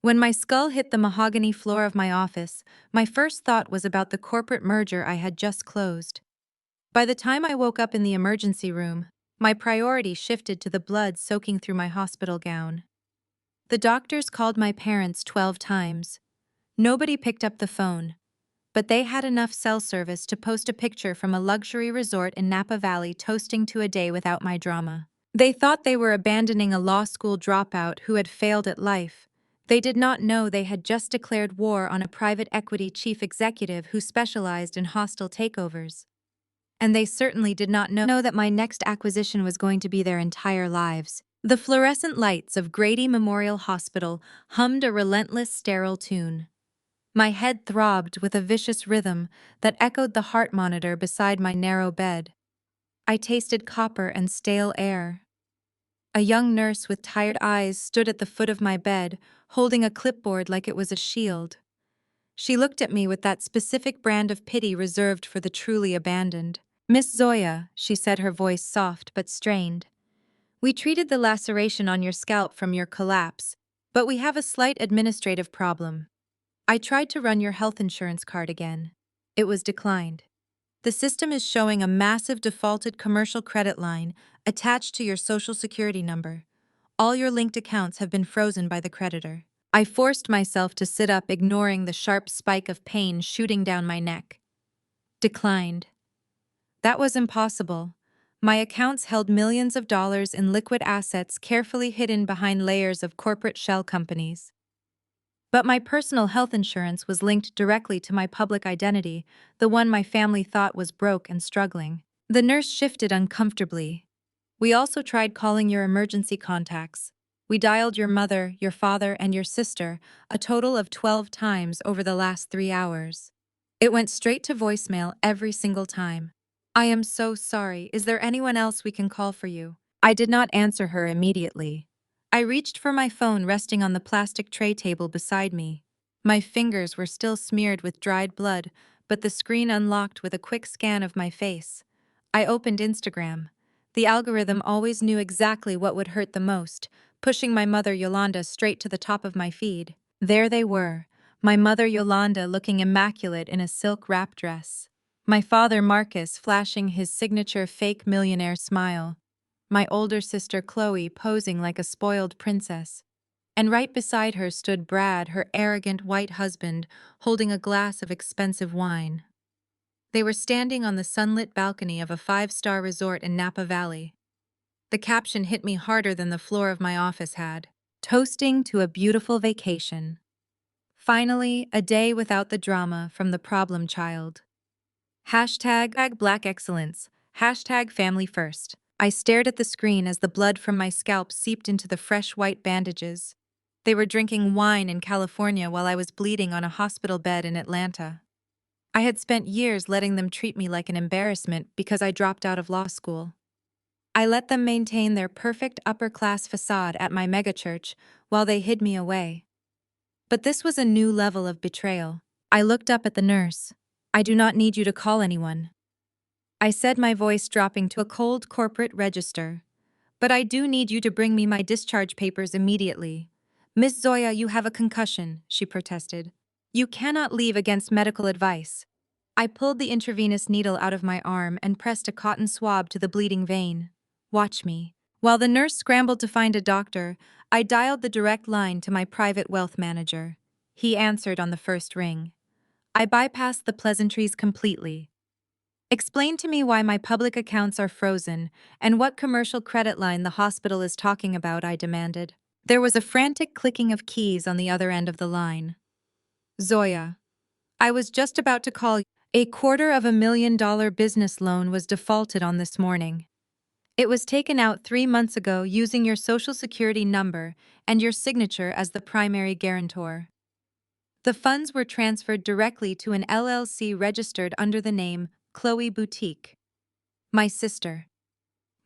When my skull hit the mahogany floor of my office, my first thought was about the corporate merger I had just closed. By the time I woke up in the emergency room, my priority shifted to the blood soaking through my hospital gown. The doctors called my parents 12 times. Nobody picked up the phone, but they had enough cell service to post a picture from a luxury resort in Napa Valley toasting to a day without my drama. They thought they were abandoning a law school dropout who had failed at life. They did not know they had just declared war on a private equity chief executive who specialized in hostile takeovers. And they certainly did not know that my next acquisition was going to be their entire lives. The fluorescent lights of Grady Memorial Hospital hummed a relentless, sterile tune. My head throbbed with a vicious rhythm that echoed the heart monitor beside my narrow bed. I tasted copper and stale air. A young nurse with tired eyes stood at the foot of my bed, holding a clipboard like it was a shield. She looked at me with that specific brand of pity reserved for the truly abandoned. "Miss Zoya," she said, her voice soft but strained. "We treated the laceration on your scalp from your collapse, but we have a slight administrative problem. I tried to run your health insurance card again. It was declined. The system is showing a massive defaulted commercial credit line attached to your social security number. All your linked accounts have been frozen by the creditor." I forced myself to sit up, ignoring the sharp spike of pain shooting down my neck. Declined. That was impossible. My accounts held millions of dollars in liquid assets carefully hidden behind layers of corporate shell companies. But my personal health insurance was linked directly to my public identity, the one my family thought was broke and struggling. The nurse shifted uncomfortably. "We also tried calling your emergency contacts. We dialed your mother, your father, and your sister a total of 12 times over the last 3 hours. It went straight to voicemail every single time. I am so sorry. Is there anyone else we can call for you?" I did not answer her immediately. I reached for my phone resting on the plastic tray table beside me. My fingers were still smeared with dried blood, but the screen unlocked with a quick scan of my face. I opened Instagram. The algorithm always knew exactly what would hurt the most, pushing my mother Yolanda straight to the top of my feed. There they were, my mother Yolanda looking immaculate in a silk wrap dress. My father Marcus flashing his signature fake millionaire smile. My older sister Chloe posing like a spoiled princess. And right beside her stood Brad, her arrogant white husband, holding a glass of expensive wine. They were standing on the sunlit balcony of a 5-star resort in Napa Valley. The caption hit me harder than the floor of my office had. "Toasting to a beautiful vacation. Finally, a day without the drama from the problem child. Hashtag Black Excellence. Hashtag Family First." I stared at the screen as the blood from my scalp seeped into the fresh white bandages. They were drinking wine in California while I was bleeding on a hospital bed in Atlanta. I had spent years letting them treat me like an embarrassment because I dropped out of law school. I let them maintain their perfect upper-class facade at my megachurch while they hid me away. But this was a new level of betrayal. I looked up at the nurse. "I do not need you to call anyone," I said, my voice dropping to a cold corporate register. "But I do need you to bring me my discharge papers immediately." "Miss Zoya, you have a concussion," she protested. "You cannot leave against medical advice." I pulled the intravenous needle out of my arm and pressed a cotton swab to the bleeding vein. "Watch me." While the nurse scrambled to find a doctor, I dialed the direct line to my private wealth manager. He answered on the first ring. I bypassed the pleasantries completely. "Explain to me why my public accounts are frozen and what commercial credit line the hospital is talking about," I demanded. There was a frantic clicking of keys on the other end of the line. "Zoya, I was just about to call you. A $250,000 business loan was defaulted on this morning. It was taken out 3 months ago using your social security number and your signature as the primary guarantor. The funds were transferred directly to an LLC registered under the name Chloe Boutique. My sister.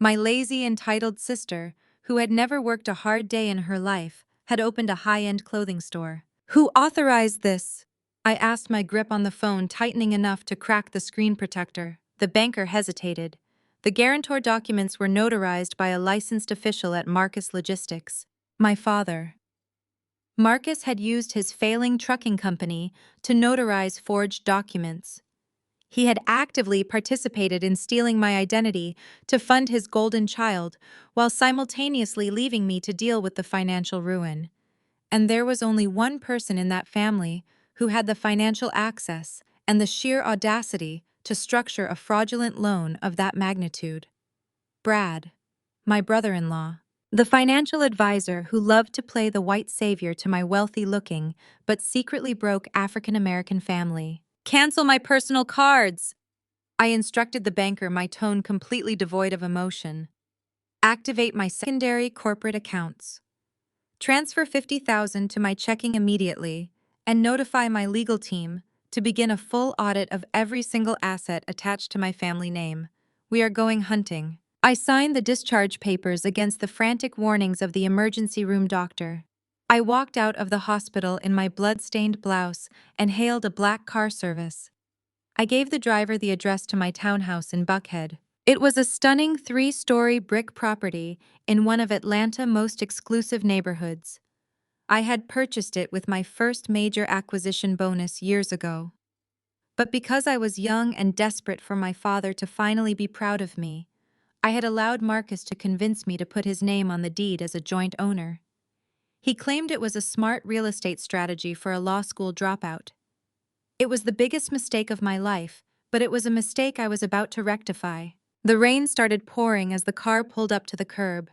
My lazy, entitled sister, who had never worked a hard day in her life, had opened a high-end clothing store. Who authorized this?" I asked, my grip on the phone tightening enough to crack the screen protector. The banker hesitated. The guarantor documents were notarized by a licensed official at Marcus Logistics. My father. Marcus had used his failing trucking company to notarize forged documents. He had actively participated in stealing my identity to fund his golden child, while simultaneously leaving me to deal with the financial ruin. And there was only one person in that family who had the financial access and the sheer audacity to structure a fraudulent loan of that magnitude. Brad, my brother-in-law. The financial advisor who loved to play the white savior to my wealthy-looking but secretly broke African-American family. Cancel my personal cards! I instructed the banker, my tone completely devoid of emotion. Activate my secondary corporate accounts. Transfer $50,000 to my checking immediately, and notify my legal team to begin a full audit of every single asset attached to my family name. We are going hunting. I signed the discharge papers against the frantic warnings of the emergency room doctor. I walked out of the hospital in my blood-stained blouse and hailed a black car service. I gave the driver the address to my townhouse in Buckhead. It was a stunning 3-story brick property in one of Atlanta's most exclusive neighborhoods. I had purchased it with my first major acquisition bonus years ago. But because I was young and desperate for my father to finally be proud of me, I had allowed Marcus to convince me to put his name on the deed as a joint owner. He claimed it was a smart real estate strategy for a law school dropout. It was the biggest mistake of my life, but it was a mistake I was about to rectify. The rain started pouring as the car pulled up to the curb.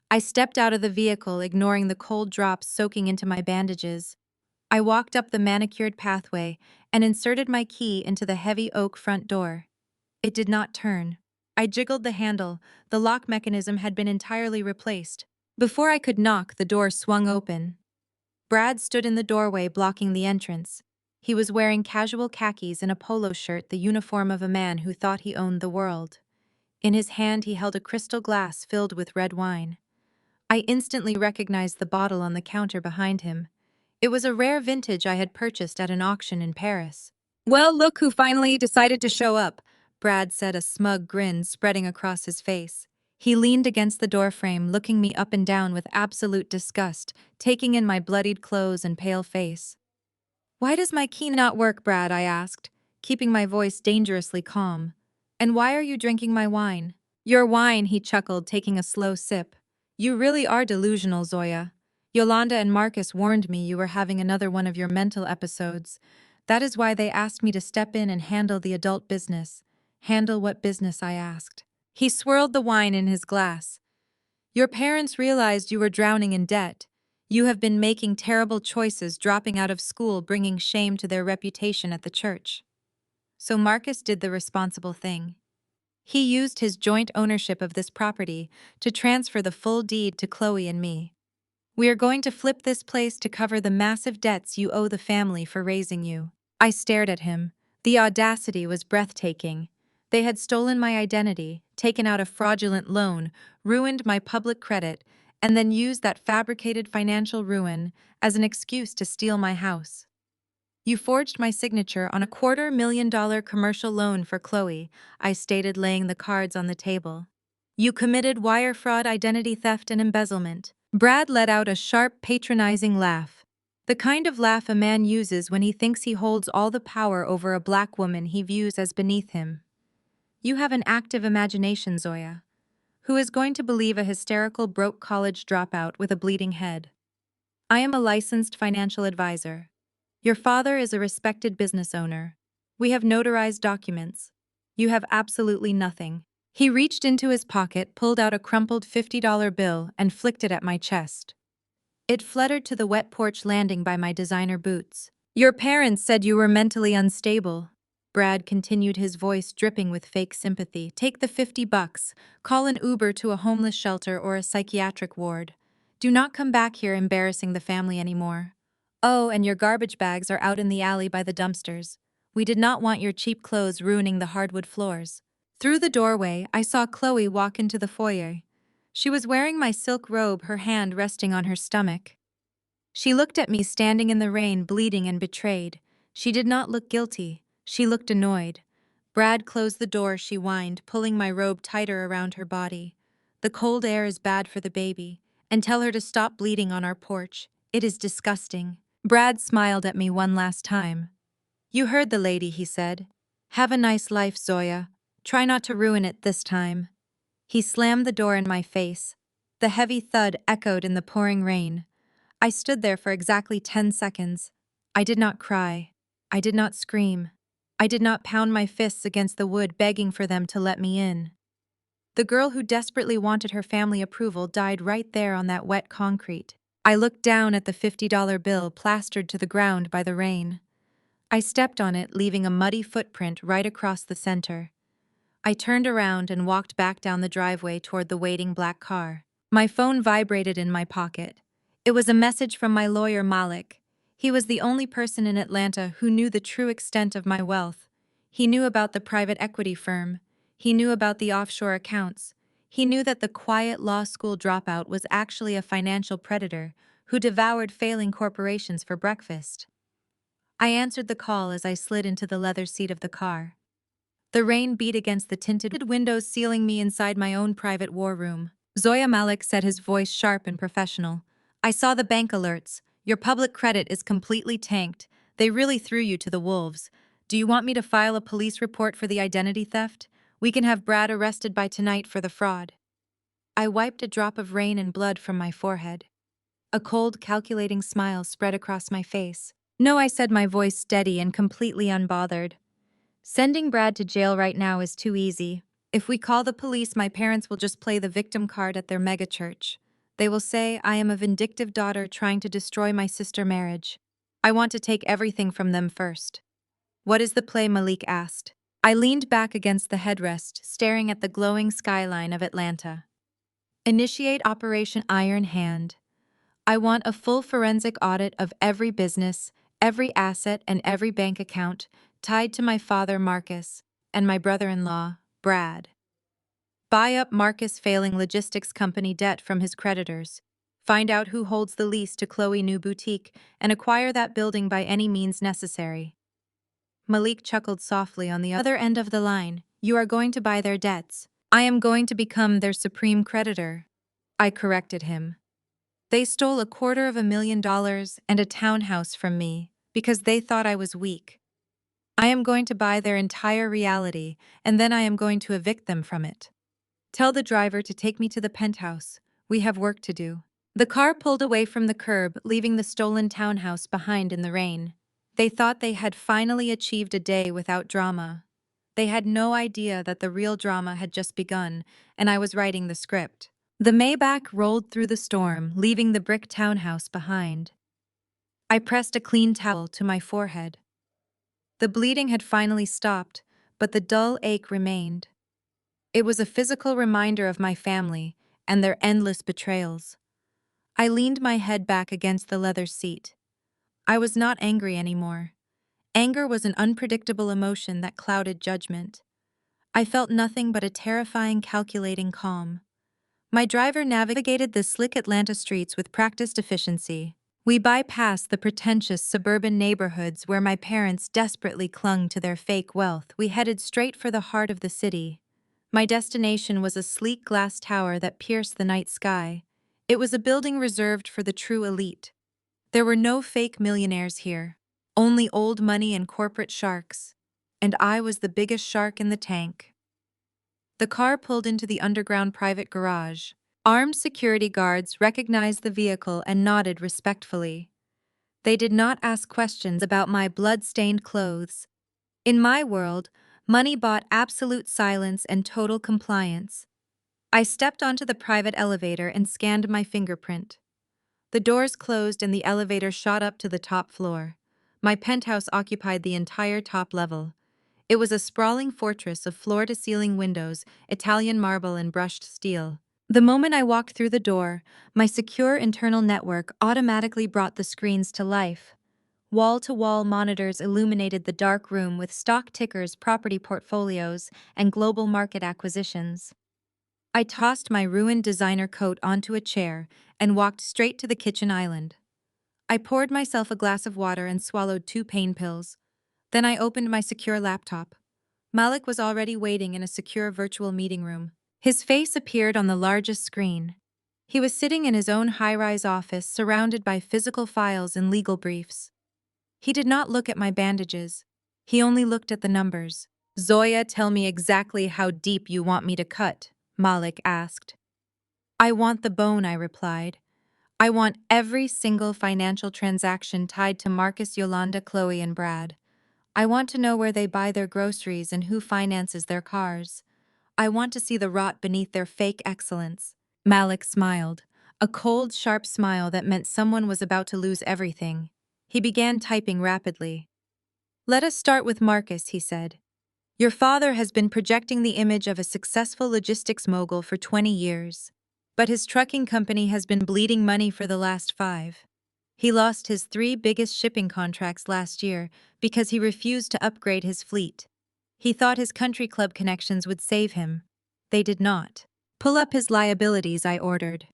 I stepped out of the vehicle, ignoring the cold drops soaking into my bandages. I walked up the manicured pathway and inserted my key into the heavy oak front door. It did not turn. I jiggled the handle. The lock mechanism had been entirely replaced. Before I could knock, the door swung open. Brad stood in the doorway, blocking the entrance. He was wearing casual khakis and a polo shirt, the uniform of a man who thought he owned the world. In his hand, he held a crystal glass filled with red wine. I instantly recognized the bottle on the counter behind him. It was a rare vintage I had purchased at an auction in Paris. "Well, look who finally decided to show up," Brad said, a smug grin spreading across his face. He leaned against the doorframe, looking me up and down with absolute disgust, taking in my bloodied clothes and pale face. "Why does my key not work, Brad?" I asked, keeping my voice dangerously calm. "And why are you drinking my wine?" "Your wine," he chuckled, taking a slow sip. "You really are delusional, Zoya. Yolanda and Marcus warned me you were having another one of your mental episodes. That is why they asked me to step in and handle the adult business." "Handle what business?" I asked. He swirled the wine in his glass. "Your parents realized you were drowning in debt. You have been making terrible choices, dropping out of school, bringing shame to their reputation at the church." So Marcus did the responsible thing. He used his joint ownership of this property to transfer the full deed to Chloe and me. "We are going to flip this place to cover the massive debts you owe the family for raising you." I stared at him. The audacity was breathtaking. They had stolen my identity, taken out a fraudulent loan, ruined my public credit, and then used that fabricated financial ruin as an excuse to steal my house. "You forged my signature on a $250,000 commercial loan for Chloe," I stated, laying the cards on the table. "You committed wire fraud, identity theft, and embezzlement." Brad let out a sharp, patronizing laugh. The kind of laugh a man uses when he thinks he holds all the power over a black woman he views as beneath him. "You have an active imagination, Zoya. Who is going to believe a hysterical broke college dropout with a bleeding head? I am a licensed financial advisor. Your father is a respected business owner. We have notarized documents. You have absolutely nothing." He reached into his pocket, pulled out a crumpled $50 bill, and flicked it at my chest. It fluttered to the wet porch landing by my designer boots. "Your parents said you were mentally unstable." Brad continued, his voice dripping with fake sympathy. "Take the $50. Call an Uber to a homeless shelter or a psychiatric ward. Do not come back here embarrassing the family anymore. Oh, and your garbage bags are out in the alley by the dumpsters. We did not want your cheap clothes ruining the hardwood floors." Through the doorway, I saw Chloe walk into the foyer. She was wearing my silk robe, her hand resting on her stomach. She looked at me standing in the rain, bleeding and betrayed. She did not look guilty. She looked annoyed. "Brad, close the door," she whined, pulling my robe tighter around her body. "The cold air is bad for the baby. And tell her to stop bleeding on our porch. It is disgusting. Brad smiled at me one last time. You heard the lady, he said. Have a nice life, Zoya. Try not to ruin it this time. He slammed the door in my face. The heavy thud echoed in the pouring rain. I stood there for exactly 10 seconds. I did not cry. I did not scream. I did not pound my fists against the wood begging for them to let me in. The girl who desperately wanted her family approval died right there on that wet concrete. I looked down at the $50 bill plastered to the ground by the rain. I stepped on it, leaving a muddy footprint right across the center. I turned around and walked back down the driveway toward the waiting black car. My phone vibrated in my pocket. It was a message from my lawyer, Malik. He was the only person in Atlanta who knew the true extent of my wealth. He knew about the private equity firm. He knew about the offshore accounts. He knew that the quiet law school dropout was actually a financial predator who devoured failing corporations for breakfast. I answered the call as I slid into the leather seat of the car. The rain beat against the tinted windows, sealing me inside my own private war room. Zoya, Malik said, his voice sharp and professional. I saw the bank alerts. Your public credit is completely tanked. They really threw you to the wolves. Do you want me to file a police report for the identity theft? We can have Brad arrested by tonight for the fraud. I wiped a drop of rain and blood from my forehead. A cold, calculating smile spread across my face. No, I said, my voice steady and completely unbothered. Sending Brad to jail right now is too easy. If we call the police, my parents will just play the victim card at their megachurch. They will say I am a vindictive daughter trying to destroy my sister's marriage. I want to take everything from them first. What is the play? Malik asked. I leaned back against the headrest, staring at the glowing skyline of Atlanta. Initiate Operation Iron Hand. I want a full forensic audit of every business, every asset, and every bank account tied to my father, Marcus, and my brother-in-law, Brad. Buy up Marcus' failing logistics company debt from his creditors. Find out who holds the lease to Chloe New Boutique and acquire that building by any means necessary. Malik chuckled softly on the other end of the line. You are going to buy their debts. I am going to become their supreme creditor. I corrected him. They stole $250,000 and a townhouse from me because they thought I was weak. I am going to buy their entire reality, and then I am going to evict them from it. Tell the driver to take me to the penthouse. We have work to do. The car pulled away from the curb, leaving the stolen townhouse behind in the rain. They thought they had finally achieved a day without drama. They had no idea that the real drama had just begun, and I was writing the script. The Maybach rolled through the storm, leaving the brick townhouse behind. I pressed a clean towel to my forehead. The bleeding had finally stopped, but the dull ache remained. It was a physical reminder of my family and their endless betrayals. I leaned my head back against the leather seat. I was not angry anymore. Anger was an unpredictable emotion that clouded judgment. I felt nothing but a terrifying, calculating calm. My driver navigated the slick Atlanta streets with practiced efficiency. We bypassed the pretentious suburban neighborhoods where my parents desperately clung to their fake wealth. We headed straight for the heart of the city. My destination was a sleek glass tower that pierced the night sky. It was a building reserved for the true elite. There were no fake millionaires here, only old money and corporate sharks. And I was the biggest shark in the tank. The car pulled into the underground private garage. Armed security guards recognized the vehicle and nodded respectfully. They did not ask questions about my blood-stained clothes. In my world, money bought absolute silence and total compliance. I stepped onto the private elevator and scanned my fingerprint. The doors closed and the elevator shot up to the top floor. My penthouse occupied the entire top level. It was a sprawling fortress of floor-to-ceiling windows, Italian marble and brushed steel. The moment I walked through the door, my secure internal network automatically brought the screens to life. Wall-to-wall monitors illuminated the dark room with stock tickers, property portfolios, and global market acquisitions. I tossed my ruined designer coat onto a chair and walked straight to the kitchen island. I poured myself a glass of water and swallowed 2 pain pills. Then I opened my secure laptop. Malik was already waiting in a secure virtual meeting room. His face appeared on the largest screen. He was sitting in his own high-rise office surrounded by physical files and legal briefs. He did not look at my bandages. He only looked at the numbers. "Zoya, tell me exactly how deep you want me to cut," Malik asked. "I want the bone," I replied. "I want every single financial transaction tied to Marcus, Yolanda, Chloe, and Brad. I want to know where they buy their groceries and who finances their cars. I want to see the rot beneath their fake excellence." Malik smiled, a cold, sharp smile that meant someone was about to lose everything. He began typing rapidly. "Let us start with Marcus," he said. "Your father has been projecting the image of a successful logistics mogul for 20 years. But his trucking company has been bleeding money for the last 5. He lost his 3 biggest shipping contracts last year because he refused to upgrade his fleet. He thought his country club connections would save him. They did not. Pull up his liabilities," I ordered.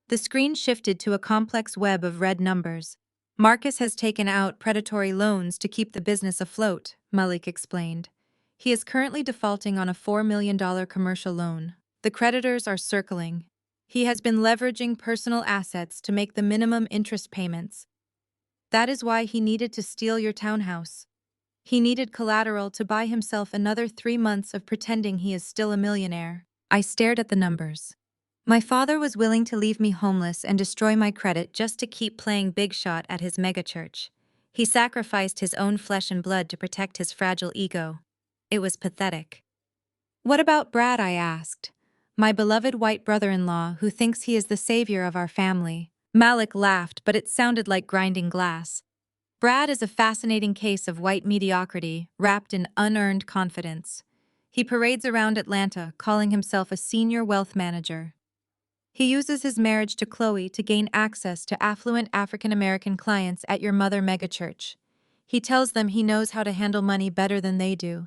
The screen shifted to a complex web of red numbers. "Marcus has taken out predatory loans to keep the business afloat," Malik explained. "He is currently defaulting on a $4 million commercial loan. The creditors are circling. He has been leveraging personal assets to make the minimum interest payments. That is why he needed to steal your townhouse. He needed collateral to buy himself another 3 months of pretending he is still a millionaire." I stared at the numbers. My father was willing to leave me homeless and destroy my credit just to keep playing big shot at his megachurch. He sacrificed his own flesh and blood to protect his fragile ego. It was pathetic. "What about Brad?" I asked. "My beloved white brother-in-law who thinks he is the savior of our family." Malik laughed, but it sounded like grinding glass. "Brad is a fascinating case of white mediocrity wrapped in unearned confidence. He parades around Atlanta calling himself a senior wealth manager. He uses his marriage to Chloe to gain access to affluent African-American clients at your mother megachurch. He tells them he knows how to handle money better than they do."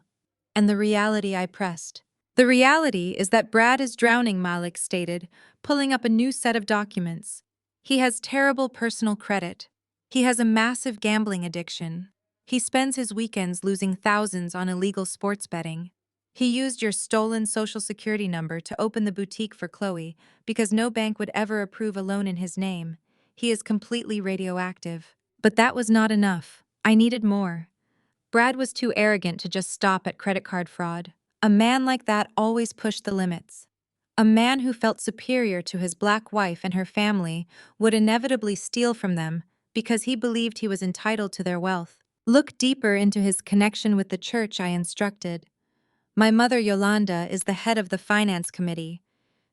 And the reality, I pressed. "The reality is that Brad is drowning," Malik stated, pulling up a new set of documents. "He has terrible personal credit. He has a massive gambling addiction. He spends his weekends losing thousands on illegal sports betting. He used your stolen social security number to open the boutique for Chloe because no bank would ever approve a loan in his name. He is completely radioactive." But that was not enough. I needed more. Brad was too arrogant to just stop at credit card fraud. A man like that always pushed the limits. A man who felt superior to his black wife and her family would inevitably steal from them because he believed he was entitled to their wealth. "Look deeper into his connection with the church," I instructed. "My mother Yolanda is the head of the finance committee.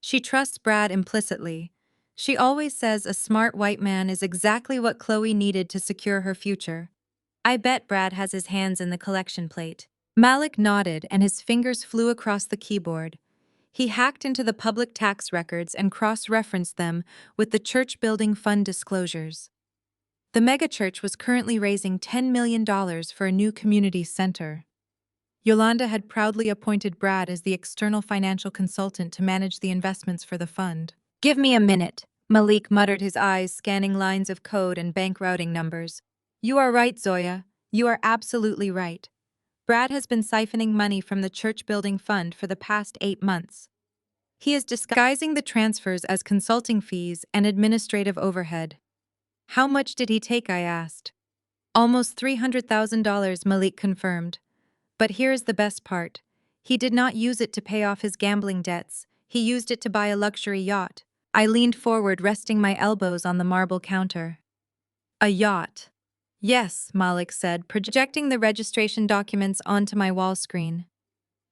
She trusts Brad implicitly. She always says a smart white man is exactly what Chloe needed to secure her future. I bet Brad has his hands in the collection plate." Malik nodded and his fingers flew across the keyboard. He hacked into the public tax records and cross-referenced them with the church building fund disclosures. The megachurch was currently raising $10 million for a new community center. Yolanda had proudly appointed Brad as the external financial consultant to manage the investments for the fund. "Give me a minute," Malik muttered, his eyes scanning lines of code and bank routing numbers. "You are right, Zoya. You are absolutely right. Brad has been siphoning money from the church building fund for the past 8 months. He is disguising the transfers as consulting fees and administrative overhead." "How much did he take?" I asked. "Almost $300,000, Malik confirmed. But here's the best part. He did not use it to pay off his gambling debts. He used it to buy a luxury yacht." I leaned forward, resting my elbows on the marble counter. "A yacht?" "Yes," Malik said, projecting the registration documents onto my wall screen.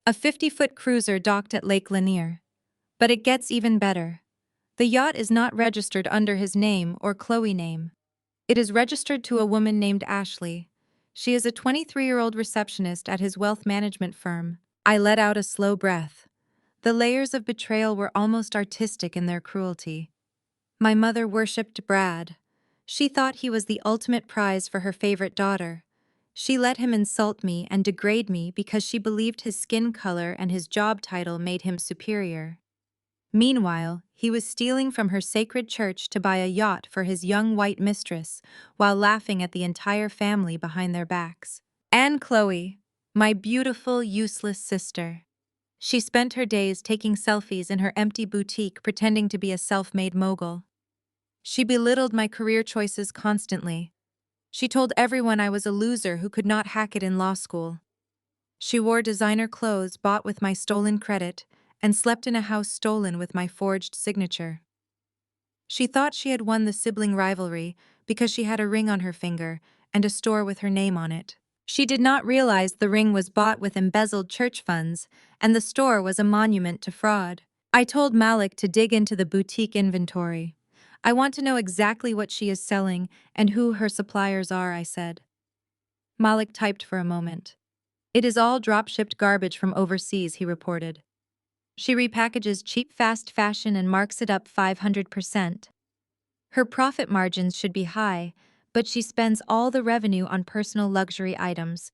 "A 50-foot cruiser docked at Lake Lanier. But it gets even better. The yacht is not registered under his name or Chloe's name. It is registered to a woman named Ashley. She is a 23-year-old receptionist at his wealth management firm." I let out a slow breath. The layers of betrayal were almost artistic in their cruelty. My mother worshipped Brad. She thought he was the ultimate prize for her favorite daughter. She let him insult me and degrade me because she believed his skin color and his job title made him superior. Meanwhile, he was stealing from her sacred church to buy a yacht for his young white mistress while laughing at the entire family behind their backs. And Chloe, my beautiful, useless sister. She spent her days taking selfies in her empty boutique pretending to be a self-made mogul. She belittled my career choices constantly. She told everyone I was a loser who could not hack it in law school. She wore designer clothes bought with my stolen credit and slept in a house stolen with my forged signature. She thought she had won the sibling rivalry because she had a ring on her finger and a store with her name on it. She did not realize the ring was bought with embezzled church funds and the store was a monument to fraud. I told Malik to dig into the boutique inventory. I want to know exactly what she is selling and who her suppliers are, I said. Malik typed for a moment. It is all drop-shipped garbage from overseas, he reported. She repackages cheap fast fashion and marks it up 500%. Her profit margins should be high, but she spends all the revenue on personal luxury items.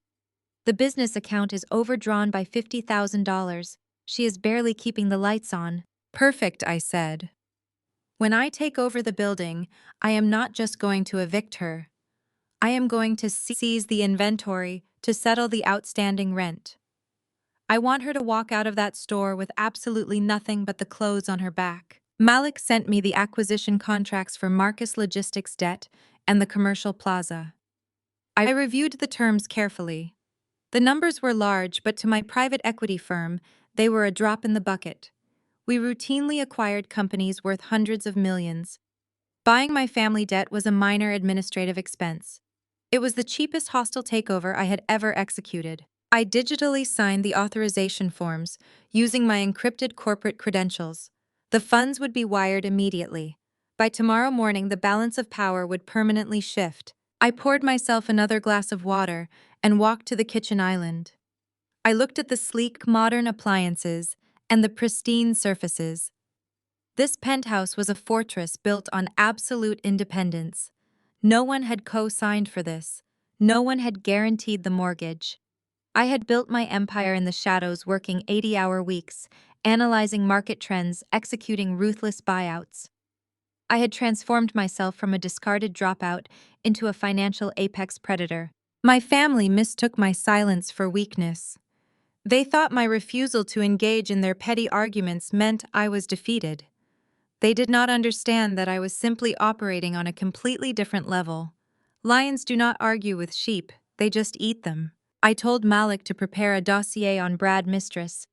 The business account is overdrawn by $50,000. She is barely keeping the lights on. Perfect, I said. When I take over the building, I am not just going to evict her. I am going to seize the inventory to settle the outstanding rent. I want her to walk out of that store with absolutely nothing but the clothes on her back. Malik sent me the acquisition contracts for Marcus Logistics debt and the commercial plaza. I reviewed the terms carefully. The numbers were large, but to my private equity firm, they were a drop in the bucket. We routinely acquired companies worth hundreds of millions. Buying my family debt was a minor administrative expense. It was the cheapest hostile takeover I had ever executed. I digitally signed the authorization forms using my encrypted corporate credentials. The funds would be wired immediately. By tomorrow morning, the balance of power would permanently shift. I poured myself another glass of water and walked to the kitchen island. I looked at the sleek, modern appliances and the pristine surfaces. This penthouse was a fortress built on absolute independence. No one had co-signed for this. No one had guaranteed the mortgage. I had built my empire in the shadows, working 80-hour weeks, analyzing market trends, executing ruthless buyouts. I had transformed myself from a discarded dropout into a financial apex predator. My family mistook my silence for weakness. They thought my refusal to engage in their petty arguments meant I was defeated. They did not understand that I was simply operating on a completely different level. Lions do not argue with sheep, they just eat them. I told Malik to prepare a dossier on Brad Mistress.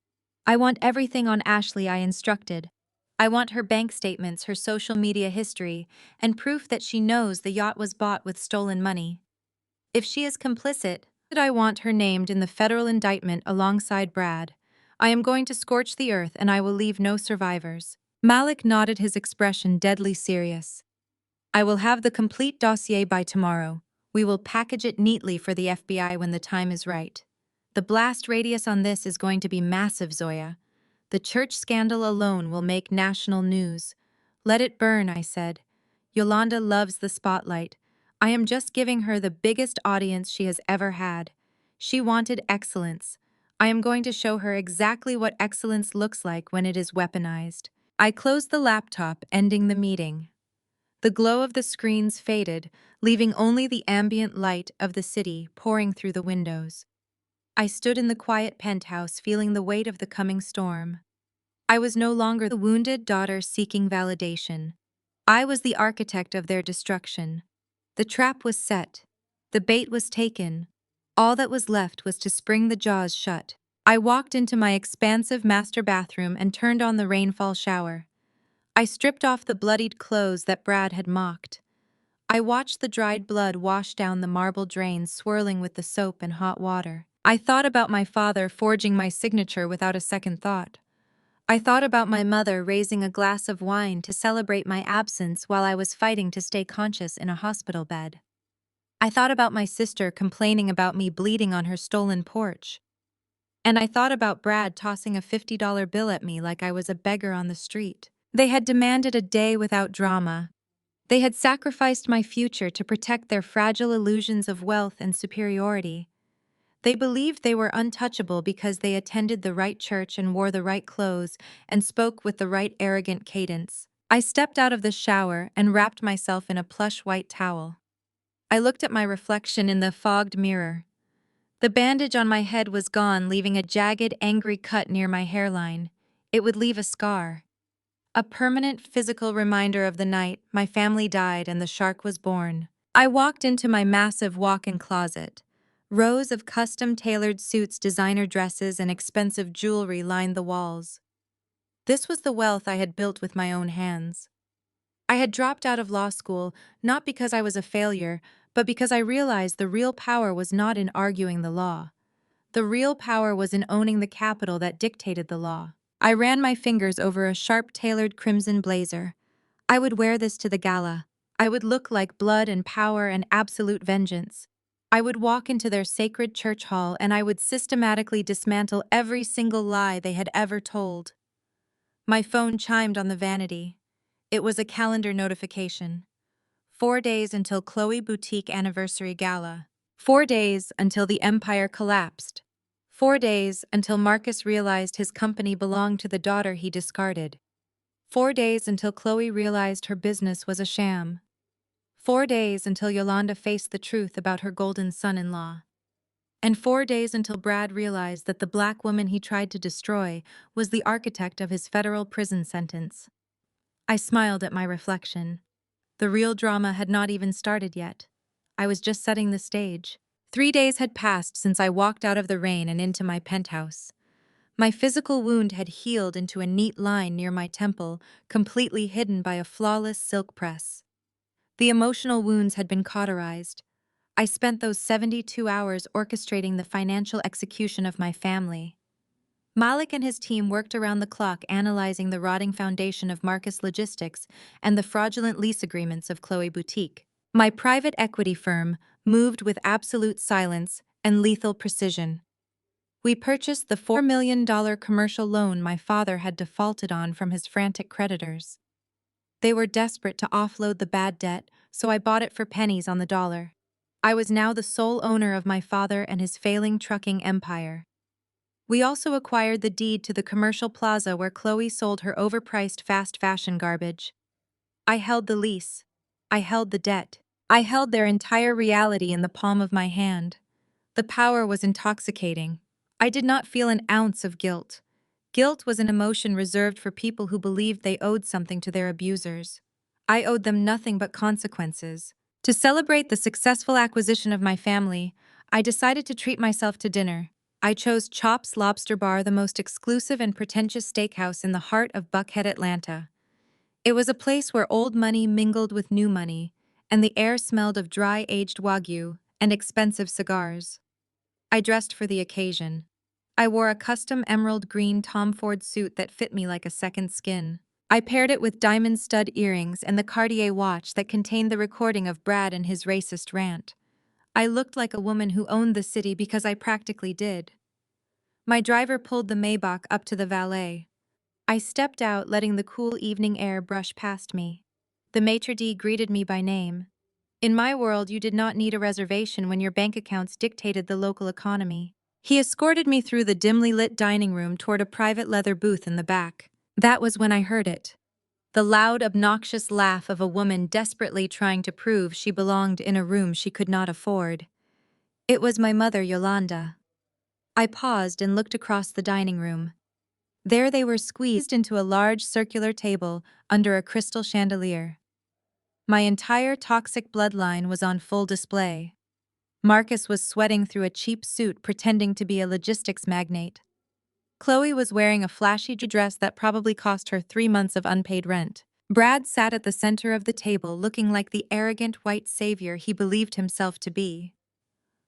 I want everything on Ashley, I instructed. I want her bank statements, her social media history, and proof that she knows the yacht was bought with stolen money. If she is complicit, I want her named in the federal indictment alongside Brad. I am going to scorch the earth and I will leave no survivors. Malik nodded, his expression deadly serious. I will have the complete dossier by tomorrow. We will package it neatly for the FBI when the time is right. The blast radius on this is going to be massive, Zoya. The church scandal alone will make national news. Let it burn, I said. Yolanda loves the spotlight. I am just giving her the biggest audience she has ever had. She wanted excellence. I am going to show her exactly what excellence looks like when it is weaponized. I closed the laptop, ending the meeting. The glow of the screens faded, leaving only the ambient light of the city pouring through the windows. I stood in the quiet penthouse, feeling the weight of the coming storm. I was no longer the wounded daughter seeking validation. I was the architect of their destruction. The trap was set. The bait was taken. All that was left was to spring the jaws shut. I walked into my expansive master bathroom and turned on the rainfall shower. I stripped off the bloodied clothes that Brad had mocked. I watched the dried blood wash down the marble drains, swirling with the soap and hot water. I thought about my father forging my signature without a second thought. I thought about my mother raising a glass of wine to celebrate my absence while I was fighting to stay conscious in a hospital bed. I thought about my sister complaining about me bleeding on her stolen porch. And I thought about Brad tossing a $50 bill at me like I was a beggar on the street. They had demanded a day without drama. They had sacrificed my future to protect their fragile illusions of wealth and superiority. They believed they were untouchable because they attended the right church and wore the right clothes and spoke with the right arrogant cadence. I stepped out of the shower and wrapped myself in a plush white towel. I looked at my reflection in the fogged mirror. The bandage on my head was gone, leaving a jagged, angry cut near my hairline. It would leave a scar. A permanent physical reminder of the night my family died and the shark was born. I walked into my massive walk-in closet. Rows of custom-tailored suits, designer dresses, and expensive jewelry lined the walls. This was the wealth I had built with my own hands. I had dropped out of law school, not because I was a failure, but because I realized the real power was not in arguing the law. The real power was in owning the capital that dictated the law. I ran my fingers over a sharp-tailored crimson blazer. I would wear this to the gala. I would look like blood and power and absolute vengeance. I would walk into their sacred church hall and I would systematically dismantle every single lie they had ever told. My phone chimed on the vanity. It was a calendar notification. 4 days until Chloe Boutique Anniversary Gala. 4 days until the empire collapsed. 4 days until Marcus realized his company belonged to the daughter he discarded. 4 days until Chloe realized her business was a sham. 4 days until Yolanda faced the truth about her golden son-in-law. And 4 days until Brad realized that the black woman he tried to destroy was the architect of his federal prison sentence. I smiled at my reflection. The real drama had not even started yet. I was just setting the stage. 3 days had passed since I walked out of the rain and into my penthouse. My physical wound had healed into a neat line near my temple, completely hidden by a flawless silk press. The emotional wounds had been cauterized. I spent those 72 hours orchestrating the financial execution of my family. Malik and his team worked around the clock analyzing the rotting foundation of Marcus Logistics and the fraudulent lease agreements of Chloe Boutique. My private equity firm moved with absolute silence and lethal precision. We purchased the $4 million commercial loan my father had defaulted on from his frantic creditors. They were desperate to offload the bad debt, so I bought it for pennies on the dollar. I was now the sole owner of my father and his failing trucking empire. We also acquired the deed to the commercial plaza where Chloe sold her overpriced fast fashion garbage. I held the lease. I held the debt. I held their entire reality in the palm of my hand. The power was intoxicating. I did not feel an ounce of guilt. Guilt was an emotion reserved for people who believed they owed something to their abusers. I owed them nothing but consequences. To celebrate the successful acquisition of my family, I decided to treat myself to dinner. I chose Chop's Lobster Bar, the most exclusive and pretentious steakhouse in the heart of Buckhead, Atlanta. It was a place where old money mingled with new money, and the air smelled of dry aged Wagyu and expensive cigars. I dressed for the occasion. I wore a custom emerald green Tom Ford suit that fit me like a second skin. I paired it with diamond stud earrings and the Cartier watch that contained the recording of Brad and his racist rant. I looked like a woman who owned the city because I practically did. My driver pulled the Maybach up to the valet. I stepped out, letting the cool evening air brush past me. The maitre d' greeted me by name. In my world, you did not need a reservation when your bank accounts dictated the local economy. He escorted me through the dimly lit dining room toward a private leather booth in the back. That was when I heard it. The loud, obnoxious laugh of a woman desperately trying to prove she belonged in a room she could not afford. It was my mother, Yolanda. I paused and looked across the dining room. There they were, squeezed into a large circular table under a crystal chandelier. My entire toxic bloodline was on full display. Marcus was sweating through a cheap suit pretending to be a logistics magnate. Chloe was wearing a flashy dress that probably cost her 3 months of unpaid rent. Brad sat at the center of the table looking like the arrogant white savior he believed himself to be.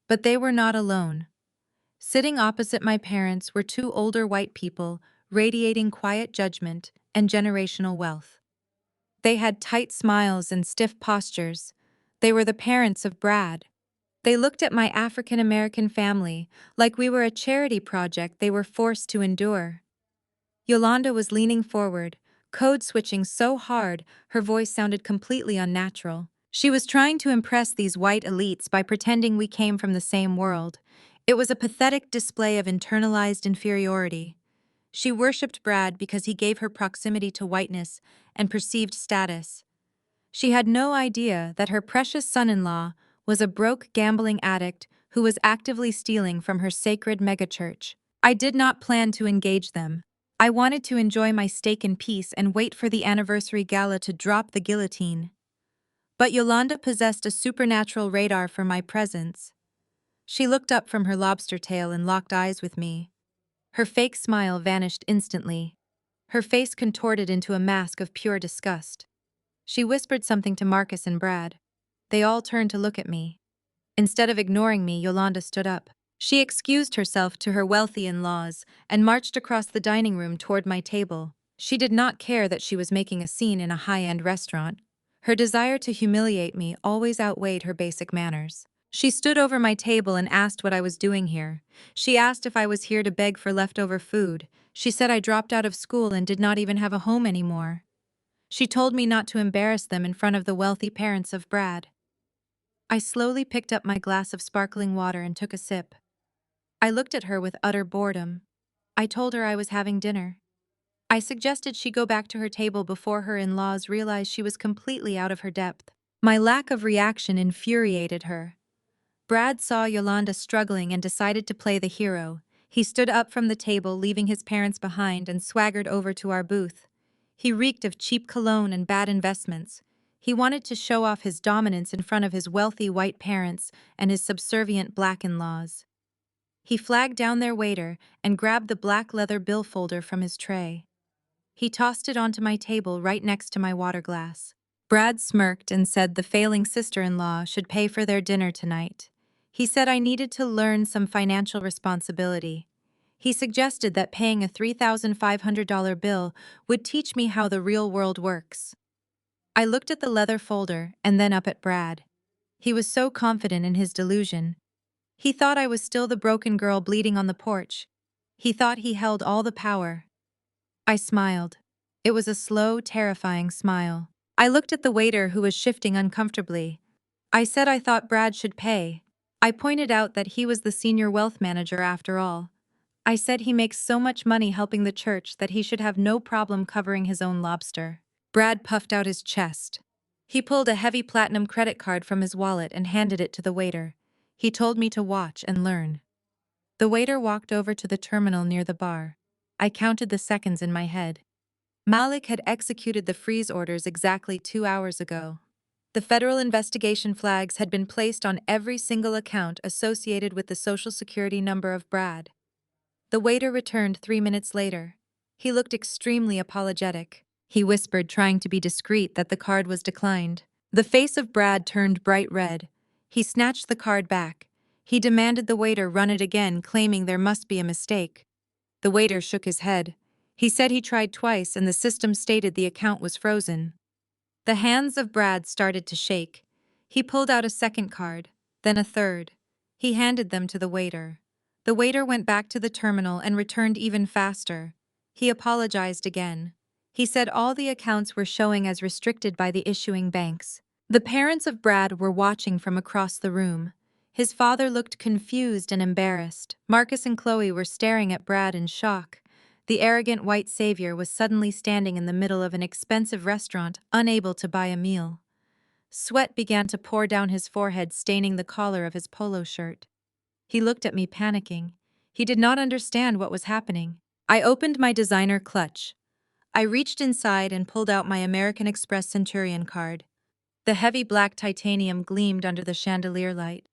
But they were not alone. Sitting opposite my parents were 2 older white people, radiating quiet judgment and generational wealth. They had tight smiles and stiff postures. They were the parents of Brad. They looked at my African American family like we were a charity project they were forced to endure. Yolanda was leaning forward, code switching so hard her voice sounded completely unnatural. She was trying to impress these white elites by pretending we came from the same world. It was a pathetic display of internalized inferiority. She worshipped Brad because he gave her proximity to whiteness and perceived status. She had no idea that her precious son-in-law was a broke gambling addict who was actively stealing from her sacred megachurch. I did not plan to engage them. I wanted to enjoy my steak in peace and wait for the anniversary gala to drop the guillotine. But Yolanda possessed a supernatural radar for my presence. She looked up from her lobster tail and locked eyes with me. Her fake smile vanished instantly. Her face contorted into a mask of pure disgust. She whispered something to Marcus and Brad. They all turned to look at me. Instead of ignoring me, Yolanda stood up. She excused herself to her wealthy in-laws and marched across the dining room toward my table. She did not care that she was making a scene in a high-end restaurant. Her desire to humiliate me always outweighed her basic manners. She stood over my table and asked what I was doing here. She asked if I was here to beg for leftover food. She said I dropped out of school and did not even have a home anymore. She told me not to embarrass them in front of the wealthy parents of Brad. I slowly picked up my glass of sparkling water and took a sip. I looked at her with utter boredom. I told her I was having dinner. I suggested she go back to her table before her in-laws realized she was completely out of her depth. My lack of reaction infuriated her. Brad saw Yolanda struggling and decided to play the hero. He stood up from the table, leaving his parents behind, and swaggered over to our booth. He reeked of cheap cologne and bad investments. He wanted to show off his dominance in front of his wealthy white parents and his subservient black in-laws. He flagged down their waiter and grabbed the black leather bill folder from his tray. He tossed it onto my table right next to my water glass. Brad smirked and said the failing sister-in-law should pay for their dinner tonight. He said I needed to learn some financial responsibility. He suggested that paying a $3,500 bill would teach me how the real world works. I looked at the leather folder and then up at Brad. He was so confident in his delusion. He thought I was still the broken girl bleeding on the porch. He thought he held all the power. I smiled. It was a slow, terrifying smile. I looked at the waiter who was shifting uncomfortably. I said I thought Brad should pay. I pointed out that he was the senior wealth manager after all. I said he makes so much money helping the church that he should have no problem covering his own lobster. Brad puffed out his chest. He pulled a heavy platinum credit card from his wallet and handed it to the waiter. He told me to watch and learn. The waiter walked over to the terminal near the bar. I counted the seconds in my head. Malik had executed the freeze orders exactly 2 hours ago. The federal investigation flags had been placed on every single account associated with the Social Security number of Brad. The waiter returned 3 minutes later. He looked extremely apologetic. He whispered, trying to be discreet, that the card was declined. The face of Brad turned bright red. He snatched the card back. He demanded the waiter run it again, claiming there must be a mistake. The waiter shook his head. He said he tried twice and the system stated the account was frozen. The hands of Brad started to shake. He pulled out a second card, then a third. He handed them to the waiter. The waiter went back to the terminal and returned even faster. He apologized again. He said all the accounts were showing as restricted by the issuing banks. The parents of Brad were watching from across the room. His father looked confused and embarrassed. Marcus and Chloe were staring at Brad in shock. The arrogant white savior was suddenly standing in the middle of an expensive restaurant, unable to buy a meal. Sweat began to pour down his forehead, staining the collar of his polo shirt. He looked at me, panicking. He did not understand what was happening. I opened my designer clutch. I reached inside and pulled out my American Express Centurion card. The heavy black titanium gleamed under the chandelier light.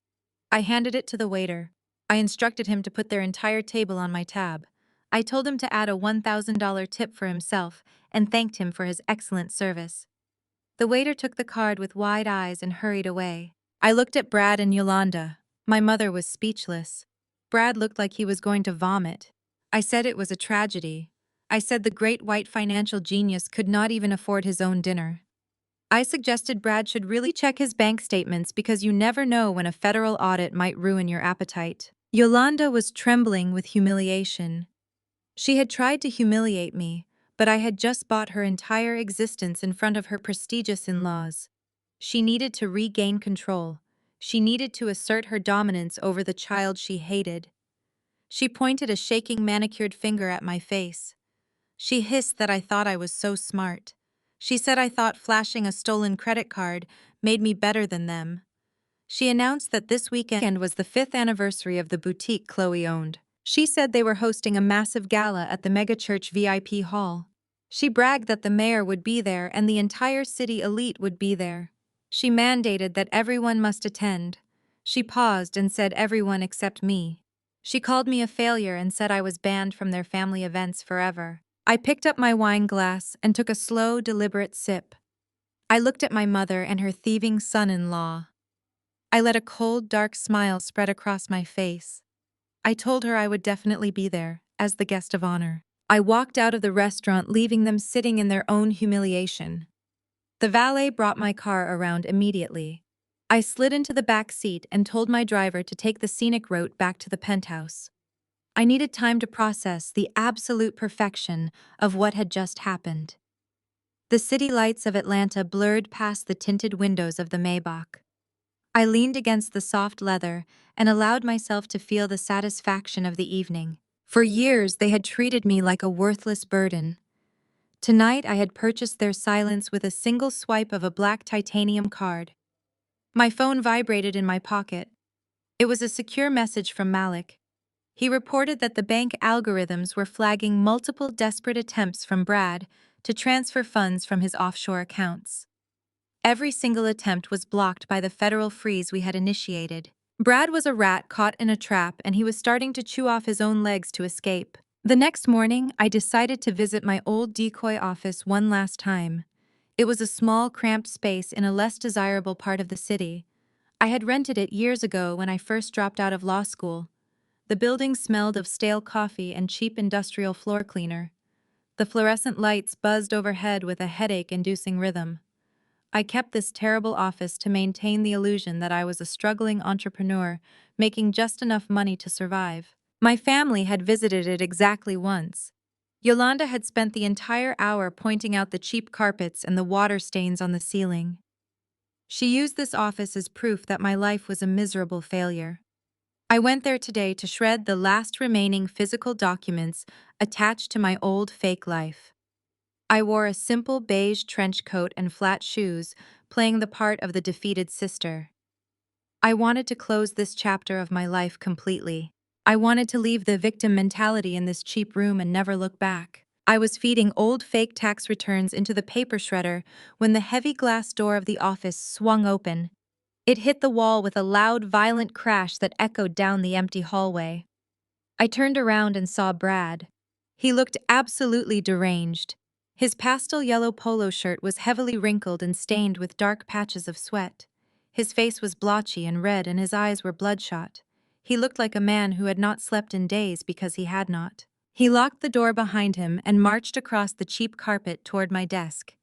I handed it to the waiter. I instructed him to put their entire table on my tab. I told him to add a $1,000 tip for himself and thanked him for his excellent service. The waiter took the card with wide eyes and hurried away. I looked at Brad and Yolanda. My mother was speechless. Brad looked like he was going to vomit. I said it was a tragedy. I said the great white financial genius could not even afford his own dinner. I suggested Brad should really check his bank statements because you never know when a federal audit might ruin your appetite. Yolanda was trembling with humiliation. She had tried to humiliate me, but I had just bought her entire existence in front of her prestigious in-laws. She needed to regain control. She needed to assert her dominance over the child she hated. She pointed a shaking manicured finger at my face. She hissed that I thought I was so smart. She said I thought flashing a stolen credit card made me better than them. She announced that this weekend was the fifth anniversary of the boutique Chloe owned. She said they were hosting a massive gala at the megachurch VIP hall. She bragged that the mayor would be there and the entire city elite would be there. She mandated that everyone must attend. She paused and said everyone except me. She called me a failure and said I was banned from their family events forever. I picked up my wine glass and took a slow, deliberate sip. I looked at my mother and her thieving son-in-law. I let a cold, dark smile spread across my face. I told her I would definitely be there, as the guest of honor. I walked out of the restaurant, leaving them sitting in their own humiliation. The valet brought my car around immediately. I slid into the back seat and told my driver to take the scenic route back to the penthouse. I needed time to process the absolute perfection of what had just happened. The city lights of Atlanta blurred past the tinted windows of the Maybach. I leaned against the soft leather and allowed myself to feel the satisfaction of the evening. For years, they had treated me like a worthless burden. Tonight, I had purchased their silence with a single swipe of a black titanium card. My phone vibrated in my pocket. It was a secure message from Malik. He reported that the bank algorithms were flagging multiple desperate attempts from Brad to transfer funds from his offshore accounts. Every single attempt was blocked by the federal freeze we had initiated. Brad was a rat caught in a trap, and he was starting to chew off his own legs to escape. The next morning, I decided to visit my old decoy office one last time. It was a small, cramped space in a less desirable part of the city. I had rented it years ago when I first dropped out of law school. The building smelled of stale coffee and cheap industrial floor cleaner. The fluorescent lights buzzed overhead with a headache-inducing rhythm. I kept this terrible office to maintain the illusion that I was a struggling entrepreneur, making just enough money to survive. My family had visited it exactly once. Yolanda had spent the entire hour pointing out the cheap carpets and the water stains on the ceiling. She used this office as proof that my life was a miserable failure. I went there today to shred the last remaining physical documents attached to my old fake life. I wore a simple beige trench coat and flat shoes, playing the part of the defeated sister. I wanted to close this chapter of my life completely. I wanted to leave the victim mentality in this cheap room and never look back. I was feeding old fake tax returns into the paper shredder when the heavy glass door of the office swung open. It hit the wall with a loud, violent crash that echoed down the empty hallway. I turned around and saw Brad. He looked absolutely deranged. His pastel yellow polo shirt was heavily wrinkled and stained with dark patches of sweat. His face was blotchy and red and his eyes were bloodshot. He looked like a man who had not slept in days because he had not. He locked the door behind him and marched across the cheap carpet toward my desk.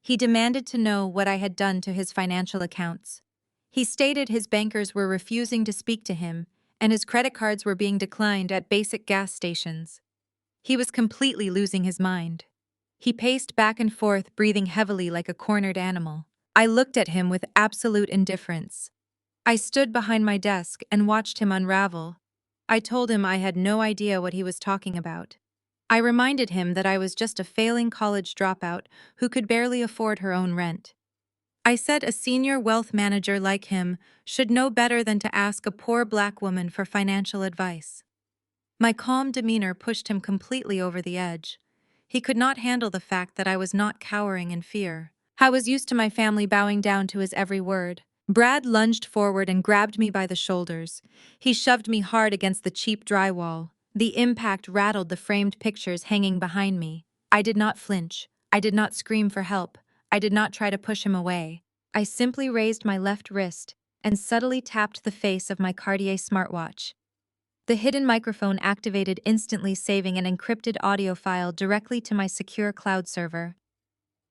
He demanded to know what I had done to his financial accounts. He stated his bankers were refusing to speak to him, and his credit cards were being declined at basic gas stations. He was completely losing his mind. He paced back and forth, breathing heavily like a cornered animal. I looked at him with absolute indifference. I stood behind my desk and watched him unravel. I told him I had no idea what he was talking about. I reminded him that I was just a failing college dropout who could barely afford her own rent. I said a senior wealth manager like him should know better than to ask a poor black woman for financial advice. My calm demeanor pushed him completely over the edge. He could not handle the fact that I was not cowering in fear. I was used to my family bowing down to his every word. Brad lunged forward and grabbed me by the shoulders. He shoved me hard against the cheap drywall. The impact rattled the framed pictures hanging behind me. I did not flinch. I did not scream for help. I did not try to push him away. I simply raised my left wrist and subtly tapped the face of my Cartier smartwatch. The hidden microphone activated instantly, saving an encrypted audio file directly to my secure cloud server.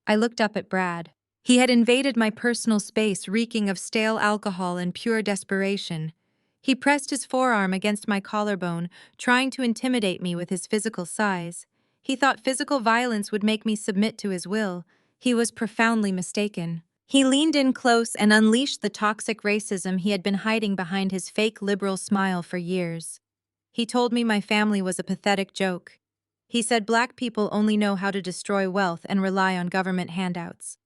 I looked up at Brad. He had invaded my personal space, reeking of stale alcohol and pure desperation. He pressed his forearm against my collarbone, trying to intimidate me with his physical size. He thought physical violence would make me submit to his will. He was profoundly mistaken. He leaned in close and unleashed the toxic racism he had been hiding behind his fake liberal smile for years. He told me my family was a pathetic joke. He said black people only know how to destroy wealth and rely on government handouts.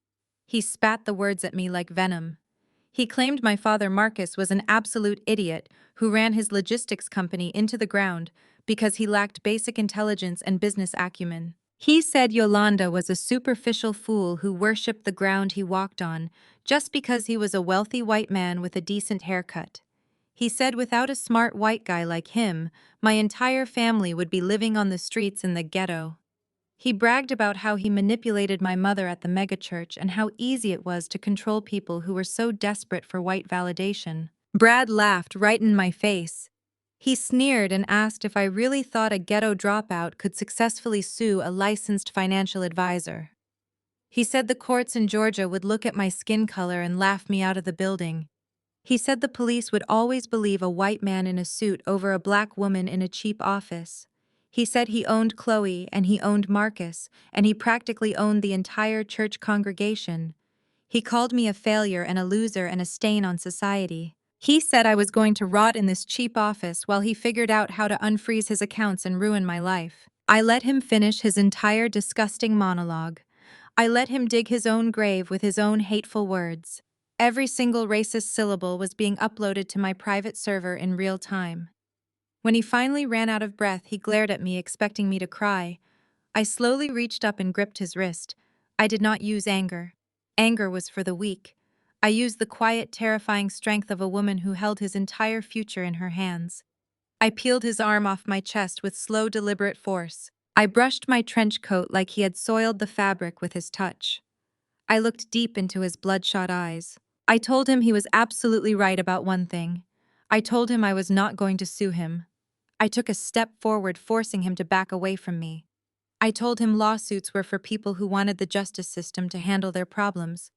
He spat the words at me like venom. He claimed my father Marcus was an absolute idiot who ran his logistics company into the ground because he lacked basic intelligence and business acumen. He said Yolanda was a superficial fool who worshipped the ground he walked on just because he was a wealthy white man with a decent haircut. He said without a smart white guy like him, my entire family would be living on the streets in the ghetto. He bragged about how he manipulated my mother at the megachurch and how easy it was to control people who were so desperate for white validation. Brad laughed right in my face. He sneered and asked if I really thought a ghetto dropout could successfully sue a licensed financial advisor. He said the courts in Georgia would look at my skin color and laugh me out of the building. He said the police would always believe a white man in a suit over a black woman in a cheap office. He said he owned Chloe and he owned Marcus, and he practically owned the entire church congregation. He called me a failure and a loser and a stain on society. He said I was going to rot in this cheap office while he figured out how to unfreeze his accounts and ruin my life. I let him finish his entire disgusting monologue. I let him dig his own grave with his own hateful words. Every single racist syllable was being uploaded to my private server in real time. When he finally ran out of breath, he glared at me, expecting me to cry. I slowly reached up and gripped his wrist. I did not use anger. Anger was for the weak. I used the quiet, terrifying strength of a woman who held his entire future in her hands. I peeled his arm off my chest with slow, deliberate force. I brushed my trench coat like he had soiled the fabric with his touch. I looked deep into his bloodshot eyes. I told him he was absolutely right about one thing. I told him I was not going to sue him. I took a step forward, forcing him to back away from me. I told him lawsuits were for people who wanted the justice system to handle their problems.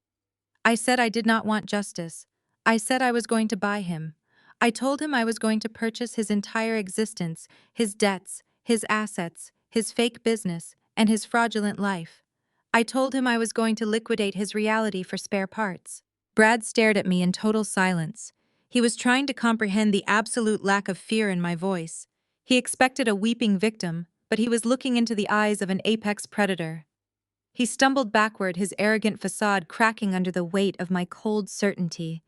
I said I did not want justice. I said I was going to buy him. I told him I was going to purchase his entire existence, his debts, his assets, his fake business, and his fraudulent life. I told him I was going to liquidate his reality for spare parts. Brad stared at me in total silence. He was trying to comprehend the absolute lack of fear in my voice. He expected a weeping victim, but he was looking into the eyes of an apex predator. He stumbled backward, his arrogant facade cracking under the weight of my cold certainty.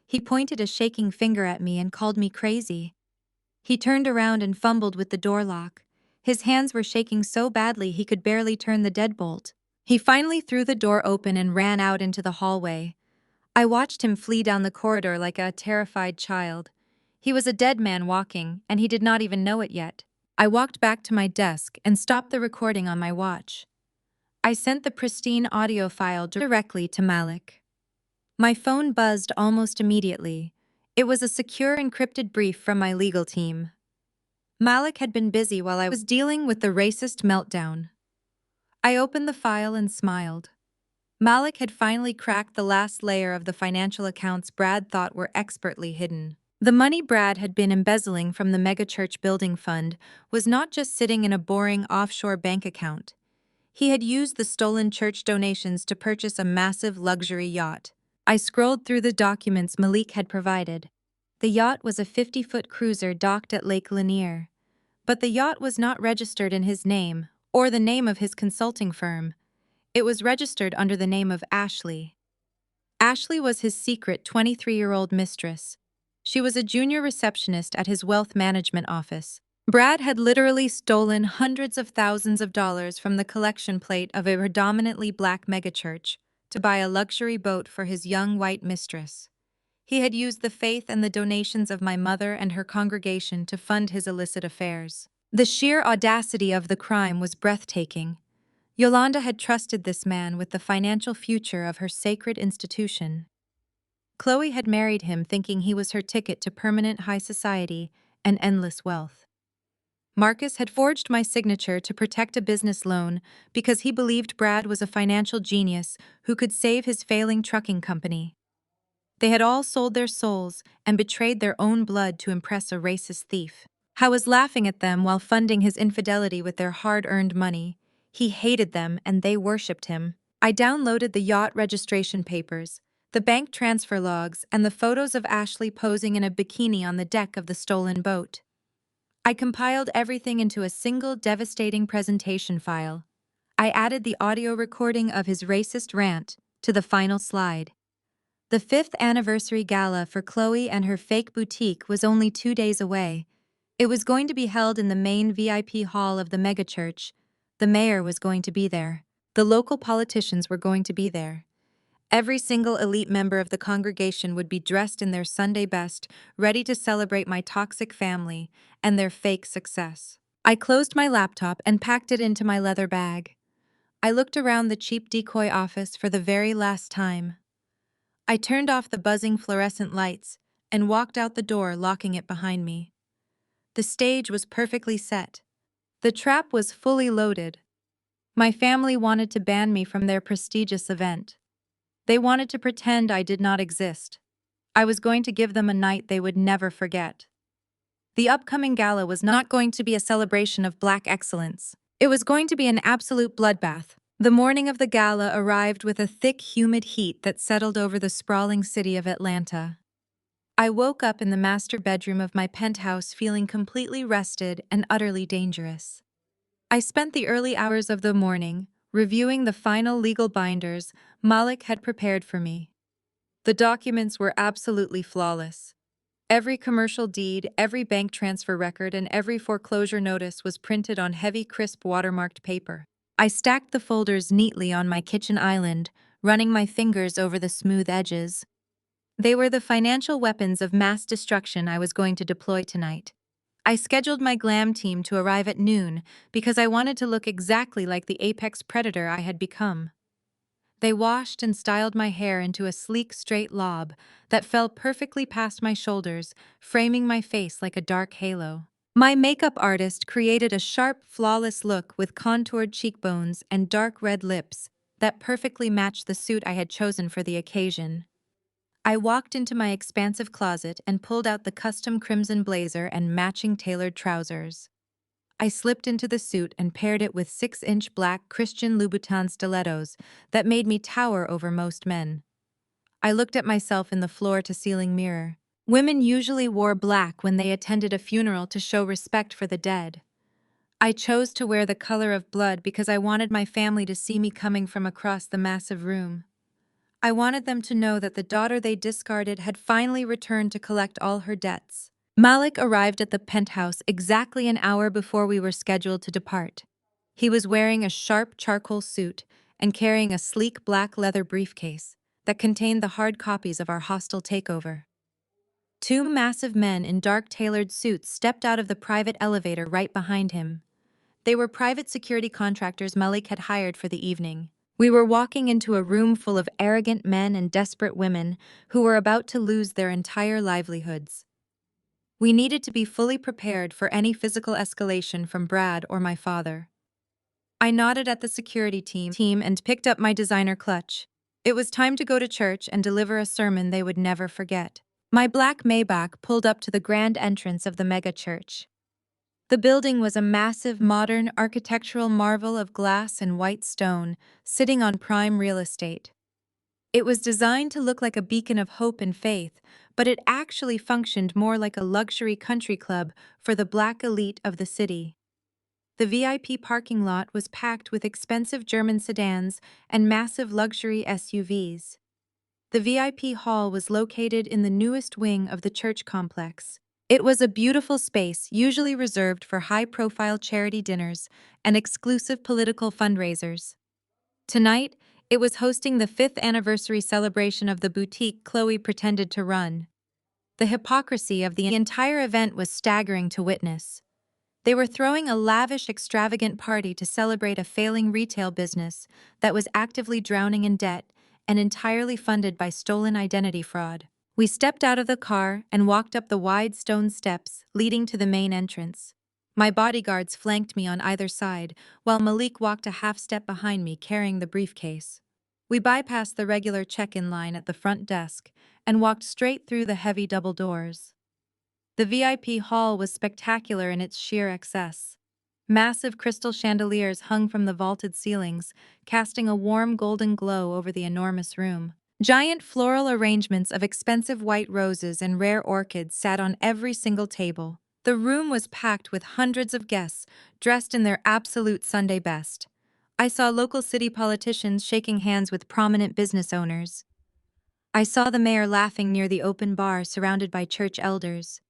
He pointed a shaking finger at me and called me crazy. He turned around and fumbled with the door lock. His hands were shaking so badly he could barely turn the deadbolt. He finally threw the door open and ran out into the hallway. I watched him flee down the corridor like a terrified child. He was a dead man walking, and he did not even know it yet. I walked back to my desk and stopped the recording on my watch. I sent the pristine audio file directly to Malik. My phone buzzed almost immediately. It was a secure encrypted brief from my legal team. Malik had been busy while I was dealing with the racist meltdown. I opened the file and smiled. Malik had finally cracked the last layer of the financial accounts Brad thought were expertly hidden. The money Brad had been embezzling from the megachurch building fund was not just sitting in a boring offshore bank account. He had used the stolen church donations to purchase a massive luxury yacht. I scrolled through the documents Malik had provided. The yacht was a 50-foot cruiser docked at Lake Lanier. But the yacht was not registered in his name, or the name of his consulting firm. It was registered under the name of Ashley. Ashley was his secret 23-year-old mistress. She was a junior receptionist at his wealth management office. Brad had literally stolen hundreds of thousands of dollars from the collection plate of a predominantly black megachurch to buy a luxury boat for his young white mistress. He had used the faith and the donations of my mother and her congregation to fund his illicit affairs. The sheer audacity of the crime was breathtaking. Yolanda had trusted this man with the financial future of her sacred institution. Chloe had married him thinking he was her ticket to permanent high society and endless wealth. Marcus had forged my signature to protect a business loan because he believed Brad was a financial genius who could save his failing trucking company. They had all sold their souls and betrayed their own blood to impress a racist thief. I was laughing at them while funding his infidelity with their hard-earned money. He hated them and they worshipped him. I downloaded the yacht registration papers, the bank transfer logs, and the photos of Ashley posing in a bikini on the deck of the stolen boat. I compiled everything into a single devastating presentation file. I added the audio recording of his racist rant to the final slide. The fifth anniversary gala for Chloe and her fake boutique was only 2 days away. It was going to be held in the main VIP hall of the megachurch. The mayor was going to be there. The local politicians were going to be there. Every single elite member of the congregation would be dressed in their Sunday best, ready to celebrate my toxic family and their fake success. I closed my laptop and packed it into my leather bag. I looked around the cheap decoy office for the very last time. I turned off the buzzing fluorescent lights and walked out the door, locking it behind me. The stage was perfectly set. The trap was fully loaded. My family wanted to ban me from their prestigious event. They wanted to pretend I did not exist. I was going to give them a night they would never forget. The upcoming gala was not going to be a celebration of Black excellence. It was going to be an absolute bloodbath. The morning of the gala arrived with a thick, humid heat that settled over the sprawling city of Atlanta. I woke up in the master bedroom of my penthouse feeling completely rested and utterly dangerous. I spent the early hours of the morning reviewing the final legal binders Malik had prepared for me. The documents were absolutely flawless. Every commercial deed, every bank transfer record, and every foreclosure notice was printed on heavy, crisp, watermarked paper. I stacked the folders neatly on my kitchen island, running my fingers over the smooth edges. They were the financial weapons of mass destruction I was going to deploy tonight. I scheduled my glam team to arrive at noon because I wanted to look exactly like the apex predator I had become. They washed and styled my hair into a sleek, straight lob that fell perfectly past my shoulders, framing my face like a dark halo. My makeup artist created a sharp, flawless look with contoured cheekbones and dark red lips that perfectly matched the suit I had chosen for the occasion. I walked into my expansive closet and pulled out the custom crimson blazer and matching tailored trousers. I slipped into the suit and paired it with 6-inch black Christian Louboutin stilettos that made me tower over most men. I looked at myself in the floor-to-ceiling mirror. Women usually wore black when they attended a funeral to show respect for the dead. I chose to wear the color of blood because I wanted my family to see me coming from across the massive room. I wanted them to know that the daughter they discarded had finally returned to collect all her debts. Malik arrived at the penthouse exactly an hour before we were scheduled to depart. He was wearing a sharp charcoal suit and carrying a sleek black leather briefcase that contained the hard copies of our hostile takeover. Two massive men in dark tailored suits stepped out of the private elevator right behind him. They were private security contractors Malik had hired for the evening. We were walking into a room full of arrogant men and desperate women who were about to lose their entire livelihoods. We needed to be fully prepared for any physical escalation from Brad or my father. I nodded at the security team and picked up my designer clutch. It was time to go to church and deliver a sermon they would never forget. My black Maybach pulled up to the grand entrance of the mega church. The building was a massive, modern, architectural marvel of glass and white stone, sitting on prime real estate. It was designed to look like a beacon of hope and faith, but it actually functioned more like a luxury country club for the black elite of the city. The VIP parking lot was packed with expensive German sedans and massive luxury SUVs. The VIP hall was located in the newest wing of the church complex. It was a beautiful space usually reserved for high-profile charity dinners and exclusive political fundraisers. Tonight, it was hosting the 5th anniversary celebration of the boutique Chloe pretended to run. The hypocrisy of the entire event was staggering to witness. They were throwing a lavish, extravagant party to celebrate a failing retail business that was actively drowning in debt and entirely funded by stolen identity fraud. We stepped out of the car and walked up the wide stone steps leading to the main entrance. My bodyguards flanked me on either side, while Malik walked a half step behind me carrying the briefcase. We bypassed the regular check-in line at the front desk and walked straight through the heavy double doors. The VIP hall was spectacular in its sheer excess. Massive crystal chandeliers hung from the vaulted ceilings, casting a warm golden glow over the enormous room. Giant floral arrangements of expensive white roses and rare orchids sat on every single table. The room was packed with hundreds of guests, dressed in their absolute Sunday best. I saw local city politicians shaking hands with prominent business owners. I saw the mayor laughing near the open bar surrounded by church elders.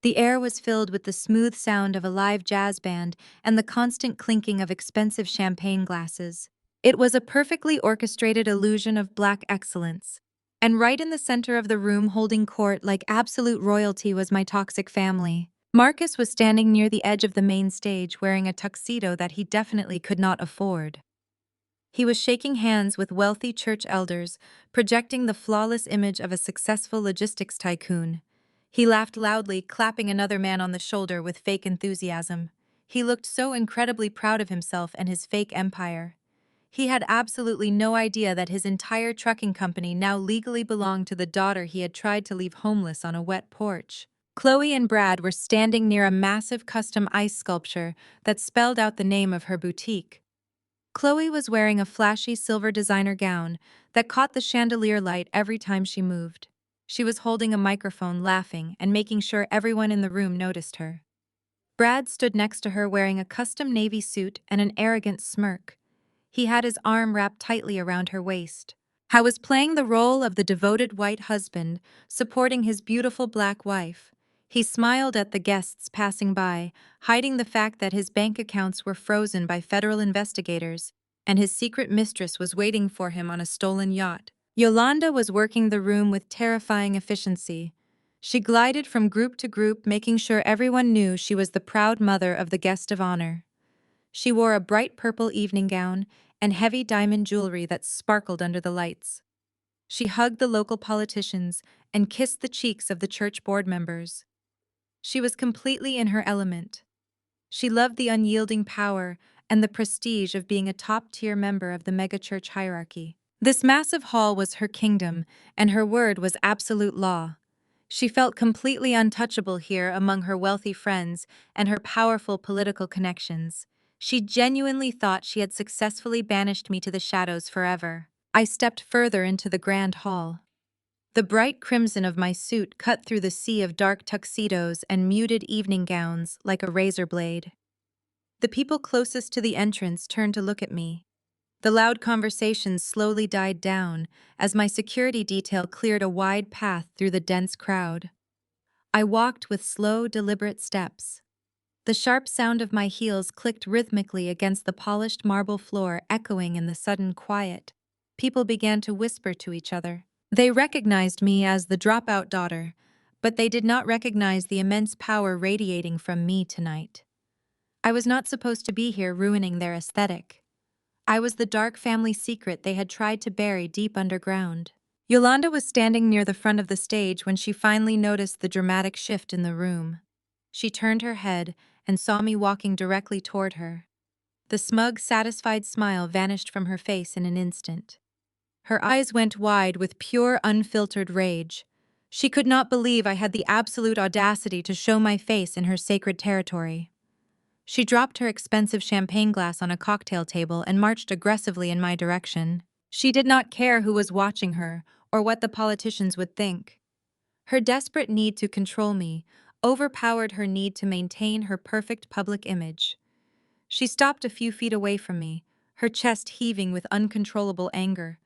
The air was filled with the smooth sound of a live jazz band and the constant clinking of expensive champagne glasses. It was a perfectly orchestrated illusion of black excellence. And right in the center of the room, holding court like absolute royalty, was my toxic family. Marcus was standing near the edge of the main stage wearing a tuxedo that he definitely could not afford. He was shaking hands with wealthy church elders, projecting the flawless image of a successful logistics tycoon. He laughed loudly, clapping another man on the shoulder with fake enthusiasm. He looked so incredibly proud of himself and his fake empire. He had absolutely no idea that his entire trucking company now legally belonged to the daughter he had tried to leave homeless on a wet porch. Chloe and Brad were standing near a massive custom ice sculpture that spelled out the name of her boutique. Chloe was wearing a flashy silver designer gown that caught the chandelier light every time she moved. She was holding a microphone, laughing and making sure everyone in the room noticed her. Brad stood next to her wearing a custom navy suit and an arrogant smirk. He had his arm wrapped tightly around her waist. I was playing the role of the devoted white husband, supporting his beautiful black wife. He smiled at the guests passing by, hiding the fact that his bank accounts were frozen by federal investigators, and his secret mistress was waiting for him on a stolen yacht. Yolanda was working the room with terrifying efficiency. She glided from group to group, making sure everyone knew she was the proud mother of the guest of honor. She wore a bright purple evening gown and heavy diamond jewelry that sparkled under the lights. She hugged the local politicians and kissed the cheeks of the church board members. She was completely in her element. She loved the unyielding power and the prestige of being a top-tier member of the megachurch hierarchy. This massive hall was her kingdom, and her word was absolute law. She felt completely untouchable here among her wealthy friends and her powerful political connections. She genuinely thought she had successfully banished me to the shadows forever. I stepped further into the grand hall. The bright crimson of my suit cut through the sea of dark tuxedos and muted evening gowns like a razor blade. The people closest to the entrance turned to look at me. The loud conversations slowly died down as my security detail cleared a wide path through the dense crowd. I walked with slow, deliberate steps. The sharp sound of my heels clicked rhythmically against the polished marble floor, echoing in the sudden quiet. People began to whisper to each other. They recognized me as the dropout daughter, but they did not recognize the immense power radiating from me tonight. I was not supposed to be here ruining their aesthetic. I was the dark family secret they had tried to bury deep underground. Yolanda was standing near the front of the stage when she finally noticed the dramatic shift in the room. She turned her head and saw me walking directly toward her. The smug, satisfied smile vanished from her face in an instant. Her eyes went wide with pure, unfiltered rage. She could not believe I had the absolute audacity to show my face in her sacred territory. She dropped her expensive champagne glass on a cocktail table and marched aggressively in my direction. She did not care who was watching her or what the politicians would think. Her desperate need to control me overpowered her need to maintain her perfect public image. She stopped a few feet away from me, her chest heaving with uncontrollable anger.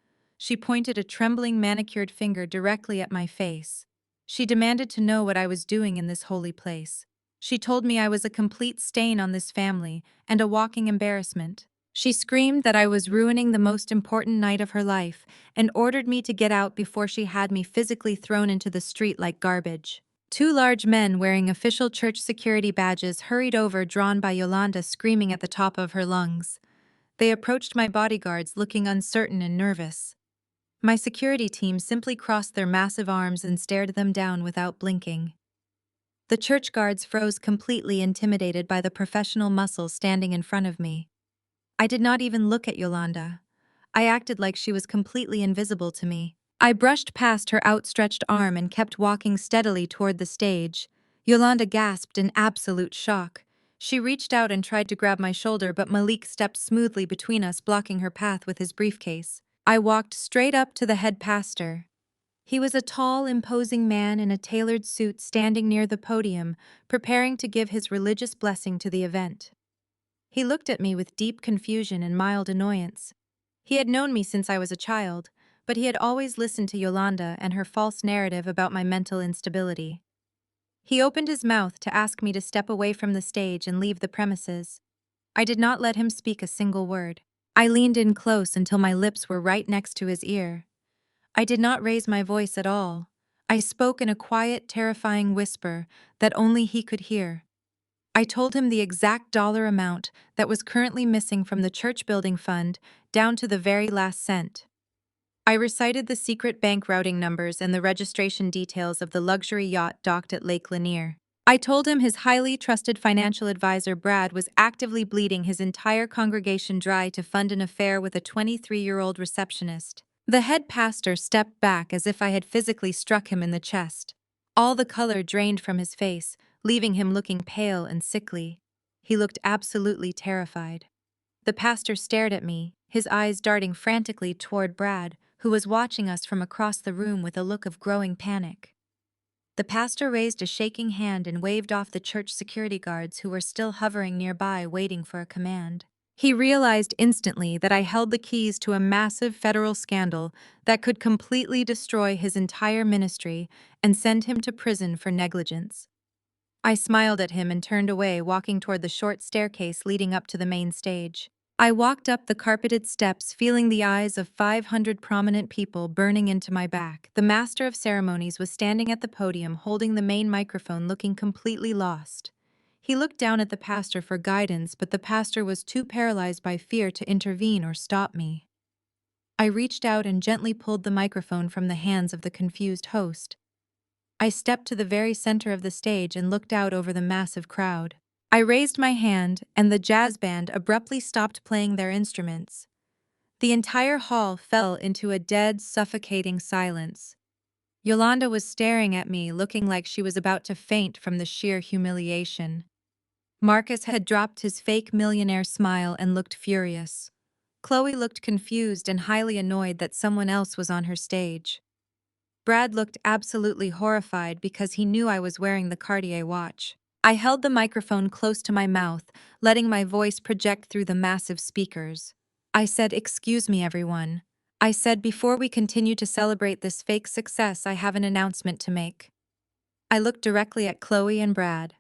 She pointed a trembling manicured finger directly at my face. She demanded to know what I was doing in this holy place. She told me I was a complete stain on this family and a walking embarrassment. She screamed that I was ruining the most important night of her life and ordered me to get out before she had me physically thrown into the street like garbage. Two large men wearing official church security badges hurried over, drawn by Yolanda screaming at the top of her lungs. They approached my bodyguards looking uncertain and nervous. My security team simply crossed their massive arms and stared them down without blinking. The church guards froze, completely intimidated by the professional muscle standing in front of me. I did not even look at Yolanda. I acted like she was completely invisible to me. I brushed past her outstretched arm and kept walking steadily toward the stage. Yolanda gasped in absolute shock. She reached out and tried to grab my shoulder, but Malik stepped smoothly between us, blocking her path with his briefcase. I walked straight up to the head pastor. He was a tall, imposing man in a tailored suit standing near the podium, preparing to give his religious blessing to the event. He looked at me with deep confusion and mild annoyance. He had known me since I was a child, but he had always listened to Yolanda and her false narrative about my mental instability. He opened his mouth to ask me to step away from the stage and leave the premises. I did not let him speak a single word. I leaned in close until my lips were right next to his ear. I did not raise my voice at all. I spoke in a quiet, terrifying whisper that only he could hear. I told him the exact dollar amount that was currently missing from the church building fund, down to the very last cent. I recited the secret bank routing numbers and the registration details of the luxury yacht docked at Lake Lanier. I told him his highly trusted financial advisor Brad was actively bleeding his entire congregation dry to fund an affair with a 23-year-old receptionist. The head pastor stepped back as if I had physically struck him in the chest. All the color drained from his face, leaving him looking pale and sickly. He looked absolutely terrified. The pastor stared at me, his eyes darting frantically toward Brad, who was watching us from across the room with a look of growing panic. The pastor raised a shaking hand and waved off the church security guards who were still hovering nearby waiting for a command. He realized instantly that I held the keys to a massive federal scandal that could completely destroy his entire ministry and send him to prison for negligence. I smiled at him and turned away, walking toward the short staircase leading up to the main stage. I walked up the carpeted steps, feeling the eyes of 500 prominent people burning into my back. The master of ceremonies was standing at the podium holding the main microphone, looking completely lost. He looked down at the pastor for guidance, but the pastor was too paralyzed by fear to intervene or stop me. I reached out and gently pulled the microphone from the hands of the confused host. I stepped to the very center of the stage and looked out over the massive crowd. I raised my hand, and the jazz band abruptly stopped playing their instruments. The entire hall fell into a dead, suffocating silence. Yolanda was staring at me, looking like she was about to faint from the sheer humiliation. Marcus had dropped his fake millionaire smile and looked furious. Chloe looked confused and highly annoyed that someone else was on her stage. Brad looked absolutely horrified because he knew I was wearing the Cartier watch. I held the microphone close to my mouth, letting my voice project through the massive speakers. I said, "Excuse me, everyone." I said, "Before we continue to celebrate this fake success, I have an announcement to make." I looked directly at Chloe and Brad.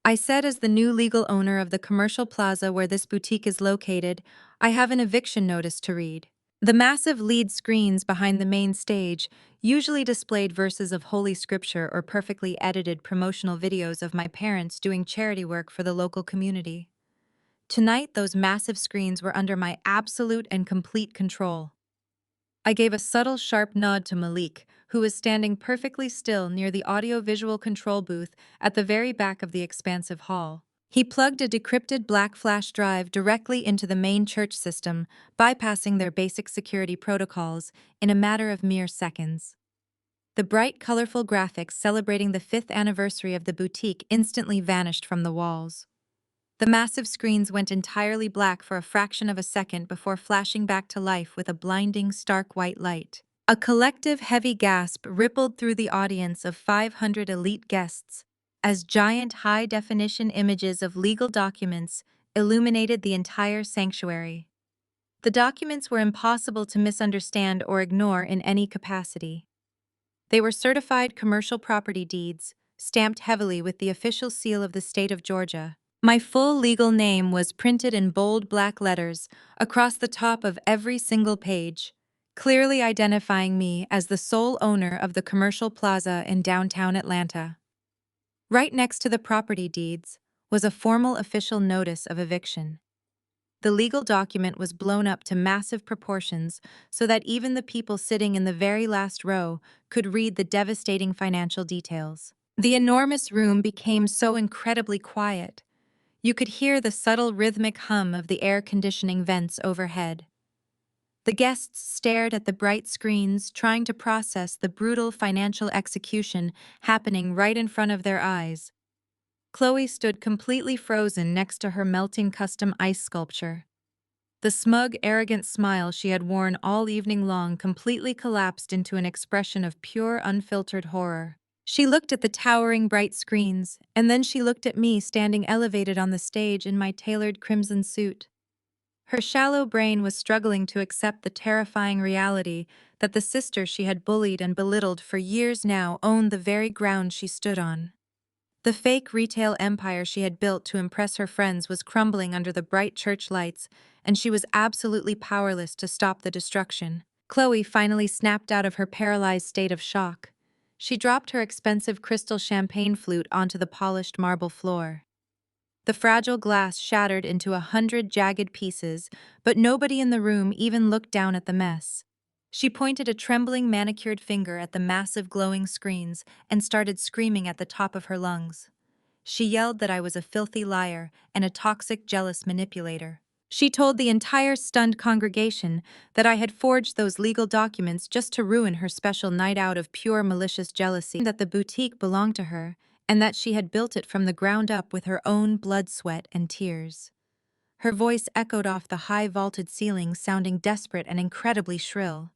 I said, "As the new legal owner of the commercial plaza where this boutique is located, I have an eviction notice to read." The massive LED screens behind the main stage usually displayed verses of Holy Scripture or perfectly edited promotional videos of my parents doing charity work for the local community. Tonight, those massive screens were under my absolute and complete control. I gave a subtle, sharp nod to Malik, who was standing perfectly still near the audio-visual control booth at the very back of the expansive hall. He plugged a decrypted black flash drive directly into the main church system, bypassing their basic security protocols in a matter of mere seconds. The bright, colorful graphics celebrating the 5th anniversary of the boutique instantly vanished from the walls. The massive screens went entirely black for a fraction of a second before flashing back to life with a blinding, stark white light. A collective heavy gasp rippled through the audience of 500 elite guests as giant high-definition images of legal documents illuminated the entire sanctuary. The documents were impossible to misunderstand or ignore in any capacity. They were certified commercial property deeds, stamped heavily with the official seal of the state of Georgia. My full legal name was printed in bold black letters across the top of every single page, clearly identifying me as the sole owner of the commercial plaza in downtown Atlanta. Right next to the property deeds was a formal official notice of eviction. The legal document was blown up to massive proportions so that even the people sitting in the very last row could read the devastating financial details. The enormous room became so incredibly quiet. You could hear the subtle rhythmic hum of the air conditioning vents overhead. The guests stared at the bright screens, trying to process the brutal financial execution happening right in front of their eyes. Chloe stood completely frozen next to her melting custom ice sculpture. The smug, arrogant smile she had worn all evening long completely collapsed into an expression of pure, unfiltered horror. She looked at the towering bright screens, and then she looked at me standing elevated on the stage in my tailored crimson suit. Her shallow brain was struggling to accept the terrifying reality that the sister she had bullied and belittled for years now owned the very ground she stood on. The fake retail empire she had built to impress her friends was crumbling under the bright church lights, and she was absolutely powerless to stop the destruction. Chloe finally snapped out of her paralyzed state of shock. She dropped her expensive crystal champagne flute onto the polished marble floor. The fragile glass shattered into 100 jagged pieces, but nobody in the room even looked down at the mess. She pointed a trembling manicured finger at the massive glowing screens and started screaming at the top of her lungs. She yelled that I was a filthy liar and a toxic, jealous manipulator. She told the entire stunned congregation that I had forged those legal documents just to ruin her special night out of pure malicious jealousy, that the boutique belonged to her, and that she had built it from the ground up with her own blood, sweat, and tears. Her voice echoed off the high vaulted ceiling, sounding desperate and incredibly shrill.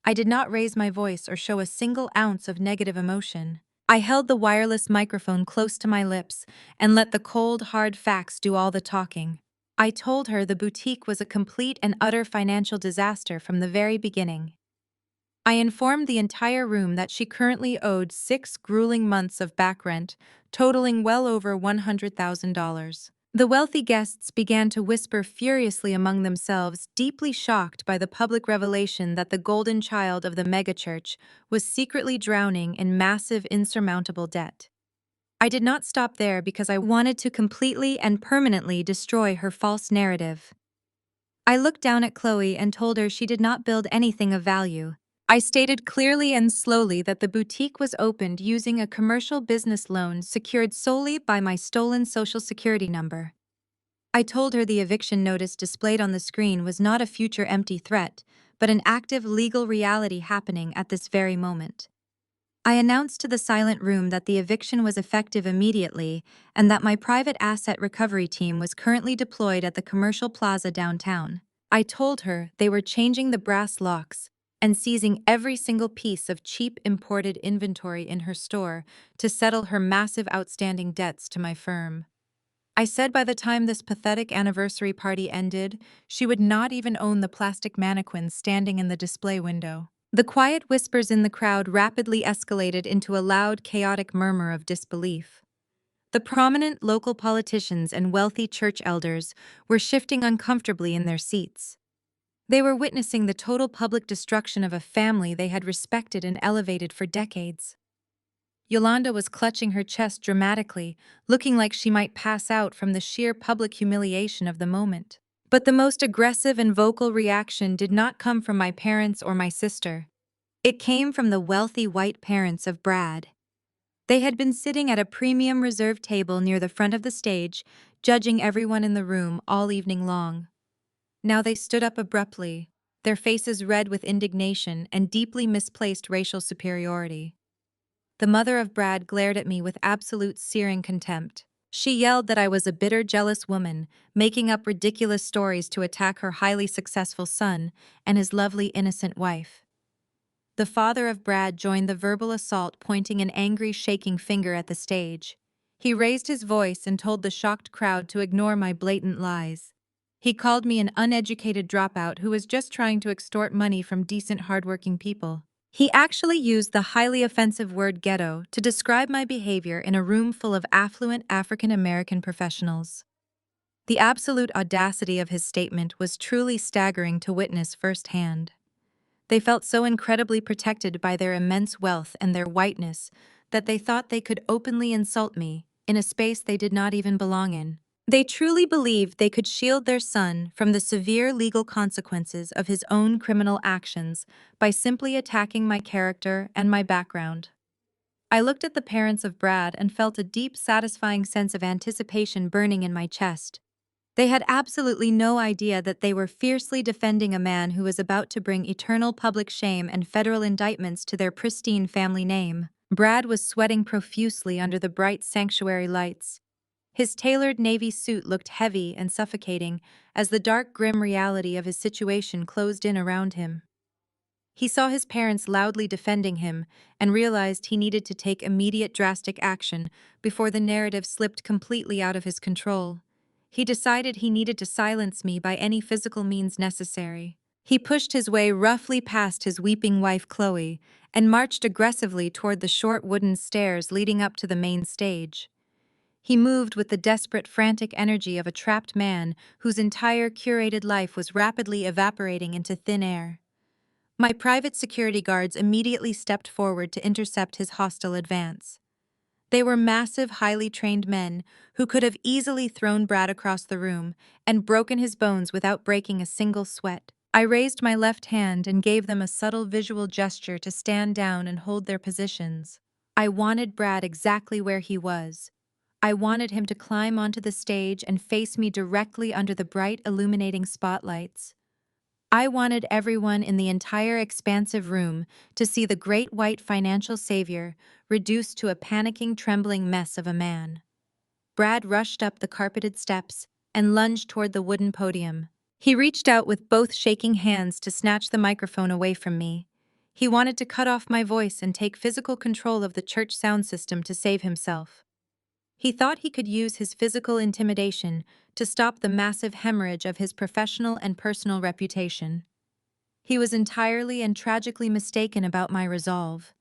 I did not raise my voice or show a single ounce of negative emotion. I held the wireless microphone close to my lips and let the cold, hard facts do all the talking. I told her the boutique was a complete and utter financial disaster from the very beginning. I informed the entire room that she currently owed 6 grueling months of back rent, totaling well over $100,000. The wealthy guests began to whisper furiously among themselves, deeply shocked by the public revelation that the golden child of the megachurch was secretly drowning in massive, insurmountable debt. I did not stop there because I wanted to completely and permanently destroy her false narrative. I looked down at Chloe and told her she did not build anything of value. I stated clearly and slowly that the boutique was opened using a commercial business loan secured solely by my stolen social security number. I told her the eviction notice displayed on the screen was not a future empty threat, but an active legal reality happening at this very moment. I announced to the silent room that the eviction was effective immediately and that my private asset recovery team was currently deployed at the commercial plaza downtown. I told her they were changing the brass locks and seizing every single piece of cheap imported inventory in her store to settle her massive outstanding debts to my firm. I said by the time this pathetic anniversary party ended, she would not even own the plastic mannequins standing in the display window. The quiet whispers in the crowd rapidly escalated into a loud, chaotic murmur of disbelief. The prominent local politicians and wealthy church elders were shifting uncomfortably in their seats. They were witnessing the total public destruction of a family they had respected and elevated for decades. Yolanda was clutching her chest dramatically, looking like she might pass out from the sheer public humiliation of the moment. But the most aggressive and vocal reaction did not come from my parents or my sister. It came from the wealthy white parents of Brad. They had been sitting at a premium reserved table near the front of the stage, judging everyone in the room all evening long. Now they stood up abruptly, their faces red with indignation and deeply misplaced racial superiority. The mother of Brad glared at me with absolute searing contempt. She yelled that I was a bitter, jealous woman, making up ridiculous stories to attack her highly successful son and his lovely, innocent wife. The father of Brad joined the verbal assault, pointing an angry, shaking finger at the stage. He raised his voice and told the shocked crowd to ignore my blatant lies. He called me an uneducated dropout who was just trying to extort money from decent, hardworking people. He actually used the highly offensive word ghetto to describe my behavior in a room full of affluent African American professionals. The absolute audacity of his statement was truly staggering to witness firsthand. They felt so incredibly protected by their immense wealth and their whiteness that they thought they could openly insult me in a space they did not even belong in. They truly believed they could shield their son from the severe legal consequences of his own criminal actions by simply attacking my character and my background. I looked at the parents of Brad and felt a deep, satisfying sense of anticipation burning in my chest. They had absolutely no idea that they were fiercely defending a man who was about to bring eternal public shame and federal indictments to their pristine family name. Brad was sweating profusely under the bright sanctuary lights. His tailored navy suit looked heavy and suffocating as the dark, grim reality of his situation closed in around him. He saw his parents loudly defending him and realized he needed to take immediate drastic action before the narrative slipped completely out of his control. He decided he needed to silence me by any physical means necessary. He pushed his way roughly past his weeping wife Chloe and marched aggressively toward the short wooden stairs leading up to the main stage. He moved with the desperate, frantic energy of a trapped man whose entire curated life was rapidly evaporating into thin air. My private security guards immediately stepped forward to intercept his hostile advance. They were massive, highly trained men who could have easily thrown Brad across the room and broken his bones without breaking a single sweat. I raised my left hand and gave them a subtle visual gesture to stand down and hold their positions. I wanted Brad exactly where he was. I wanted him to climb onto the stage and face me directly under the bright, illuminating spotlights. I wanted everyone in the entire expansive room to see the great white financial savior reduced to a panicking, trembling mess of a man. Brad rushed up the carpeted steps and lunged toward the wooden podium. He reached out with both shaking hands to snatch the microphone away from me. He wanted to cut off my voice and take physical control of the church sound system to save himself. He thought he could use his physical intimidation to stop the massive hemorrhage of his professional and personal reputation. He was entirely and tragically mistaken about my resolve.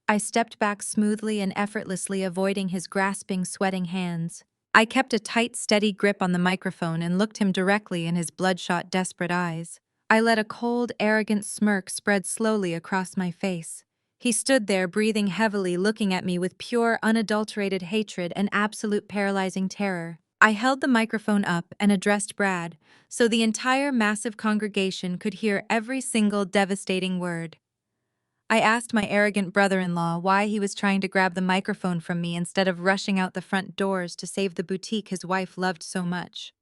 I stepped back smoothly and effortlessly, avoiding his grasping, sweating hands. I kept a tight, steady grip on the microphone and looked him directly in his bloodshot, desperate eyes. I let a cold, arrogant smirk spread slowly across my face. He stood there, breathing heavily, looking at me with pure, unadulterated hatred and absolute paralyzing terror. I held the microphone up and addressed Brad, so the entire massive congregation could hear every single devastating word. I asked my arrogant brother-in-law why he was trying to grab the microphone from me instead of rushing out the front doors to save the boutique his wife loved so much.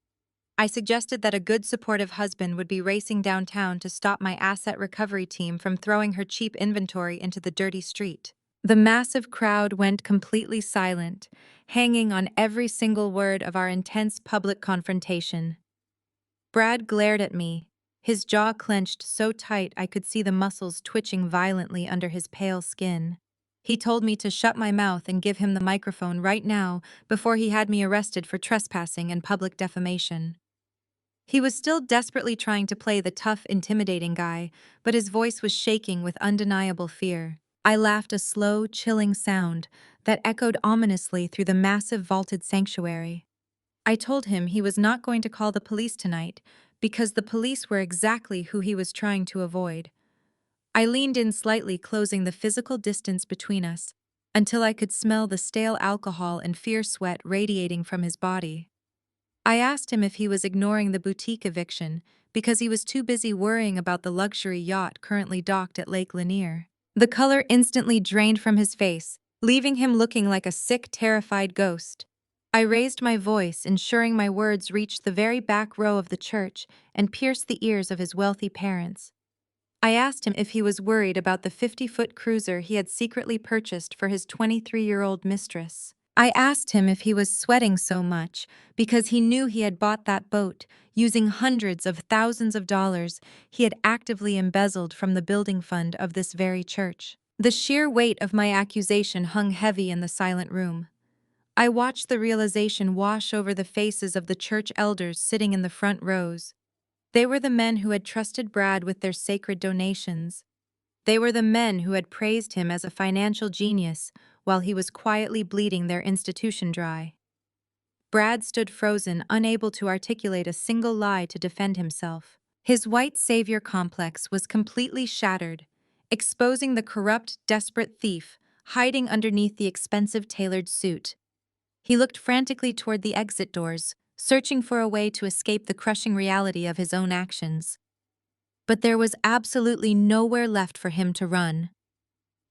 I suggested that a good supportive husband would be racing downtown to stop my asset recovery team from throwing her cheap inventory into the dirty street. The massive crowd went completely silent, hanging on every single word of our intense public confrontation. Brad glared at me, his jaw clenched so tight I could see the muscles twitching violently under his pale skin. He told me to shut my mouth and give him the microphone right now before he had me arrested for trespassing and public defamation. He was still desperately trying to play the tough, intimidating guy, but his voice was shaking with undeniable fear. I laughed, a slow, chilling sound that echoed ominously through the massive vaulted sanctuary. I told him he was not going to call the police tonight because the police were exactly who he was trying to avoid. I leaned in slightly, closing the physical distance between us, until I could smell the stale alcohol and fear sweat radiating from his body. I asked him if he was ignoring the boutique eviction because he was too busy worrying about the luxury yacht currently docked at Lake Lanier. The color instantly drained from his face, leaving him looking like a sick, terrified ghost. I raised my voice, ensuring my words reached the very back row of the church and pierced the ears of his wealthy parents. I asked him if he was worried about the 50-foot cruiser he had secretly purchased for his 23-year-old mistress. I asked him if he was sweating so much because he knew he had bought that boat using hundreds of thousands of dollars he had actively embezzled from the building fund of this very church. The sheer weight of my accusation hung heavy in the silent room. I watched the realization wash over the faces of the church elders sitting in the front rows. They were the men who had trusted Brad with their sacred donations. They were the men who had praised him as a financial genius while he was quietly bleeding their institution dry. Brad stood frozen, unable to articulate a single lie to defend himself. His white savior complex was completely shattered, exposing the corrupt, desperate thief hiding underneath the expensive tailored suit. He looked frantically toward the exit doors, searching for a way to escape the crushing reality of his own actions. But there was absolutely nowhere left for him to run.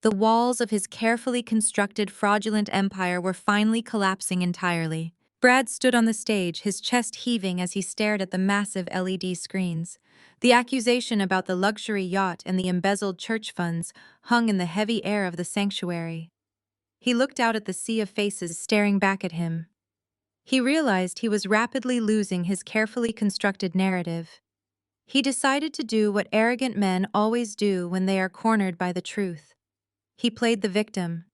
The walls of his carefully constructed fraudulent empire were finally collapsing entirely. Brad stood on the stage, his chest heaving as he stared at the massive LED screens. The accusation about the luxury yacht and the embezzled church funds hung in the heavy air of the sanctuary. He looked out at the sea of faces staring back at him. He realized he was rapidly losing his carefully constructed narrative. He decided to do what arrogant men always do when they are cornered by the truth. He played the victim.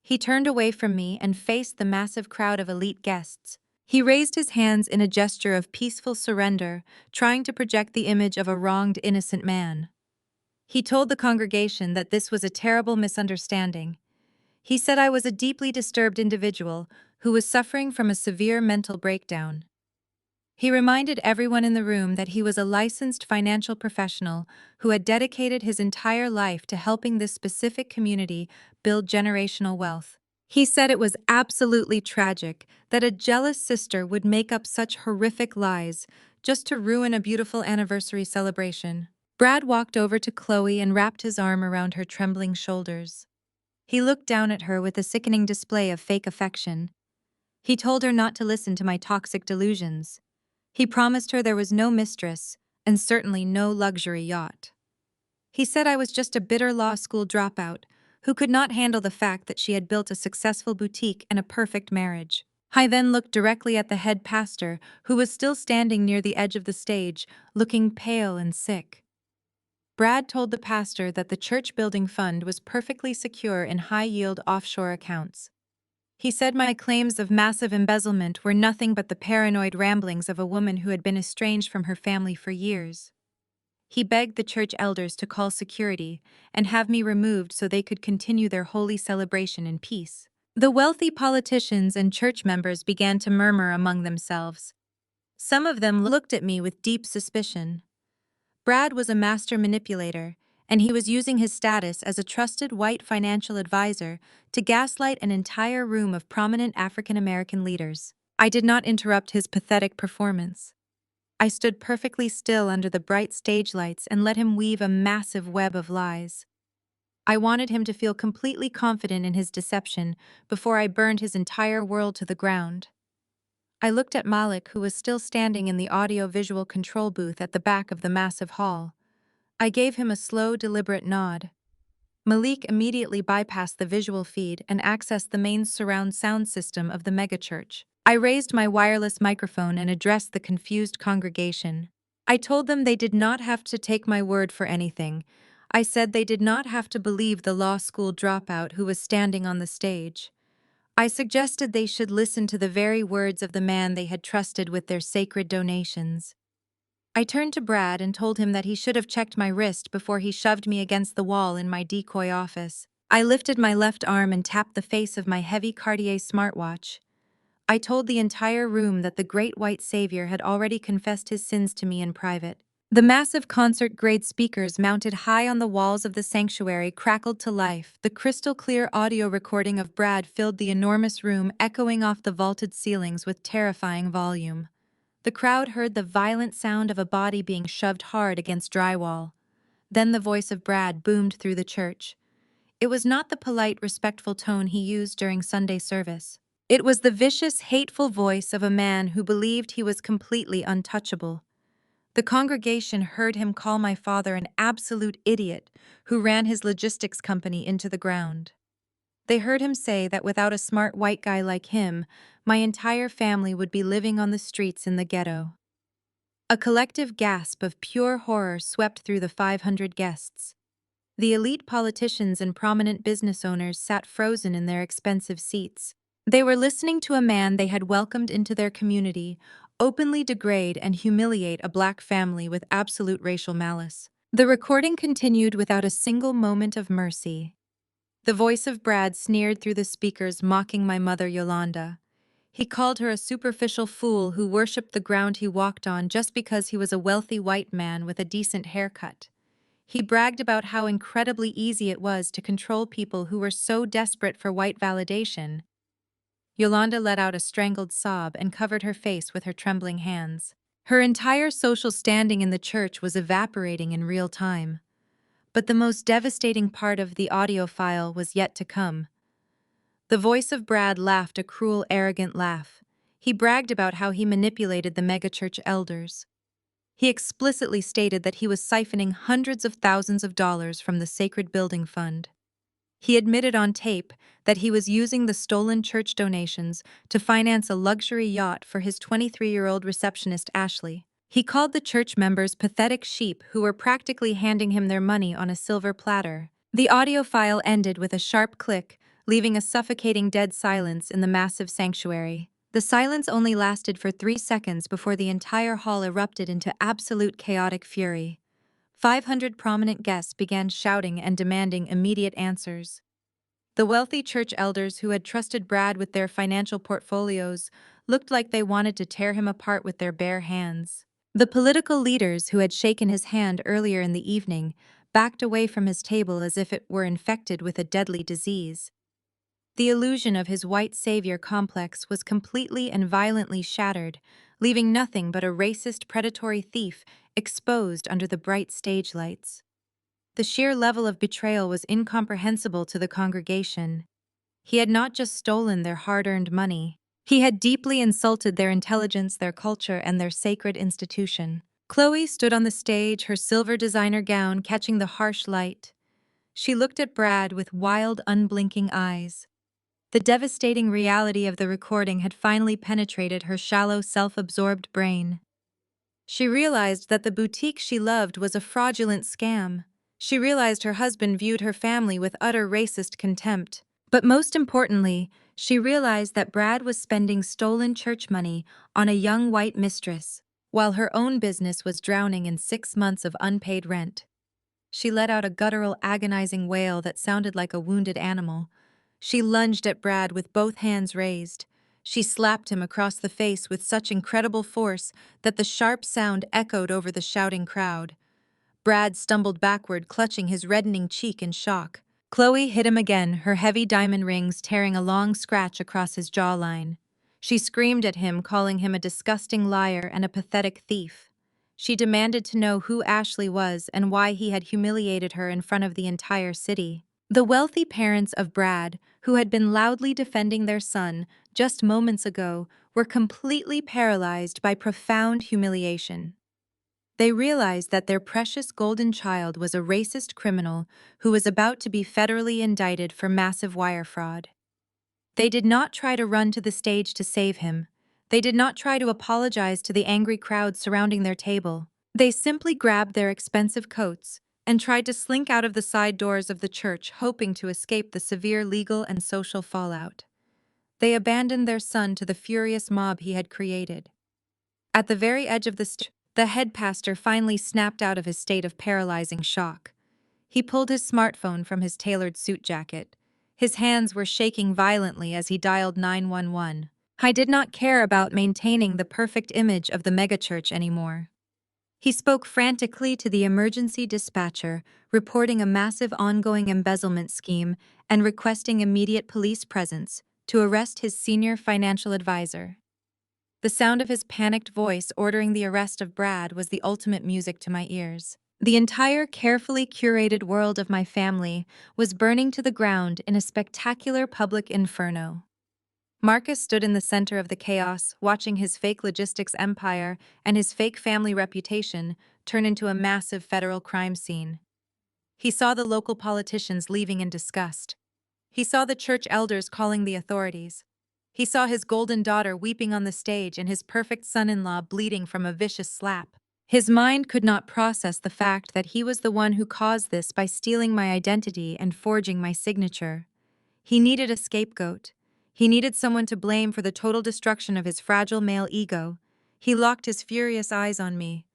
He turned away from me and faced the massive crowd of elite guests. He raised his hands in a gesture of peaceful surrender, trying to project the image of a wronged innocent man. He told the congregation that this was a terrible misunderstanding. He said I was a deeply disturbed individual who was suffering from a severe mental breakdown. He reminded everyone in the room that he was a licensed financial professional who had dedicated his entire life to helping this specific community build generational wealth. He said it was absolutely tragic that a jealous sister would make up such horrific lies just to ruin a beautiful anniversary celebration. Brad walked over to Chloe and wrapped his arm around her trembling shoulders. He looked down at her with a sickening display of fake affection. He told her not to listen to my toxic delusions. He promised her there was no mistress, and certainly no luxury yacht. He said I was just a bitter law school dropout who could not handle the fact that she had built a successful boutique and a perfect marriage. I then looked directly at the head pastor, who was still standing near the edge of the stage, looking pale and sick. Brad told the pastor that the church building fund was perfectly secure in high-yield offshore accounts. He said my claims of massive embezzlement were nothing but the paranoid ramblings of a woman who had been estranged from her family for years. He begged the church elders to call security and have me removed so they could continue their holy celebration in peace. The wealthy politicians and church members began to murmur among themselves. Some of them looked at me with deep suspicion. Brad was a master manipulator, and he was using his status as a trusted white financial advisor to gaslight an entire room of prominent African American leaders. I did not interrupt his pathetic performance. I stood perfectly still under the bright stage lights and let him weave a massive web of lies. I wanted him to feel completely confident in his deception before I burned his entire world to the ground. I looked at Malik, who was still standing in the audio-visual control booth at the back of the massive hall. I gave him a slow, deliberate nod. Malik immediately bypassed the visual feed and accessed the main surround sound system of the megachurch. I raised my wireless microphone and addressed the confused congregation. I told them they did not have to take my word for anything. I said they did not have to believe the law school dropout who was standing on the stage. I suggested they should listen to the very words of the man they had trusted with their sacred donations. I turned to Brad and told him that he should have checked my wrist before he shoved me against the wall in my decoy office. I lifted my left arm and tapped the face of my heavy Cartier smartwatch. I told the entire room that the great white savior had already confessed his sins to me in private. The massive concert-grade speakers mounted high on the walls of the sanctuary crackled to life. The crystal-clear audio recording of Brad filled the enormous room, echoing off the vaulted ceilings with terrifying volume. The crowd heard the violent sound of a body being shoved hard against drywall. Then the voice of Brad boomed through the church. It was not the polite, respectful tone he used during Sunday service. It was the vicious, hateful voice of a man who believed he was completely untouchable. The congregation heard him call my father an absolute idiot who ran his logistics company into the ground. They heard him say that without a smart white guy like him, my entire family would be living on the streets in the ghetto. A collective gasp of pure horror swept through the 500 guests. The elite politicians and prominent business owners sat frozen in their expensive seats. They were listening to a man they had welcomed into their community openly degrade and humiliate a black family with absolute racial malice. The recording continued without a single moment of mercy. The voice of Brad sneered through the speakers, mocking my mother, Yolanda. He called her a superficial fool who worshipped the ground he walked on just because he was a wealthy white man with a decent haircut. He bragged about how incredibly easy it was to control people who were so desperate for white validation. Yolanda let out a strangled sob and covered her face with her trembling hands. Her entire social standing in the church was evaporating in real time. But the most devastating part of the audio file was yet to come. The voice of Brad laughed a cruel, arrogant laugh. He bragged about how he manipulated the megachurch elders. He explicitly stated that he was siphoning hundreds of thousands of dollars from the sacred building fund. He admitted on tape that he was using the stolen church donations to finance a luxury yacht for his 23-year-old receptionist Ashley. He called the church members pathetic sheep who were practically handing him their money on a silver platter. The audio file ended with a sharp click, leaving a suffocating dead silence in the massive sanctuary. The silence only lasted for 3 seconds before the entire hall erupted into absolute chaotic fury. 500 prominent guests began shouting and demanding immediate answers. The wealthy church elders who had trusted Brad with their financial portfolios looked like they wanted to tear him apart with their bare hands. The political leaders who had shaken his hand earlier in the evening backed away from his table as if it were infected with a deadly disease. The illusion of his white savior complex was completely and violently shattered, leaving nothing but a racist predatory thief exposed under the bright stage lights. The sheer level of betrayal was incomprehensible to the congregation. He had not just stolen their hard-earned money. He had deeply insulted their intelligence, their culture, and their sacred institution. Chloe stood on the stage, her silver designer gown catching the harsh light. She looked at Brad with wild, unblinking eyes. The devastating reality of the recording had finally penetrated her shallow, self-absorbed brain. She realized that the boutique she loved was a fraudulent scam. She realized her husband viewed her family with utter racist contempt. But most importantly, she realized that Brad was spending stolen church money on a young white mistress, while her own business was drowning in 6 months of unpaid rent. She let out a guttural, agonizing wail that sounded like a wounded animal. She lunged at Brad with both hands raised. She slapped him across the face with such incredible force that the sharp sound echoed over the shouting crowd. Brad stumbled backward, clutching his reddening cheek in shock. Chloe hit him again, her heavy diamond rings tearing a long scratch across his jawline. She screamed at him, calling him a disgusting liar and a pathetic thief. She demanded to know who Ashley was and why he had humiliated her in front of the entire city. The wealthy parents of Brad, who had been loudly defending their son just moments ago, were completely paralyzed by profound humiliation. They realized that their precious golden child was a racist criminal who was about to be federally indicted for massive wire fraud. They did not try to run to the stage to save him. They did not try to apologize to the angry crowd surrounding their table. They simply grabbed their expensive coats and tried to slink out of the side doors of the church, hoping to escape the severe legal and social fallout. They abandoned their son to the furious mob he had created. At the very edge of the stage, the head pastor finally snapped out of his state of paralyzing shock. He pulled his smartphone from his tailored suit jacket. His hands were shaking violently as he dialed 911. I did not care about maintaining the perfect image of the megachurch anymore. He spoke frantically to the emergency dispatcher, reporting a massive ongoing embezzlement scheme and requesting immediate police presence to arrest his senior financial advisor. The sound of his panicked voice ordering the arrest of Brad was the ultimate music to my ears. The entire carefully curated world of my family was burning to the ground in a spectacular public inferno. Marcus stood in the center of the chaos, watching his fake logistics empire and his fake family reputation turn into a massive federal crime scene. He saw the local politicians leaving in disgust. He saw the church elders calling the authorities. He saw his golden daughter weeping on the stage and his perfect son-in-law bleeding from a vicious slap. His mind could not process the fact that he was the one who caused this by stealing my identity and forging my signature. He needed a scapegoat. He needed someone to blame for the total destruction of his fragile male ego. He locked his furious eyes on me.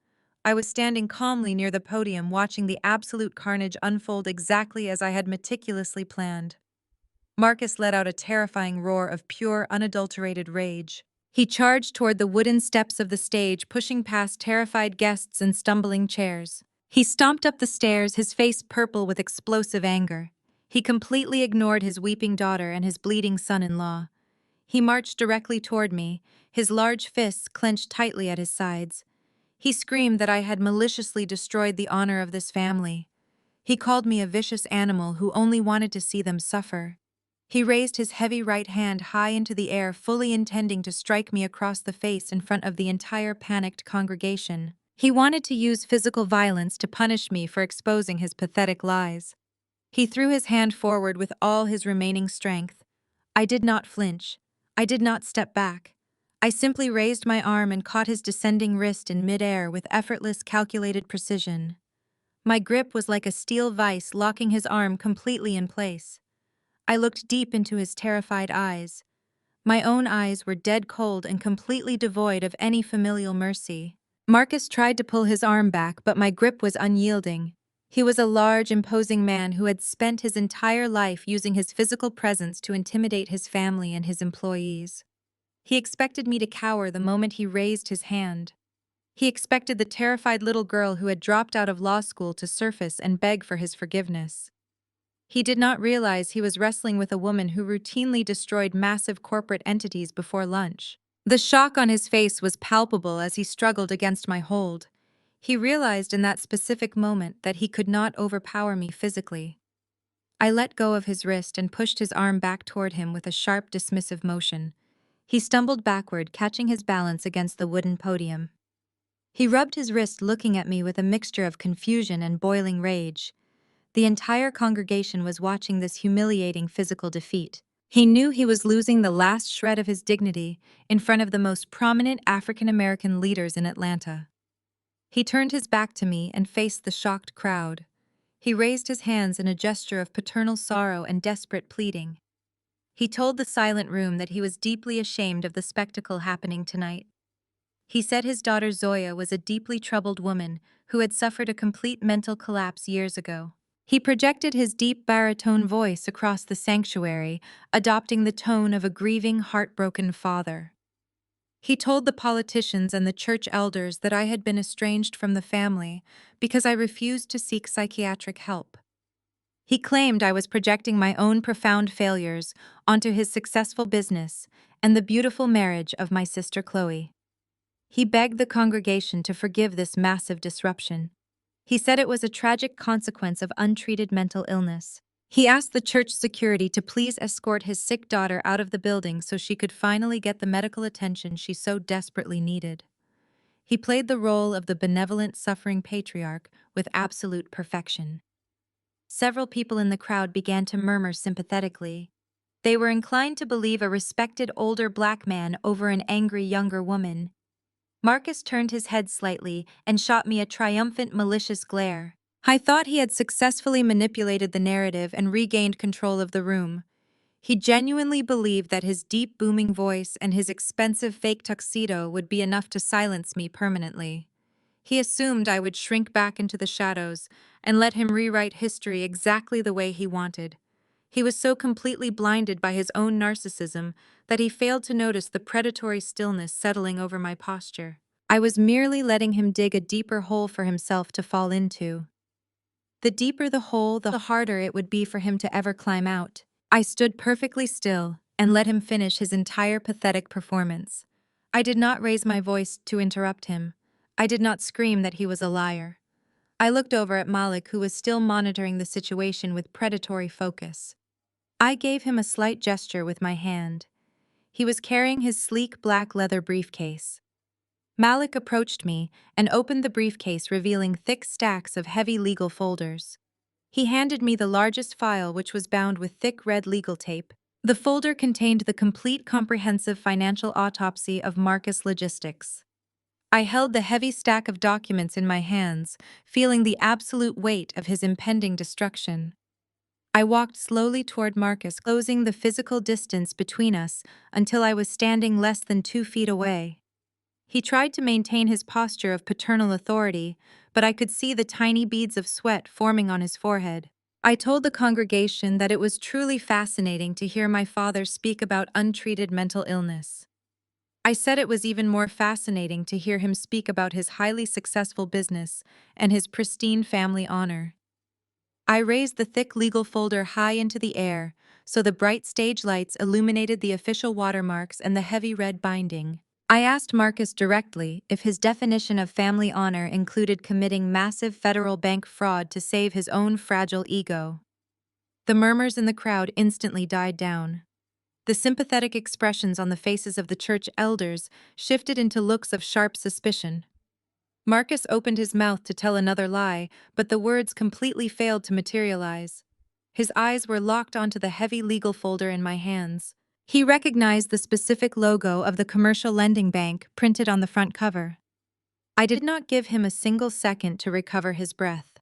I was standing calmly near the podium watching the absolute carnage unfold exactly as I had meticulously planned. Marcus let out a terrifying roar of pure, unadulterated rage. He charged toward the wooden steps of the stage, pushing past terrified guests and stumbling chairs. He stomped up the stairs, his face purple with explosive anger. He completely ignored his weeping daughter and his bleeding son-in-law. He marched directly toward me, his large fists clenched tightly at his sides. He screamed that I had maliciously destroyed the honor of this family. He called me a vicious animal who only wanted to see them suffer. He raised his heavy right hand high into the air, fully intending to strike me across the face in front of the entire panicked congregation. He wanted to use physical violence to punish me for exposing his pathetic lies. He threw his hand forward with all his remaining strength. I did not flinch. I did not step back. I simply raised my arm and caught his descending wrist in midair with effortless, calculated precision. My grip was like a steel vise, locking his arm completely in place. I looked deep into his terrified eyes. My own eyes were dead cold and completely devoid of any familial mercy. Marcus tried to pull his arm back, but my grip was unyielding. He was a large, imposing man who had spent his entire life using his physical presence to intimidate his family and his employees. He expected me to cower the moment he raised his hand. He expected the terrified little girl who had dropped out of law school to surface and beg for his forgiveness. He did not realize he was wrestling with a woman who routinely destroyed massive corporate entities before lunch. The shock on his face was palpable as he struggled against my hold. He realized in that specific moment that he could not overpower me physically. I let go of his wrist and pushed his arm back toward him with a sharp, dismissive motion. He stumbled backward, catching his balance against the wooden podium. He rubbed his wrist, looking at me with a mixture of confusion and boiling rage. The entire congregation was watching this humiliating physical defeat. He knew he was losing the last shred of his dignity in front of the most prominent African American leaders in Atlanta. He turned his back to me and faced the shocked crowd. He raised his hands in a gesture of paternal sorrow and desperate pleading. He told the silent room that he was deeply ashamed of the spectacle happening tonight. He said his daughter Zoya was a deeply troubled woman who had suffered a complete mental collapse years ago. He projected his deep baritone voice across the sanctuary, adopting the tone of a grieving, heartbroken father. He told the politicians and the church elders that I had been estranged from the family because I refused to seek psychiatric help. He claimed I was projecting my own profound failures onto his successful business and the beautiful marriage of my sister Chloe. He begged the congregation to forgive this massive disruption. He said it was a tragic consequence of untreated mental illness. He asked the church security to please escort his sick daughter out of the building so she could finally get the medical attention she so desperately needed. He played the role of the benevolent, suffering patriarch with absolute perfection. Several people in the crowd began to murmur sympathetically. They were inclined to believe a respected older black man over an angry younger woman. Marcus turned his head slightly and shot me a triumphant, malicious glare. I thought he had successfully manipulated the narrative and regained control of the room. He genuinely believed that his deep, booming voice and his expensive fake tuxedo would be enough to silence me permanently. He assumed I would shrink back into the shadows and let him rewrite history exactly the way he wanted. He was so completely blinded by his own narcissism that he failed to notice the predatory stillness settling over my posture. I was merely letting him dig a deeper hole for himself to fall into. The deeper the hole, the harder it would be for him to ever climb out. I stood perfectly still and let him finish his entire pathetic performance. I did not raise my voice to interrupt him. I did not scream that he was a liar. I looked over at Malik, who was still monitoring the situation with predatory focus. I gave him a slight gesture with my hand. He was carrying his sleek black leather briefcase. Malik approached me and opened the briefcase, revealing thick stacks of heavy legal folders. He handed me the largest file, which was bound with thick red legal tape. The folder contained the complete comprehensive financial autopsy of Marcus Logistics. I held the heavy stack of documents in my hands, feeling the absolute weight of his impending destruction. I walked slowly toward Marcus, closing the physical distance between us until I was standing less than 2 feet away. He tried to maintain his posture of paternal authority, but I could see the tiny beads of sweat forming on his forehead. I told the congregation that it was truly fascinating to hear my father speak about untreated mental illness. I said it was even more fascinating to hear him speak about his highly successful business and his pristine family honor. I raised the thick legal folder high into the air, so the bright stage lights illuminated the official watermarks and the heavy red binding. I asked Marcus directly if his definition of family honor included committing massive federal bank fraud to save his own fragile ego. The murmurs in the crowd instantly died down. The sympathetic expressions on the faces of the church elders shifted into looks of sharp suspicion. Marcus opened his mouth to tell another lie, but the words completely failed to materialize. His eyes were locked onto the heavy legal folder in my hands. He recognized the specific logo of the commercial lending bank printed on the front cover. I did not give him a single second to recover his breath.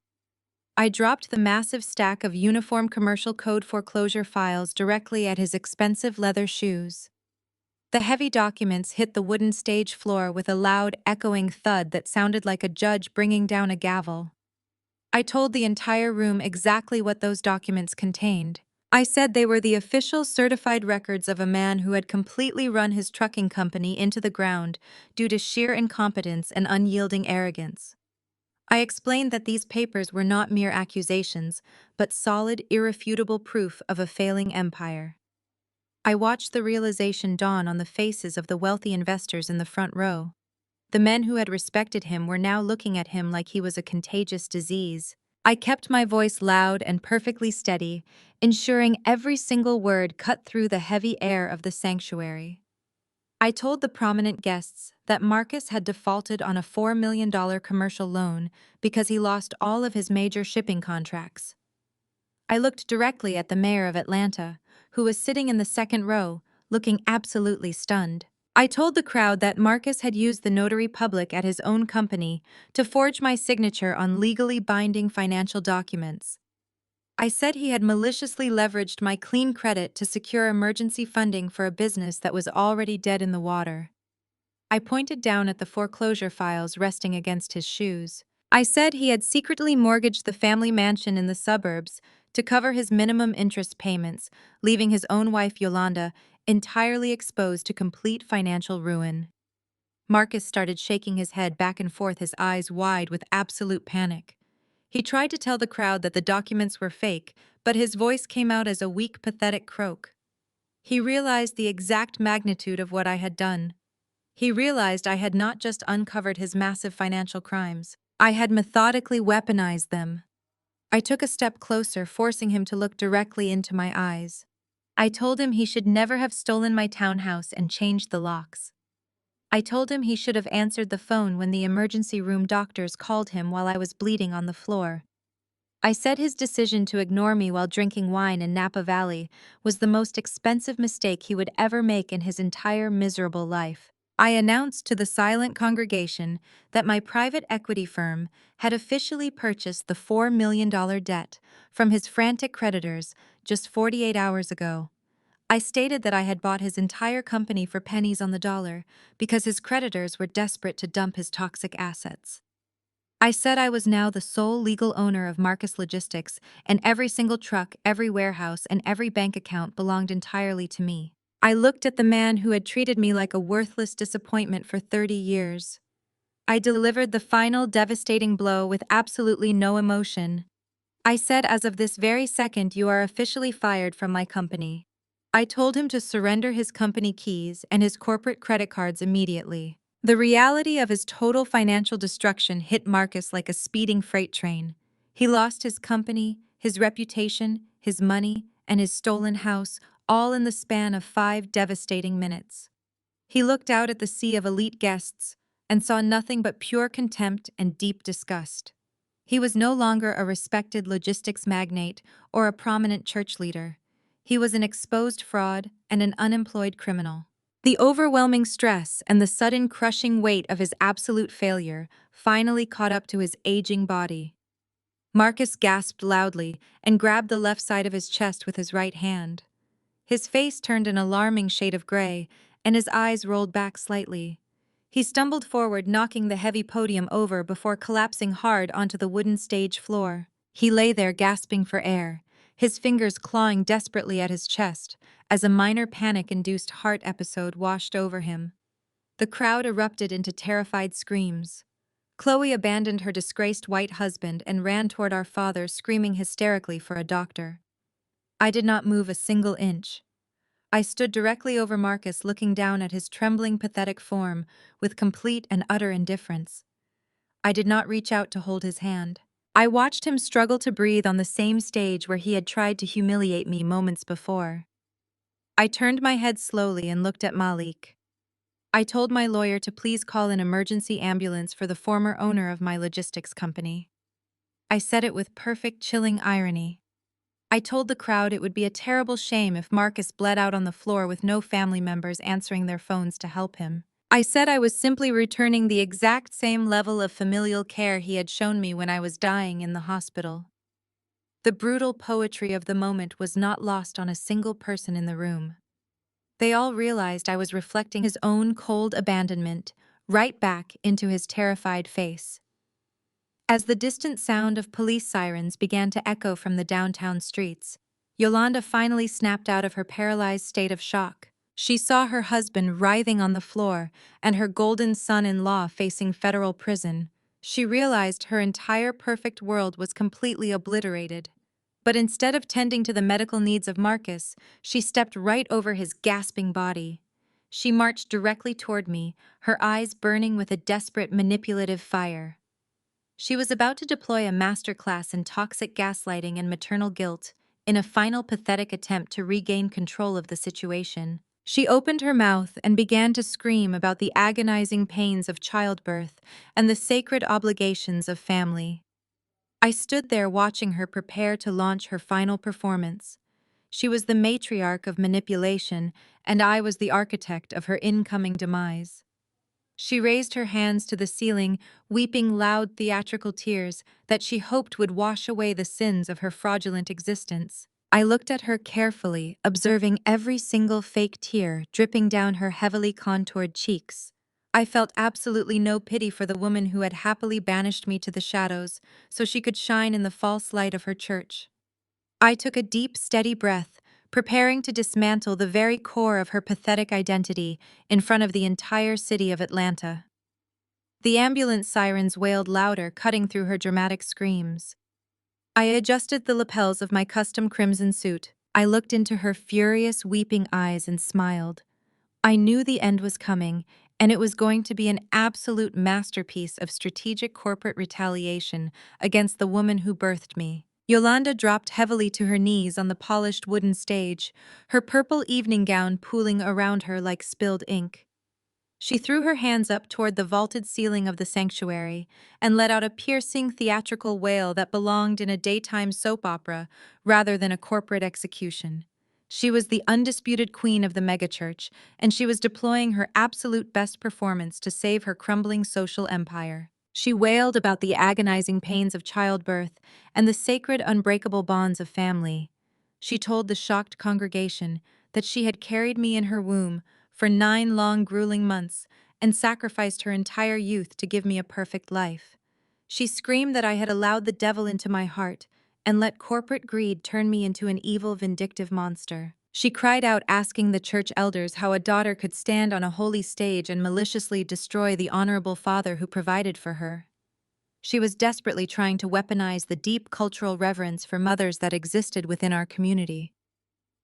I dropped the massive stack of uniform commercial code foreclosure files directly at his expensive leather shoes. The heavy documents hit the wooden stage floor with a loud, echoing thud that sounded like a judge bringing down a gavel. I told the entire room exactly what those documents contained. I said they were the official certified records of a man who had completely run his trucking company into the ground due to sheer incompetence and unyielding arrogance. I explained that these papers were not mere accusations, but solid, irrefutable proof of a failing empire. I watched the realization dawn on the faces of the wealthy investors in the front row. The men who had respected him were now looking at him like he was a contagious disease. I kept my voice loud and perfectly steady, ensuring every single word cut through the heavy air of the sanctuary. I told the prominent guests that Marcus had defaulted on a $4 million commercial loan because he lost all of his major shipping contracts. I looked directly at the mayor of Atlanta, who was sitting in the second row, looking absolutely stunned. I told the crowd that Marcus had used the notary public at his own company to forge my signature on legally binding financial documents. I said he had maliciously leveraged my clean credit to secure emergency funding for a business that was already dead in the water. I pointed down at the foreclosure files resting against his shoes. I said he had secretly mortgaged the family mansion in the suburbs to cover his minimum interest payments, leaving his own wife Yolanda entirely exposed to complete financial ruin. Marcus started shaking his head back and forth, his eyes wide with absolute panic. He tried to tell the crowd that the documents were fake, but his voice came out as a weak, pathetic croak. He realized the exact magnitude of what I had done. He realized I had not just uncovered his massive financial crimes, I had methodically weaponized them. I took a step closer, forcing him to look directly into my eyes. I told him he should never have stolen my townhouse and changed the locks. I told him he should have answered the phone when the emergency room doctors called him while I was bleeding on the floor. I said his decision to ignore me while drinking wine in Napa Valley was the most expensive mistake he would ever make in his entire miserable life. I announced to the silent congregation that my private equity firm had officially purchased the $4 million debt from his frantic creditors just 48 hours ago. I stated that I had bought his entire company for pennies on the dollar because his creditors were desperate to dump his toxic assets. I said I was now the sole legal owner of Marcus Logistics, and every single truck, every warehouse, and every bank account belonged entirely to me. I looked at the man who had treated me like a worthless disappointment for 30 years. I delivered the final devastating blow with absolutely no emotion. I said, as of this very second, you are officially fired from my company. I told him to surrender his company keys and his corporate credit cards immediately. The reality of his total financial destruction hit Marcus like a speeding freight train. He lost his company, his reputation, his money, and his stolen house, all in the span of 5 devastating minutes. He looked out at the sea of elite guests and saw nothing but pure contempt and deep disgust. He was no longer a respected logistics magnate or a prominent church leader. He was an exposed fraud and an unemployed criminal. The overwhelming stress and the sudden crushing weight of his absolute failure finally caught up to his aging body. Marcus gasped loudly and grabbed the left side of his chest with his right hand. His face turned an alarming shade of gray, and his eyes rolled back slightly. He stumbled forward, knocking the heavy podium over before collapsing hard onto the wooden stage floor. He lay there gasping for air, his fingers clawing desperately at his chest, as a minor panic-induced heart episode washed over him. The crowd erupted into terrified screams. Chloe abandoned her disgraced white husband and ran toward our father, screaming hysterically for a doctor. I did not move a single inch. I stood directly over Marcus, looking down at his trembling, pathetic form with complete and utter indifference. I did not reach out to hold his hand. I watched him struggle to breathe on the same stage where he had tried to humiliate me moments before. I turned my head slowly and looked at Malik. I told my lawyer to please call an emergency ambulance for the former owner of my logistics company. I said it with perfect, chilling irony. I told the crowd it would be a terrible shame if Marcus bled out on the floor with no family members answering their phones to help him. I said I was simply returning the exact same level of familial care he had shown me when I was dying in the hospital. The brutal poetry of the moment was not lost on a single person in the room. They all realized I was reflecting his own cold abandonment right back into his terrified face. As the distant sound of police sirens began to echo from the downtown streets, Yolanda finally snapped out of her paralyzed state of shock. She saw her husband writhing on the floor and her golden son-in-law facing federal prison. She realized her entire perfect world was completely obliterated. But instead of tending to the medical needs of Marcus, she stepped right over his gasping body. She marched directly toward me, her eyes burning with a desperate, manipulative fire. She was about to deploy a masterclass in toxic gaslighting and maternal guilt in a final pathetic attempt to regain control of the situation. She opened her mouth and began to scream about the agonizing pains of childbirth and the sacred obligations of family. I stood there watching her prepare to launch her final performance. She was the matriarch of manipulation, and I was the architect of her incoming demise. She raised her hands to the ceiling, weeping loud theatrical tears that she hoped would wash away the sins of her fraudulent existence. I looked at her carefully, observing every single fake tear dripping down her heavily contoured cheeks. I felt absolutely no pity for the woman who had happily banished me to the shadows so she could shine in the false light of her church. I took a deep, steady breath, preparing to dismantle the very core of her pathetic identity in front of the entire city of Atlanta. The ambulance sirens wailed louder, cutting through her dramatic screams. I adjusted the lapels of my custom crimson suit. I looked into her furious, weeping eyes and smiled. I knew the end was coming, and it was going to be an absolute masterpiece of strategic corporate retaliation against the woman who birthed me. Yolanda dropped heavily to her knees on the polished wooden stage, her purple evening gown pooling around her like spilled ink. She threw her hands up toward the vaulted ceiling of the sanctuary and let out a piercing theatrical wail that belonged in a daytime soap opera rather than a corporate execution. She was the undisputed queen of the megachurch, and she was deploying her absolute best performance to save her crumbling social empire. She wailed about the agonizing pains of childbirth and the sacred, unbreakable bonds of family. She told the shocked congregation that she had carried me in her womb for 9 long, grueling months and sacrificed her entire youth to give me a perfect life. She screamed that I had allowed the devil into my heart and let corporate greed turn me into an evil, vindictive monster. She cried out, asking the church elders how a daughter could stand on a holy stage and maliciously destroy the honorable father who provided for her. She was desperately trying to weaponize the deep cultural reverence for mothers that existed within our community.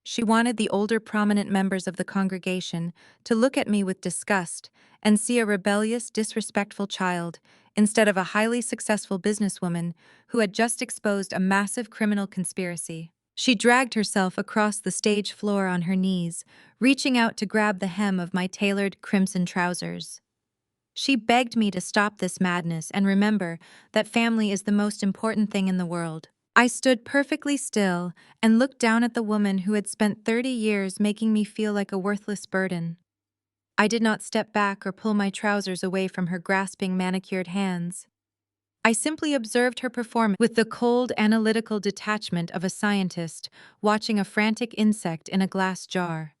She wanted the older prominent members of the congregation to look at me with disgust and see a rebellious, disrespectful child instead of a highly successful businesswoman who had just exposed a massive criminal conspiracy. She dragged herself across the stage floor on her knees, reaching out to grab the hem of my tailored crimson trousers. She begged me to stop this madness and remember that family is the most important thing in the world. I stood perfectly still and looked down at the woman who had spent 30 years making me feel like a worthless burden. I did not step back or pull my trousers away from her grasping, manicured hands. I simply observed her performance with the cold, analytical detachment of a scientist watching a frantic insect in a glass jar.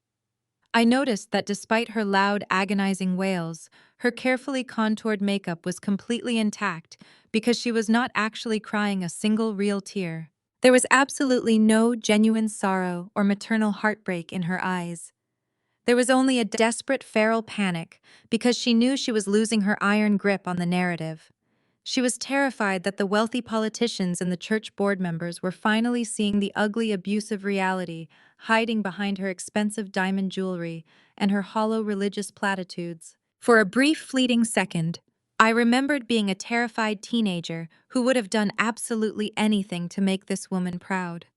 I noticed that despite her loud, agonizing wails, her carefully contoured makeup was completely intact because she was not actually crying a single real tear. There was absolutely no genuine sorrow or maternal heartbreak in her eyes. There was only a desperate feral panic because she knew she was losing her iron grip on the narrative. She was terrified that the wealthy politicians and the church board members were finally seeing the ugly, abusive reality hiding behind her expensive diamond jewelry and her hollow religious platitudes. For a brief, fleeting second, I remembered being a terrified teenager who would have done absolutely anything to make this woman proud.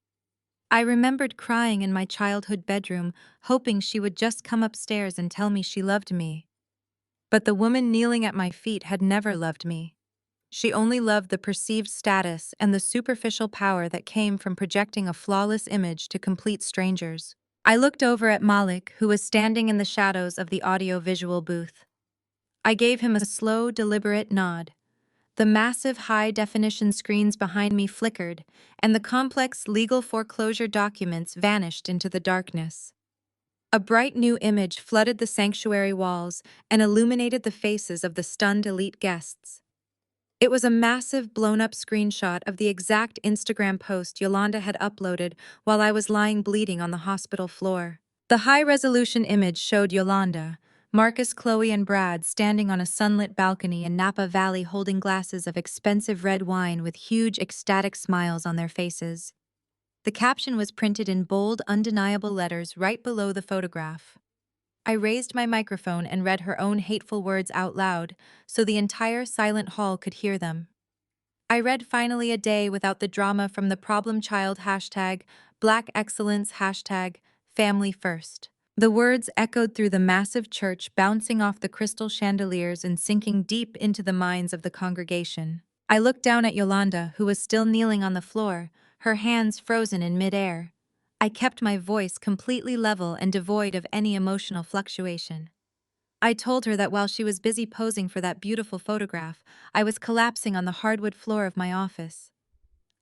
I remembered crying in my childhood bedroom, hoping she would just come upstairs and tell me she loved me. But the woman kneeling at my feet had never loved me. She only loved the perceived status and the superficial power that came from projecting a flawless image to complete strangers. I looked over at Malik, who was standing in the shadows of the audio-visual booth. I gave him a slow, deliberate nod. The massive high-definition screens behind me flickered, and the complex legal foreclosure documents vanished into the darkness. A bright new image flooded the sanctuary walls and illuminated the faces of the stunned elite guests. It was a massive, blown-up screenshot of the exact Instagram post Yolanda had uploaded while I was lying bleeding on the hospital floor. The high-resolution image showed Yolanda, Marcus, Chloe, and Brad standing on a sunlit balcony in Napa Valley holding glasses of expensive red wine with huge, ecstatic smiles on their faces. The caption was printed in bold, undeniable letters right below the photograph. I raised my microphone and read her own hateful words out loud, so the entire silent hall could hear them. I read finally a day without the drama from the problem child hashtag, Black excellence hashtag, family first. The words echoed through the massive church, bouncing off the crystal chandeliers and sinking deep into the minds of the congregation. I looked down at Yolanda, who was still kneeling on the floor, her hands frozen in midair. I kept my voice completely level and devoid of any emotional fluctuation. I told her that while she was busy posing for that beautiful photograph, I was collapsing on the hardwood floor of my office.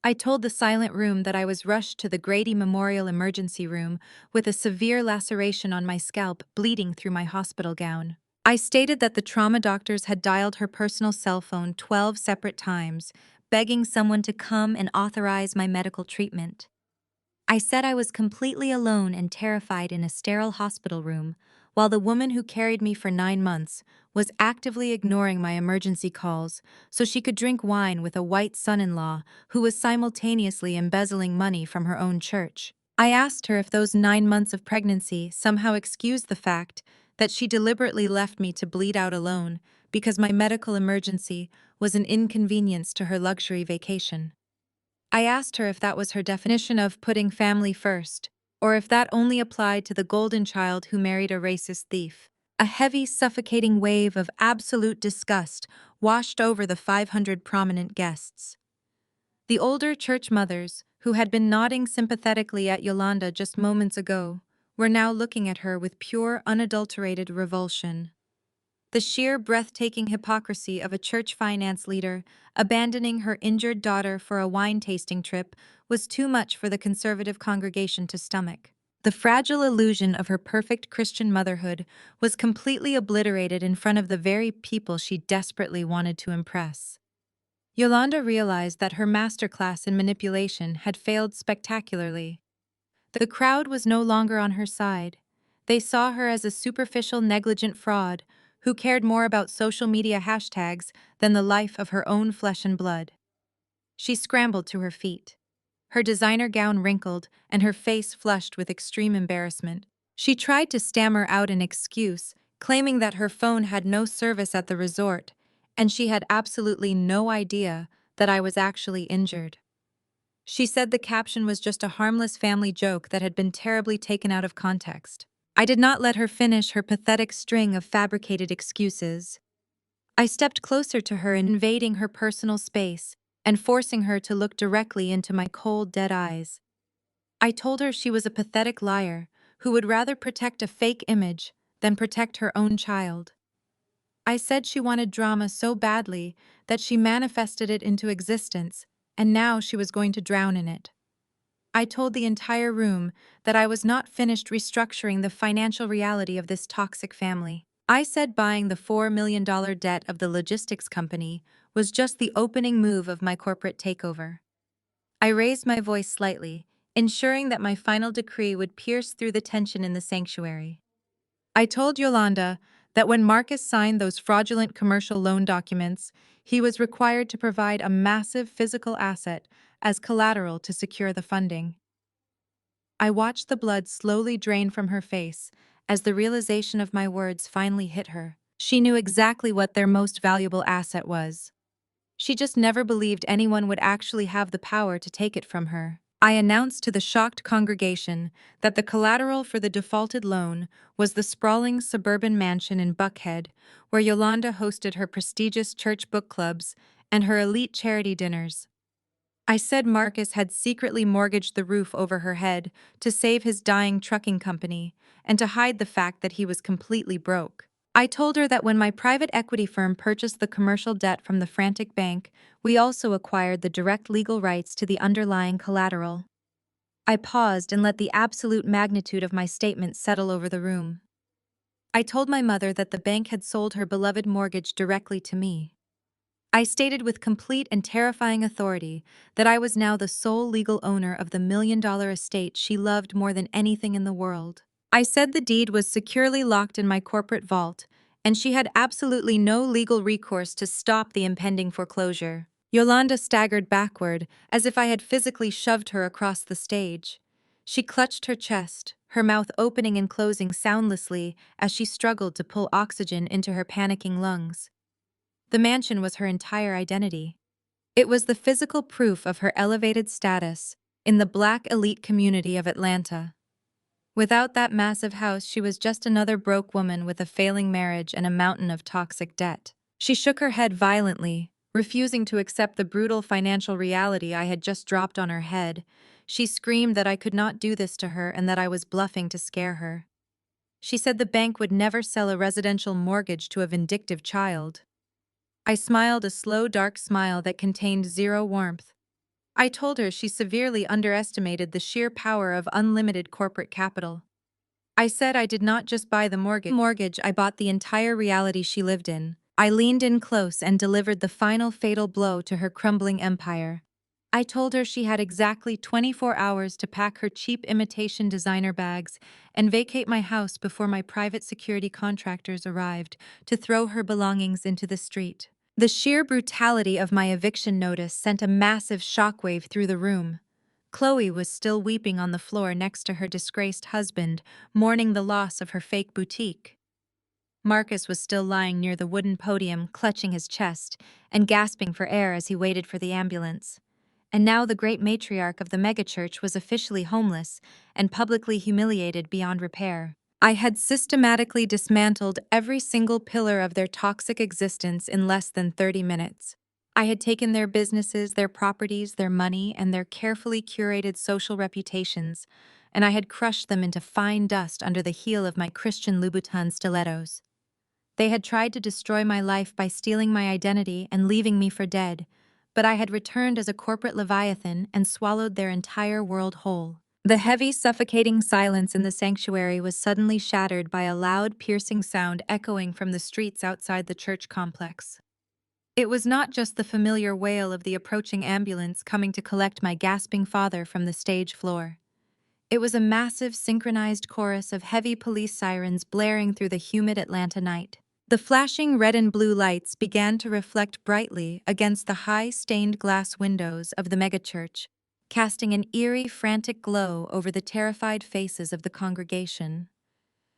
I told the silent room that I was rushed to the Grady Memorial Emergency Room with a severe laceration on my scalp bleeding through my hospital gown. I stated that the trauma doctors had dialed her personal cell phone 12 separate times, begging someone to come and authorize my medical treatment. I said I was completely alone and terrified in a sterile hospital room, while the woman who carried me for 9 months was actively ignoring my emergency calls so she could drink wine with a white son-in-law who was simultaneously embezzling money from her own church. I asked her if those 9 months of pregnancy somehow excused the fact that she deliberately left me to bleed out alone because my medical emergency was an inconvenience to her luxury vacation. I asked her if that was her definition of putting family first, or if that only applied to the golden child who married a racist thief. A heavy, suffocating wave of absolute disgust washed over the 500 prominent guests. The older church mothers, who had been nodding sympathetically at Yolanda just moments ago, were now looking at her with pure, unadulterated revulsion. The sheer, breathtaking hypocrisy of a church finance leader abandoning her injured daughter for a wine-tasting trip was too much for the conservative congregation to stomach. The fragile illusion of her perfect Christian motherhood was completely obliterated in front of the very people she desperately wanted to impress. Yolanda realized that her masterclass in manipulation had failed spectacularly. The crowd was no longer on her side. They saw her as a superficial, negligent fraud who cared more about social media hashtags than the life of her own flesh and blood. She scrambled to her feet. Her designer gown wrinkled and her face flushed with extreme embarrassment. She tried to stammer out an excuse, claiming that her phone had no service at the resort, and she had absolutely no idea that I was actually injured. She said the caption was just a harmless family joke that had been terribly taken out of context. I did not let her finish her pathetic string of fabricated excuses. I stepped closer to her, invading her personal space and forcing her to look directly into my cold, dead eyes. I told her she was a pathetic liar who would rather protect a fake image than protect her own child. I said she wanted drama so badly that she manifested it into existence, and now she was going to drown in it. I told the entire room that I was not finished restructuring the financial reality of this toxic family. I said buying the $4 million debt of the logistics company was just the opening move of my corporate takeover. I raised my voice slightly, ensuring that my final decree would pierce through the tension in the sanctuary. I told Yolanda that when Marcus signed those fraudulent commercial loan documents, he was required to provide a massive physical asset as collateral to secure the funding. I watched the blood slowly drain from her face as the realization of my words finally hit her. She knew exactly what their most valuable asset was. She just never believed anyone would actually have the power to take it from her. I announced to the shocked congregation that the collateral for the defaulted loan was the sprawling suburban mansion in Buckhead, where Yolanda hosted her prestigious church book clubs and her elite charity dinners. I said Marcus had secretly mortgaged the roof over her head to save his dying trucking company and to hide the fact that he was completely broke. I told her that when my private equity firm purchased the commercial debt from the frantic bank, we also acquired the direct legal rights to the underlying collateral. I paused and let the absolute magnitude of my statement settle over the room. I told my mother that the bank had sold her beloved mortgage directly to me. I stated with complete and terrifying authority that I was now the sole legal owner of the $1 million estate she loved more than anything in the world. I said the deed was securely locked in my corporate vault, and she had absolutely no legal recourse to stop the impending foreclosure. Yolanda staggered backward, as if I had physically shoved her across the stage. She clutched her chest, her mouth opening and closing soundlessly as she struggled to pull oxygen into her panicking lungs. The mansion was her entire identity. It was the physical proof of her elevated status in the Black elite community of Atlanta. Without that massive house, she was just another broke woman with a failing marriage and a mountain of toxic debt. She shook her head violently, refusing to accept the brutal financial reality I had just dropped on her head. She screamed that I could not do this to her and that I was bluffing to scare her. She said the bank would never sell a residential mortgage to a vindictive child. I smiled a slow, dark smile that contained zero warmth. I told her she severely underestimated the sheer power of unlimited corporate capital. I said I did not just buy the mortgage, I bought the entire reality she lived in. I leaned in close and delivered the final fatal blow to her crumbling empire. I told her she had exactly 24 hours to pack her cheap imitation designer bags and vacate my house before my private security contractors arrived to throw her belongings into the street. The sheer brutality of my eviction notice sent a massive shockwave through the room. Chloe was still weeping on the floor next to her disgraced husband, mourning the loss of her fake boutique. Marcus was still lying near the wooden podium, clutching his chest and gasping for air as he waited for the ambulance. And now the great matriarch of the megachurch was officially homeless and publicly humiliated beyond repair. I had systematically dismantled every single pillar of their toxic existence in less than 30 minutes. I had taken their businesses, their properties, their money, and their carefully curated social reputations, and I had crushed them into fine dust under the heel of my Christian Louboutin stilettos. They had tried to destroy my life by stealing my identity and leaving me for dead, but I had returned as a corporate leviathan and swallowed their entire world whole. The heavy, suffocating silence in the sanctuary was suddenly shattered by a loud, piercing sound echoing from the streets outside the church complex. It was not just the familiar wail of the approaching ambulance coming to collect my gasping father from the stage floor. It was a massive, synchronized chorus of heavy police sirens blaring through the humid Atlanta night. The flashing red and blue lights began to reflect brightly against the high, stained glass windows of the megachurch, casting an eerie, frantic glow over the terrified faces of the congregation.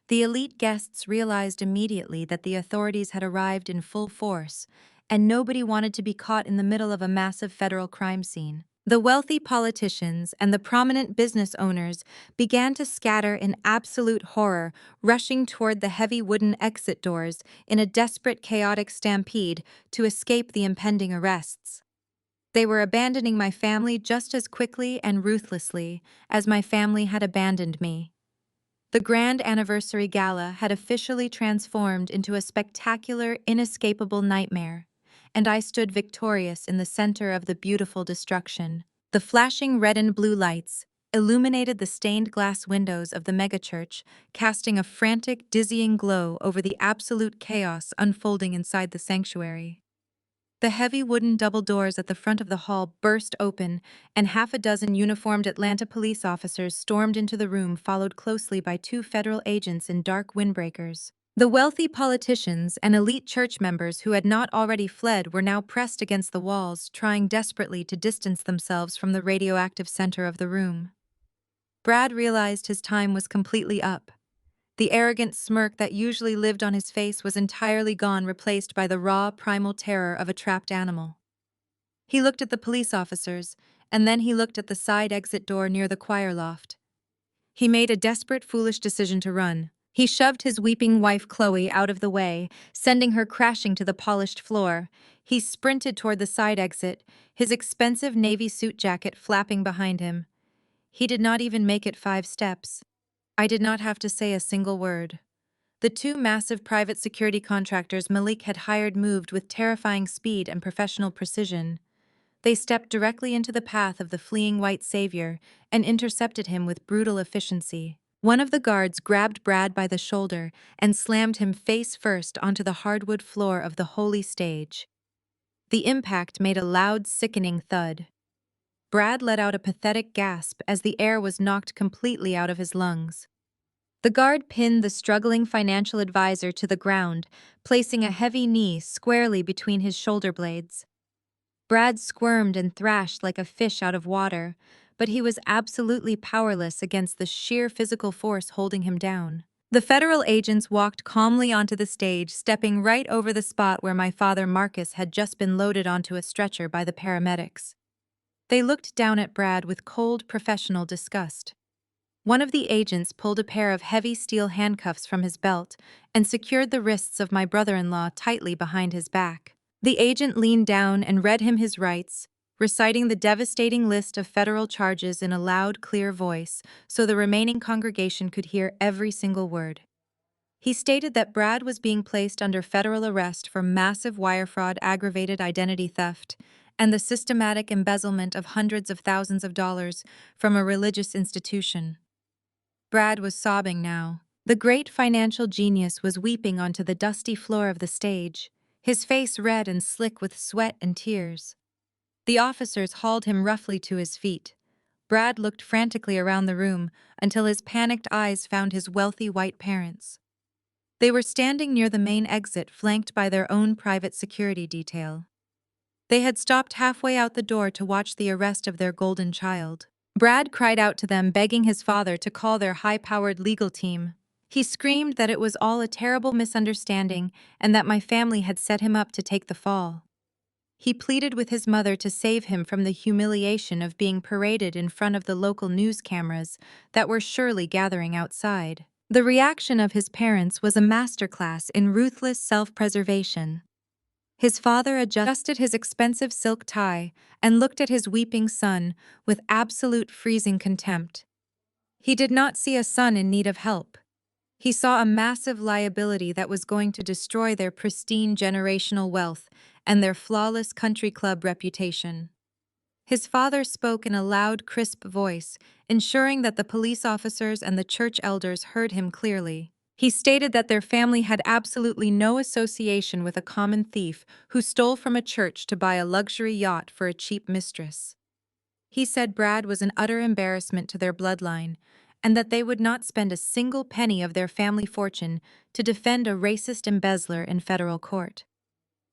The elite guests realized immediately that the authorities had arrived in full force, and nobody wanted to be caught in the middle of a massive federal crime scene. The wealthy politicians and the prominent business owners began to scatter in absolute horror, rushing toward the heavy wooden exit doors in a desperate, chaotic stampede to escape the impending arrests. They were abandoning my family just as quickly and ruthlessly as my family had abandoned me. The grand anniversary gala had officially transformed into a spectacular, inescapable nightmare, and I stood victorious in the center of the beautiful destruction. The flashing red and blue lights illuminated the stained glass windows of the megachurch, casting a frantic, dizzying glow over the absolute chaos unfolding inside the sanctuary. The heavy wooden double doors at the front of the hall burst open, and half a dozen uniformed Atlanta police officers stormed into the room, followed closely by 2 federal agents in dark windbreakers. The wealthy politicians and elite church members who had not already fled were now pressed against the walls, trying desperately to distance themselves from the radioactive center of the room. Brad realized his time was completely up. The arrogant smirk that usually lived on his face was entirely gone, replaced by the raw, primal terror of a trapped animal. He looked at the police officers, and then he looked at the side exit door near the choir loft. He made a desperate, foolish decision to run. He shoved his weeping wife Chloe out of the way, sending her crashing to the polished floor. He sprinted toward the side exit, his expensive navy suit jacket flapping behind him. He did not even make it 5 steps. I did not have to say a single word. The 2 massive private security contractors Malik had hired moved with terrifying speed and professional precision. They stepped directly into the path of the fleeing white savior and intercepted him with brutal efficiency. One of the guards grabbed Brad by the shoulder and slammed him face first onto the hardwood floor of the holy stage. The impact made a loud, sickening thud. Brad let out a pathetic gasp as the air was knocked completely out of his lungs. The guard pinned the struggling financial advisor to the ground, placing a heavy knee squarely between his shoulder blades. Brad squirmed and thrashed like a fish out of water, but he was absolutely powerless against the sheer physical force holding him down. The federal agents walked calmly onto the stage, stepping right over the spot where my father Marcus had just been loaded onto a stretcher by the paramedics. They looked down at Brad with cold, professional disgust. One of the agents pulled a pair of heavy steel handcuffs from his belt and secured the wrists of my brother-in-law tightly behind his back. The agent leaned down and read him his rights, reciting the devastating list of federal charges in a loud, clear voice so the remaining congregation could hear every single word. He stated that Brad was being placed under federal arrest for massive wire fraud, aggravated identity theft, and the systematic embezzlement of hundreds of thousands of dollars from a religious institution. Brad was sobbing now. The great financial genius was weeping onto the dusty floor of the stage, his face red and slick with sweat and tears. The officers hauled him roughly to his feet. Brad looked frantically around the room until his panicked eyes found his wealthy white parents. They were standing near the main exit, flanked by their own private security detail. They had stopped halfway out the door to watch the arrest of their golden child. Brad cried out to them, begging his father to call their high-powered legal team. He screamed that it was all a terrible misunderstanding and that my family had set him up to take the fall. He pleaded with his mother to save him from the humiliation of being paraded in front of the local news cameras that were surely gathering outside. The reaction of his parents was a masterclass in ruthless self-preservation. His father adjusted his expensive silk tie and looked at his weeping son with absolute freezing contempt. He did not see a son in need of help. He saw a massive liability that was going to destroy their pristine generational wealth and their flawless country club reputation. His father spoke in a loud, crisp voice, ensuring that the police officers and the church elders heard him clearly. He stated that their family had absolutely no association with a common thief who stole from a church to buy a luxury yacht for a cheap mistress. He said Brad was an utter embarrassment to their bloodline, and that they would not spend a single penny of their family fortune to defend a racist embezzler in federal court.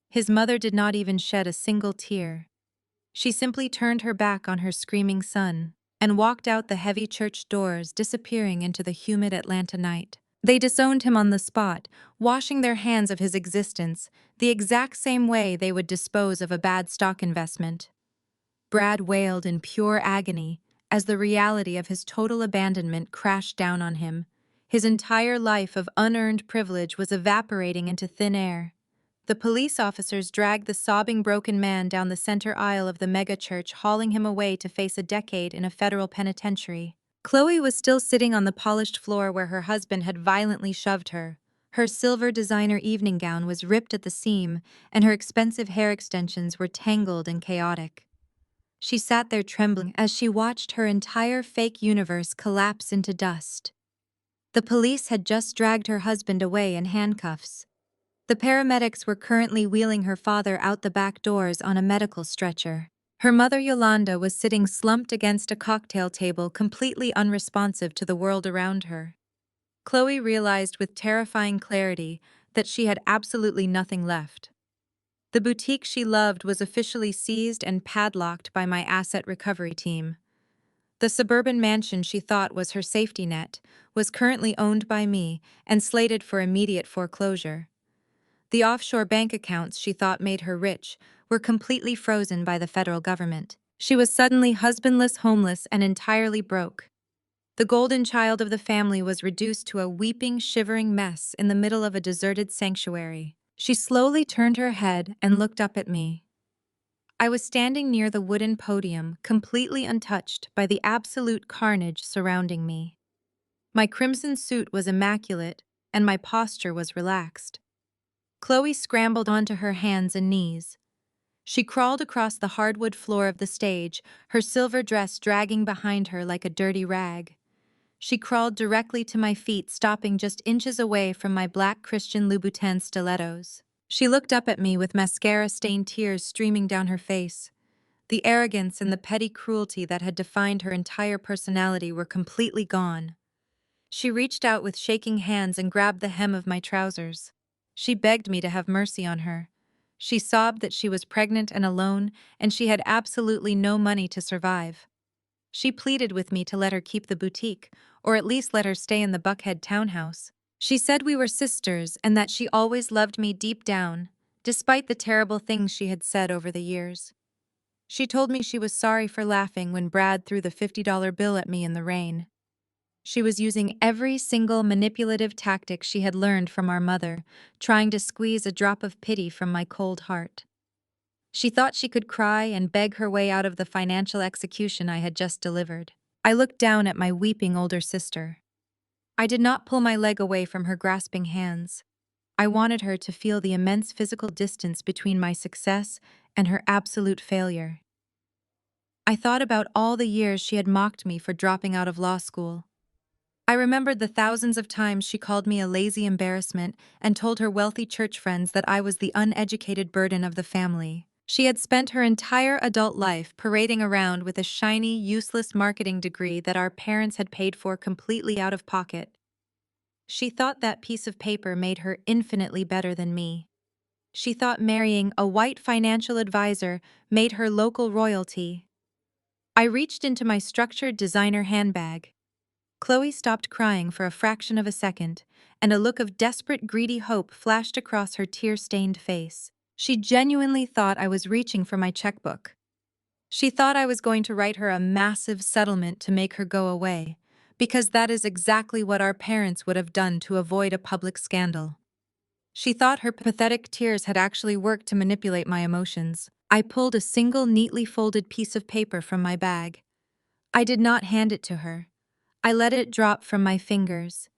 His mother did not even shed a single tear. She simply turned her back on her screaming son and walked out the heavy church doors, disappearing into the humid Atlanta night. They disowned him on the spot, washing their hands of his existence the exact same way they would dispose of a bad stock investment. Brad wailed in pure agony as the reality of his total abandonment crashed down on him. His entire life of unearned privilege was evaporating into thin air. The police officers dragged the sobbing, broken man down the center aisle of the megachurch, hauling him away to face a decade in a federal penitentiary. Chloe was still sitting on the polished floor where her husband had violently shoved her. Her silver designer evening gown was ripped at the seam, and her expensive hair extensions were tangled and chaotic. She sat there trembling as she watched her entire fake universe collapse into dust. The police had just dragged her husband away in handcuffs. The paramedics were currently wheeling her father out the back doors on a medical stretcher. Her mother Yolanda was sitting slumped against a cocktail table, completely unresponsive to the world around her. Chloe realized with terrifying clarity that she had absolutely nothing left. The boutique she loved was officially seized and padlocked by my asset recovery team. The suburban mansion she thought was her safety net was currently owned by me and slated for immediate foreclosure. The offshore bank accounts she thought made her rich were completely frozen by the federal government. She was suddenly husbandless, homeless, and entirely broke. The golden child of the family was reduced to a weeping, shivering mess in the middle of a deserted sanctuary. She slowly turned her head and looked up at me. I was standing near the wooden podium, completely untouched by the absolute carnage surrounding me. My crimson suit was immaculate, and my posture was relaxed. Chloe scrambled onto her hands and knees. She crawled across the hardwood floor of the stage, her silver dress dragging behind her like a dirty rag. She crawled directly to my feet, stopping just inches away from my black Christian Louboutin stilettos. She looked up at me with mascara-stained tears streaming down her face. The arrogance and the petty cruelty that had defined her entire personality were completely gone. She reached out with shaking hands and grabbed the hem of my trousers. She begged me to have mercy on her. She sobbed that she was pregnant and alone, and she had absolutely no money to survive. She pleaded with me to let her keep the boutique, or at least let her stay in the Buckhead townhouse. She said we were sisters and that she always loved me deep down, despite the terrible things she had said over the years. She told me she was sorry for laughing when Brad threw the $50 bill at me in the rain. She was using every single manipulative tactic she had learned from our mother, trying to squeeze a drop of pity from my cold heart. She thought she could cry and beg her way out of the financial execution I had just delivered. I looked down at my weeping older sister. I did not pull my leg away from her grasping hands. I wanted her to feel the immense physical distance between my success and her absolute failure. I thought about all the years she had mocked me for dropping out of law school. I remembered the thousands of times she called me a lazy embarrassment and told her wealthy church friends that I was the uneducated burden of the family. She had spent her entire adult life parading around with a shiny, useless marketing degree that our parents had paid for completely out of pocket. She thought that piece of paper made her infinitely better than me. She thought marrying a white financial advisor made her local royalty. I reached into my structured designer handbag. Chloe stopped crying for a fraction of a second, and a look of desperate, greedy hope flashed across her tear-stained face. She genuinely thought I was reaching for my checkbook. She thought I was going to write her a massive settlement to make her go away, because that is exactly what our parents would have done to avoid a public scandal. She thought her pathetic tears had actually worked to manipulate my emotions. I pulled a single neatly folded piece of paper from my bag. I did not hand it to her. I let it drop from my fingers.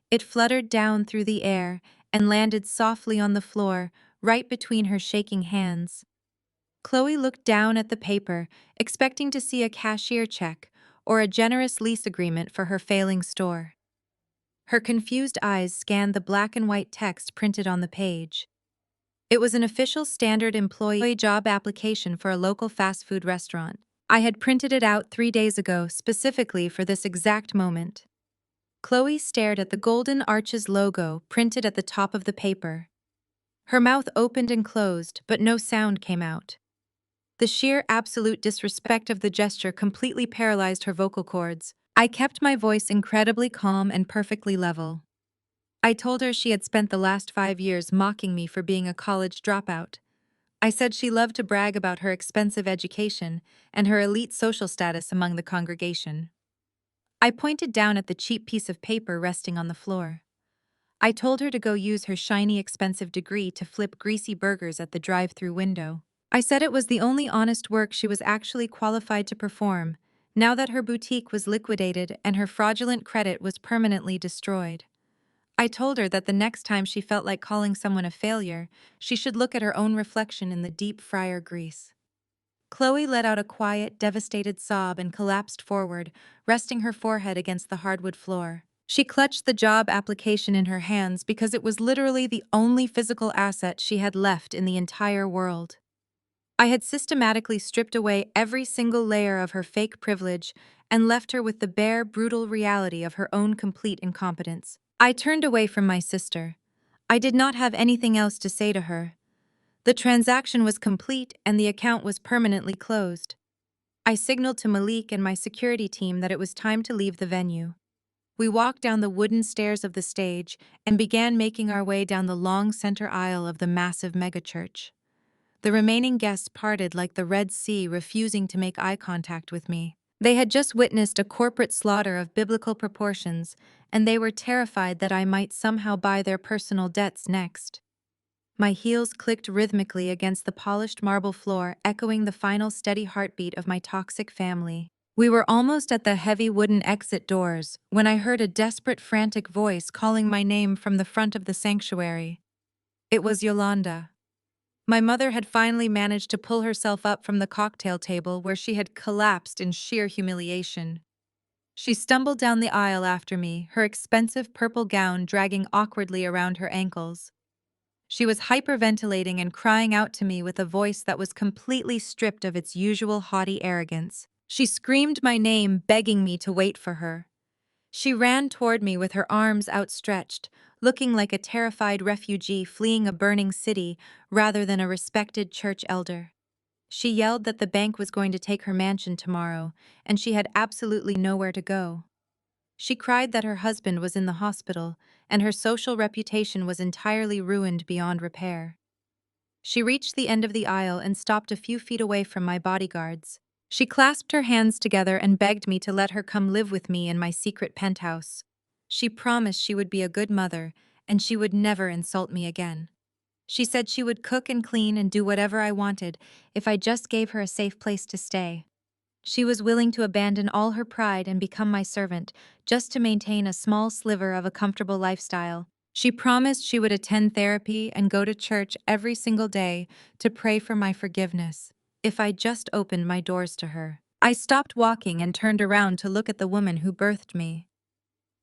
It fluttered down through the air and landed softly on the floor, right between her shaking hands. Chloe looked down at the paper, expecting to see a cashier check or a generous lease agreement for her failing store. Her confused eyes scanned the black and white text printed on the page. It was an official standard employee job application for a local fast food restaurant. I had printed it out 3 days ago specifically for this exact moment. Chloe stared at the Golden Arches logo printed at the top of the paper. Her mouth opened and closed, but no sound came out. The sheer absolute disrespect of the gesture completely paralyzed her vocal cords. I kept my voice incredibly calm and perfectly level. I told her she had spent the last 5 years mocking me for being a college dropout. I said she loved to brag about her expensive education and her elite social status among the congregation. I pointed down at the cheap piece of paper resting on the floor. I told her to go use her shiny, expensive degree to flip greasy burgers at the drive-through window. I said it was the only honest work she was actually qualified to perform, now that her boutique was liquidated and her fraudulent credit was permanently destroyed. I told her that the next time she felt like calling someone a failure, she should look at her own reflection in the deep fryer grease. Chloe let out a quiet, devastated sob and collapsed forward, resting her forehead against the hardwood floor. She clutched the job application in her hands because it was literally the only physical asset she had left in the entire world. I had systematically stripped away every single layer of her fake privilege and left her with the bare, brutal reality of her own complete incompetence. I turned away from my sister. I did not have anything else to say to her. The transaction was complete and the account was permanently closed. I signaled to Malik and my security team that it was time to leave the venue. We walked down the wooden stairs of the stage and began making our way down the long center aisle of the massive megachurch. The remaining guests parted like the Red Sea, refusing to make eye contact with me. They had just witnessed a corporate slaughter of biblical proportions, and they were terrified that I might somehow buy their personal debts next. My heels clicked rhythmically against the polished marble floor, echoing the final steady heartbeat of my toxic family. We were almost at the heavy wooden exit doors when I heard a desperate, frantic voice calling my name from the front of the sanctuary. It was Yolanda. My mother had finally managed to pull herself up from the cocktail table where she had collapsed in sheer humiliation. She stumbled down the aisle after me, her expensive purple gown dragging awkwardly around her ankles. She was hyperventilating and crying out to me with a voice that was completely stripped of its usual haughty arrogance. She screamed my name, begging me to wait for her. She ran toward me with her arms outstretched, looking like a terrified refugee fleeing a burning city rather than a respected church elder. She yelled that the bank was going to take her mansion tomorrow, and she had absolutely nowhere to go. She cried that her husband was in the hospital, and her social reputation was entirely ruined beyond repair. She reached the end of the aisle and stopped a few feet away from my bodyguards. She clasped her hands together and begged me to let her come live with me in my secret penthouse. She promised she would be a good mother, and she would never insult me again. She said she would cook and clean and do whatever I wanted if I just gave her a safe place to stay. She was willing to abandon all her pride and become my servant, just to maintain a small sliver of a comfortable lifestyle. She promised she would attend therapy and go to church every single day to pray for my forgiveness, if I just opened my doors to her. I stopped walking and turned around to look at the woman who birthed me.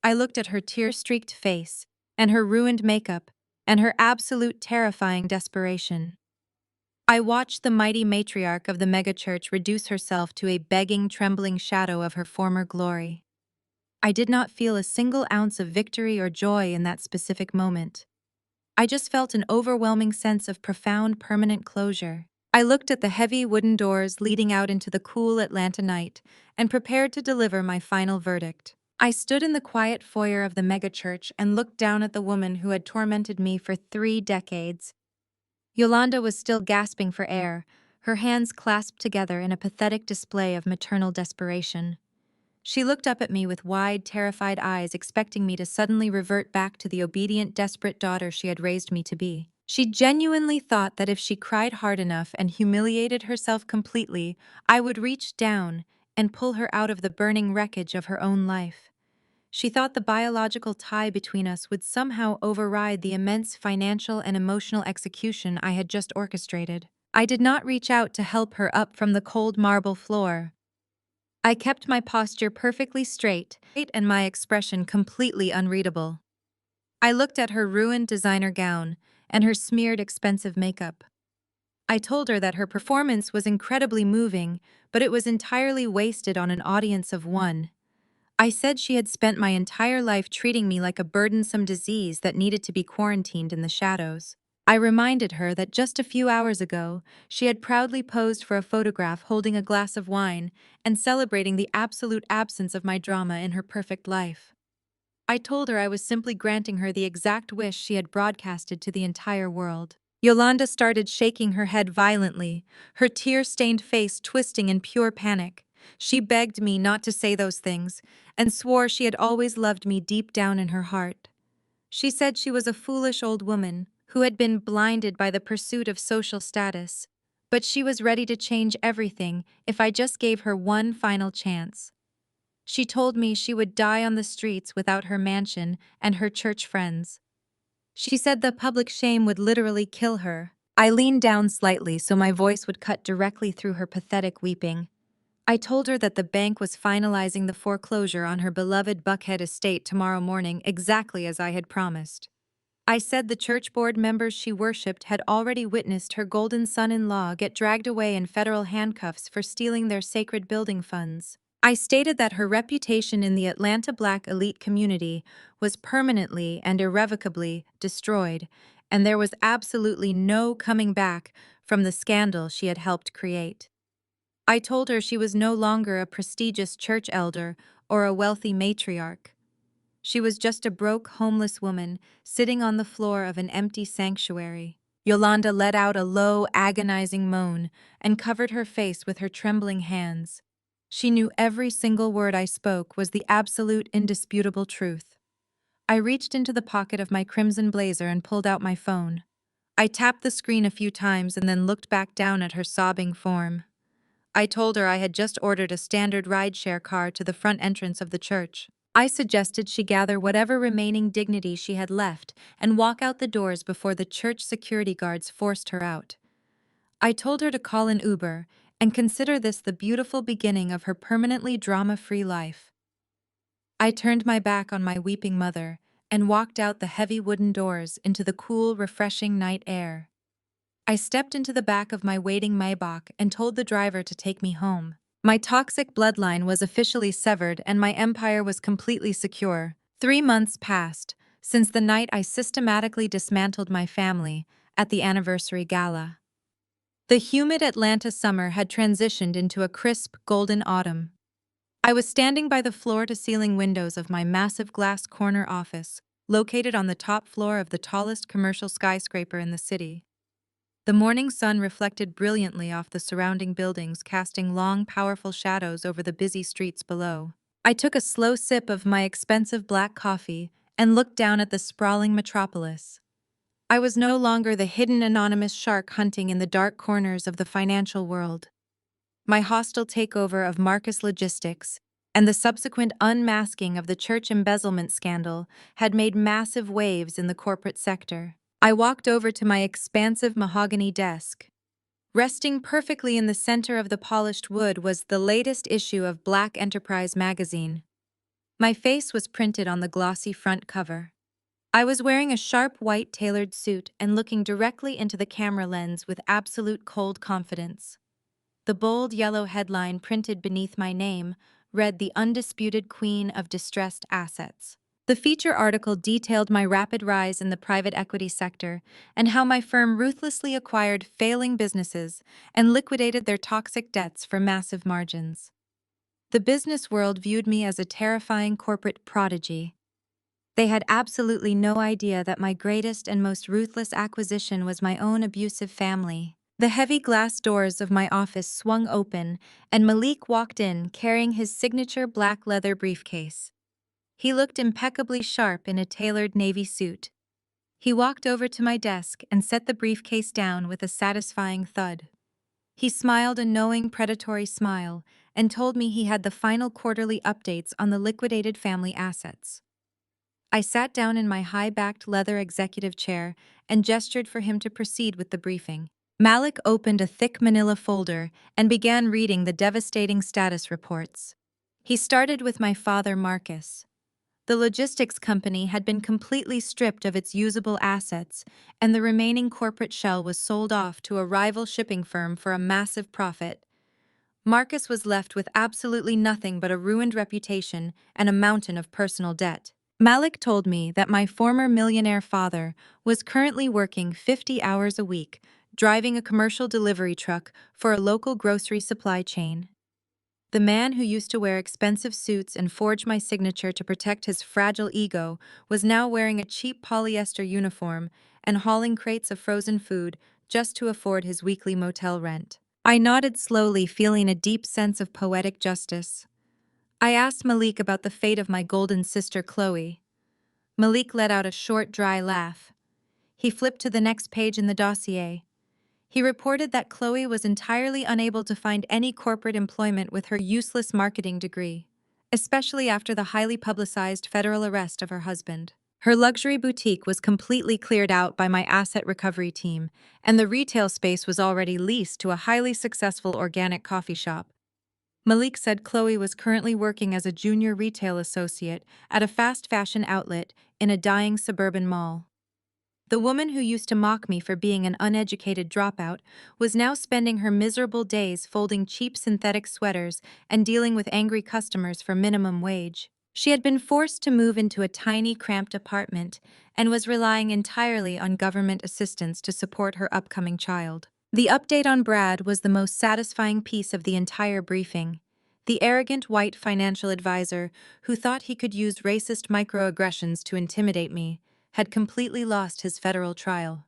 I looked at her tear-streaked face, and her ruined makeup, and her absolute terrifying desperation. I watched the mighty matriarch of the megachurch reduce herself to a begging, trembling shadow of her former glory. I did not feel a single ounce of victory or joy in that specific moment. I just felt an overwhelming sense of profound, permanent closure. I looked at the heavy wooden doors leading out into the cool Atlanta night and prepared to deliver my final verdict. I stood in the quiet foyer of the megachurch and looked down at the woman who had tormented me for 3 decades. Yolanda was still gasping for air, her hands clasped together in a pathetic display of maternal desperation. She looked up at me with wide, terrified eyes, expecting me to suddenly revert back to the obedient, desperate daughter she had raised me to be. She genuinely thought that if she cried hard enough and humiliated herself completely, I would reach down and pull her out of the burning wreckage of her own life. She thought the biological tie between us would somehow override the immense financial and emotional execution I had just orchestrated. I did not reach out to help her up from the cold marble floor. I kept my posture perfectly straight and my expression completely unreadable. I looked at her ruined designer gown and her smeared expensive makeup. I told her that her performance was incredibly moving, but it was entirely wasted on an audience of one. I said she had spent my entire life treating me like a burdensome disease that needed to be quarantined in the shadows. I reminded her that just a few hours ago, she had proudly posed for a photograph holding a glass of wine and celebrating the absolute absence of my drama in her perfect life. I told her I was simply granting her the exact wish she had broadcasted to the entire world. Yolanda started shaking her head violently, her tear-stained face twisting in pure panic. She begged me not to say those things, and swore she had always loved me deep down in her heart. She said she was a foolish old woman who had been blinded by the pursuit of social status, but she was ready to change everything if I just gave her one final chance. She told me she would die on the streets without her mansion and her church friends. She said the public shame would literally kill her. I leaned down slightly so my voice would cut directly through her pathetic weeping. I told her that the bank was finalizing the foreclosure on her beloved Buckhead estate tomorrow morning exactly as I had promised. I said the church board members she worshipped had already witnessed her golden son-in-law get dragged away in federal handcuffs for stealing their sacred building funds. I stated that her reputation in the Atlanta Black elite community was permanently and irrevocably destroyed, and there was absolutely no coming back from the scandal she had helped create. I told her she was no longer a prestigious church elder or a wealthy matriarch. She was just a broke, homeless woman sitting on the floor of an empty sanctuary. Yolanda let out a low, agonizing moan and covered her face with her trembling hands. She knew every single word I spoke was the absolute, indisputable truth. I reached into the pocket of my crimson blazer and pulled out my phone. I tapped the screen a few times and then looked back down at her sobbing form. I told her I had just ordered a standard rideshare car to the front entrance of the church. I suggested she gather whatever remaining dignity she had left and walk out the doors before the church security guards forced her out. I told her to call an Uber and consider this the beautiful beginning of her permanently drama-free life. I turned my back on my weeping mother and walked out the heavy wooden doors into the cool, refreshing night air. I stepped into the back of my waiting Maybach and told the driver to take me home. My toxic bloodline was officially severed and my empire was completely secure. 3 months passed since the night I systematically dismantled my family at the anniversary gala. The humid Atlanta summer had transitioned into a crisp, golden autumn. I was standing by the floor-to-ceiling windows of my massive glass corner office, located on the top floor of the tallest commercial skyscraper in the city. The morning sun reflected brilliantly off the surrounding buildings, casting long, powerful shadows over the busy streets below. I took a slow sip of my expensive black coffee and looked down at the sprawling metropolis. I was no longer the hidden anonymous shark hunting in the dark corners of the financial world. My hostile takeover of Marcus Logistics and the subsequent unmasking of the church embezzlement scandal had made massive waves in the corporate sector. I walked over to my expansive mahogany desk. Resting perfectly in the center of the polished wood was the latest issue of Black Enterprise magazine. My face was printed on the glossy front cover. I was wearing a sharp white tailored suit and looking directly into the camera lens with absolute cold confidence. The bold yellow headline printed beneath my name read "The Undisputed Queen of Distressed Assets." The feature article detailed my rapid rise in the private equity sector and how my firm ruthlessly acquired failing businesses and liquidated their toxic debts for massive margins. The business world viewed me as a terrifying corporate prodigy. They had absolutely no idea that my greatest and most ruthless acquisition was my own abusive family. The heavy glass doors of my office swung open, and Malik walked in carrying his signature black leather briefcase. He looked impeccably sharp in a tailored navy suit. He walked over to my desk and set the briefcase down with a satisfying thud. He smiled a knowing, predatory smile and told me he had the final quarterly updates on the liquidated family assets. I sat down in my high-backed leather executive chair and gestured for him to proceed with the briefing. Malik opened a thick manila folder and began reading the devastating status reports. He started with my father, Marcus. The logistics company had been completely stripped of its usable assets, and the remaining corporate shell was sold off to a rival shipping firm for a massive profit. Marcus was left with absolutely nothing but a ruined reputation and a mountain of personal debt. Malik told me that my former millionaire father was currently working 50 hours a week, driving a commercial delivery truck for a local grocery supply chain. The man who used to wear expensive suits and forge my signature to protect his fragile ego was now wearing a cheap polyester uniform and hauling crates of frozen food just to afford his weekly motel rent. I nodded slowly, feeling a deep sense of poetic justice. I asked Malik about the fate of my golden sister Chloe. Malik let out a short, dry laugh. He flipped to the next page in the dossier. He reported that Chloe was entirely unable to find any corporate employment with her useless marketing degree, especially after the highly publicized federal arrest of her husband. Her luxury boutique was completely cleared out by my asset recovery team, and the retail space was already leased to a highly successful organic coffee shop. Malik said Chloe was currently working as a junior retail associate at a fast fashion outlet in a dying suburban mall. The woman who used to mock me for being an uneducated dropout was now spending her miserable days folding cheap synthetic sweaters and dealing with angry customers for minimum wage. She had been forced to move into a tiny, cramped apartment and was relying entirely on government assistance to support her upcoming child. The update on Brad was the most satisfying piece of the entire briefing. The arrogant white financial advisor, who thought he could use racist microaggressions to intimidate me, had completely lost his federal trial.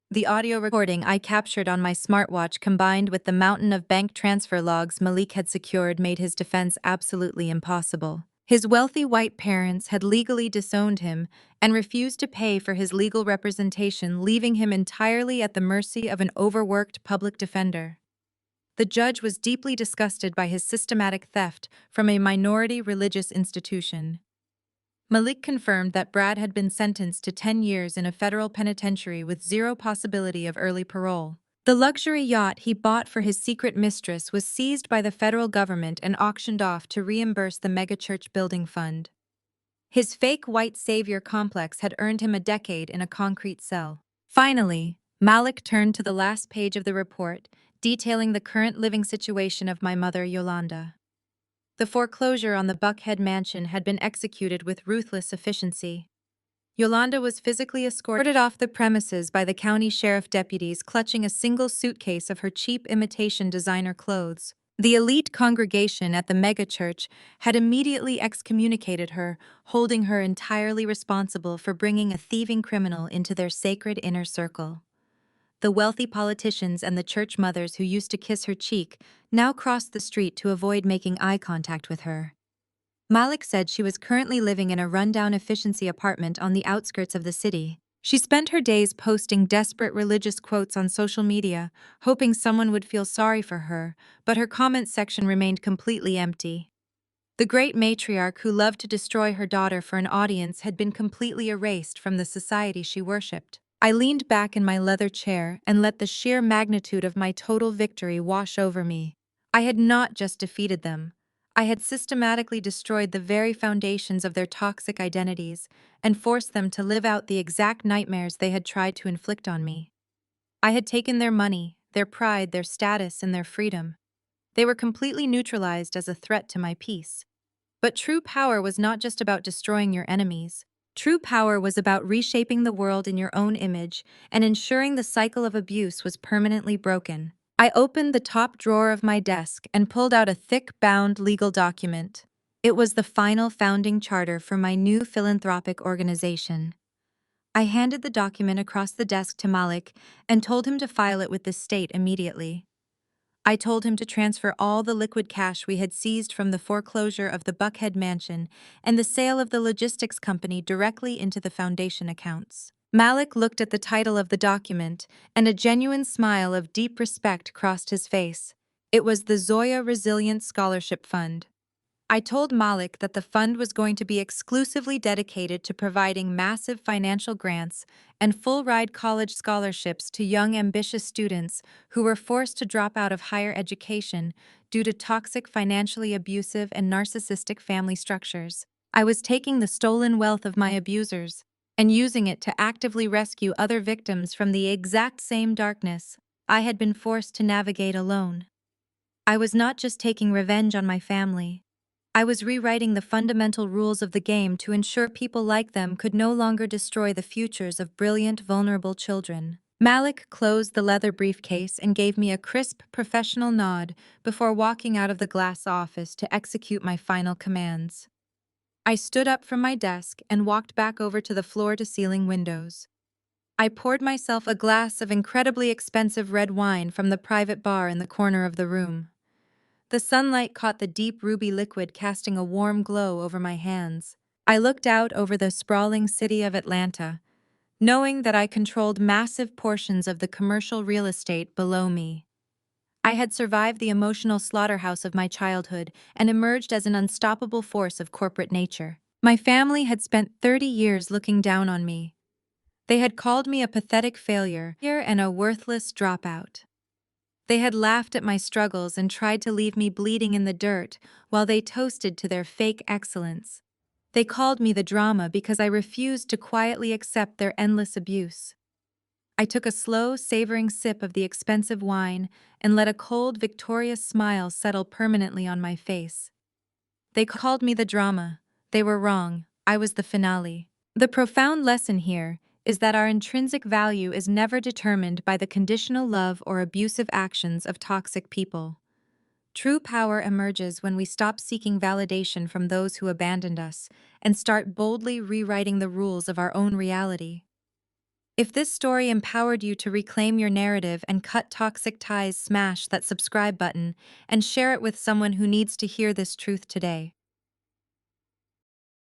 The audio recording I captured on my smartwatch combined with the mountain of bank transfer logs Malik had secured made his defense absolutely impossible. His wealthy white parents had legally disowned him and refused to pay for his legal representation, leaving him entirely at the mercy of an overworked public defender. The judge was deeply disgusted by his systematic theft from a minority religious institution. Malik confirmed that Brad had been sentenced to 10 years in a federal penitentiary with zero possibility of early parole. The luxury yacht he bought for his secret mistress was seized by the federal government and auctioned off to reimburse the megachurch building fund. His fake white savior complex had earned him a decade in a concrete cell. Finally, Malik turned to the last page of the report, detailing the current living situation of my mother, Yolanda. The foreclosure on the Buckhead mansion had been executed with ruthless efficiency. Yolanda was physically escorted off the premises by the county sheriff deputies clutching a single suitcase of her cheap imitation designer clothes. The elite congregation at the megachurch had immediately excommunicated her, holding her entirely responsible for bringing a thieving criminal into their sacred inner circle. The wealthy politicians and the church mothers who used to kiss her cheek now crossed the street to avoid making eye contact with her. Malik said she was currently living in a rundown efficiency apartment on the outskirts of the city. She spent her days posting desperate religious quotes on social media, hoping someone would feel sorry for her, but her comment section remained completely empty. The great matriarch who loved to destroy her daughter for an audience had been completely erased from the society she worshipped. I leaned back in my leather chair and let the sheer magnitude of my total victory wash over me. I had not just defeated them. I had systematically destroyed the very foundations of their toxic identities and forced them to live out the exact nightmares they had tried to inflict on me. I had taken their money, their pride, their status, and their freedom. They were completely neutralized as a threat to my peace. But true power was not just about destroying your enemies. True power was about reshaping the world in your own image and ensuring the cycle of abuse was permanently broken. I opened the top drawer of my desk and pulled out a thick-bound legal document. It was the final founding charter for my new philanthropic organization. I handed the document across the desk to Malik and told him to file it with the state immediately. I told him to transfer all the liquid cash we had seized from the foreclosure of the Buckhead mansion and the sale of the logistics company directly into the foundation accounts. Malik looked at the title of the document, and a genuine smile of deep respect crossed his face. It was the Zoya Resilient Scholarship Fund. I told Malik that the fund was going to be exclusively dedicated to providing massive financial grants and full-ride college scholarships to young ambitious students who were forced to drop out of higher education due to toxic, financially abusive, and narcissistic family structures. I was taking the stolen wealth of my abusers and using it to actively rescue other victims from the exact same darkness I had been forced to navigate alone. I was not just taking revenge on my family. I was rewriting the fundamental rules of the game to ensure people like them could no longer destroy the futures of brilliant, vulnerable children. Malik closed the leather briefcase and gave me a crisp, professional nod before walking out of the glass office to execute my final commands. I stood up from my desk and walked back over to the floor-to-ceiling windows. I poured myself a glass of incredibly expensive red wine from the private bar in the corner of the room. The sunlight caught the deep ruby liquid, casting a warm glow over my hands. I looked out over the sprawling city of Atlanta, knowing that I controlled massive portions of the commercial real estate below me. I had survived the emotional slaughterhouse of my childhood and emerged as an unstoppable force of corporate nature. My family had spent 30 years looking down on me. They had called me a pathetic failure and a worthless dropout. They had laughed at my struggles and tried to leave me bleeding in the dirt while they toasted to their fake excellence. They called me the drama because I refused to quietly accept their endless abuse. I took a slow, savoring sip of the expensive wine and let a cold, victorious smile settle permanently on my face. They called me the drama. They were wrong. I was the finale. The profound lesson here is that our intrinsic value is never determined by the conditional love or abusive actions of toxic people. True power emerges when we stop seeking validation from those who abandoned us and start boldly rewriting the rules of our own reality. If this story empowered you to reclaim your narrative and cut toxic ties, smash that subscribe button and share it with someone who needs to hear this truth today.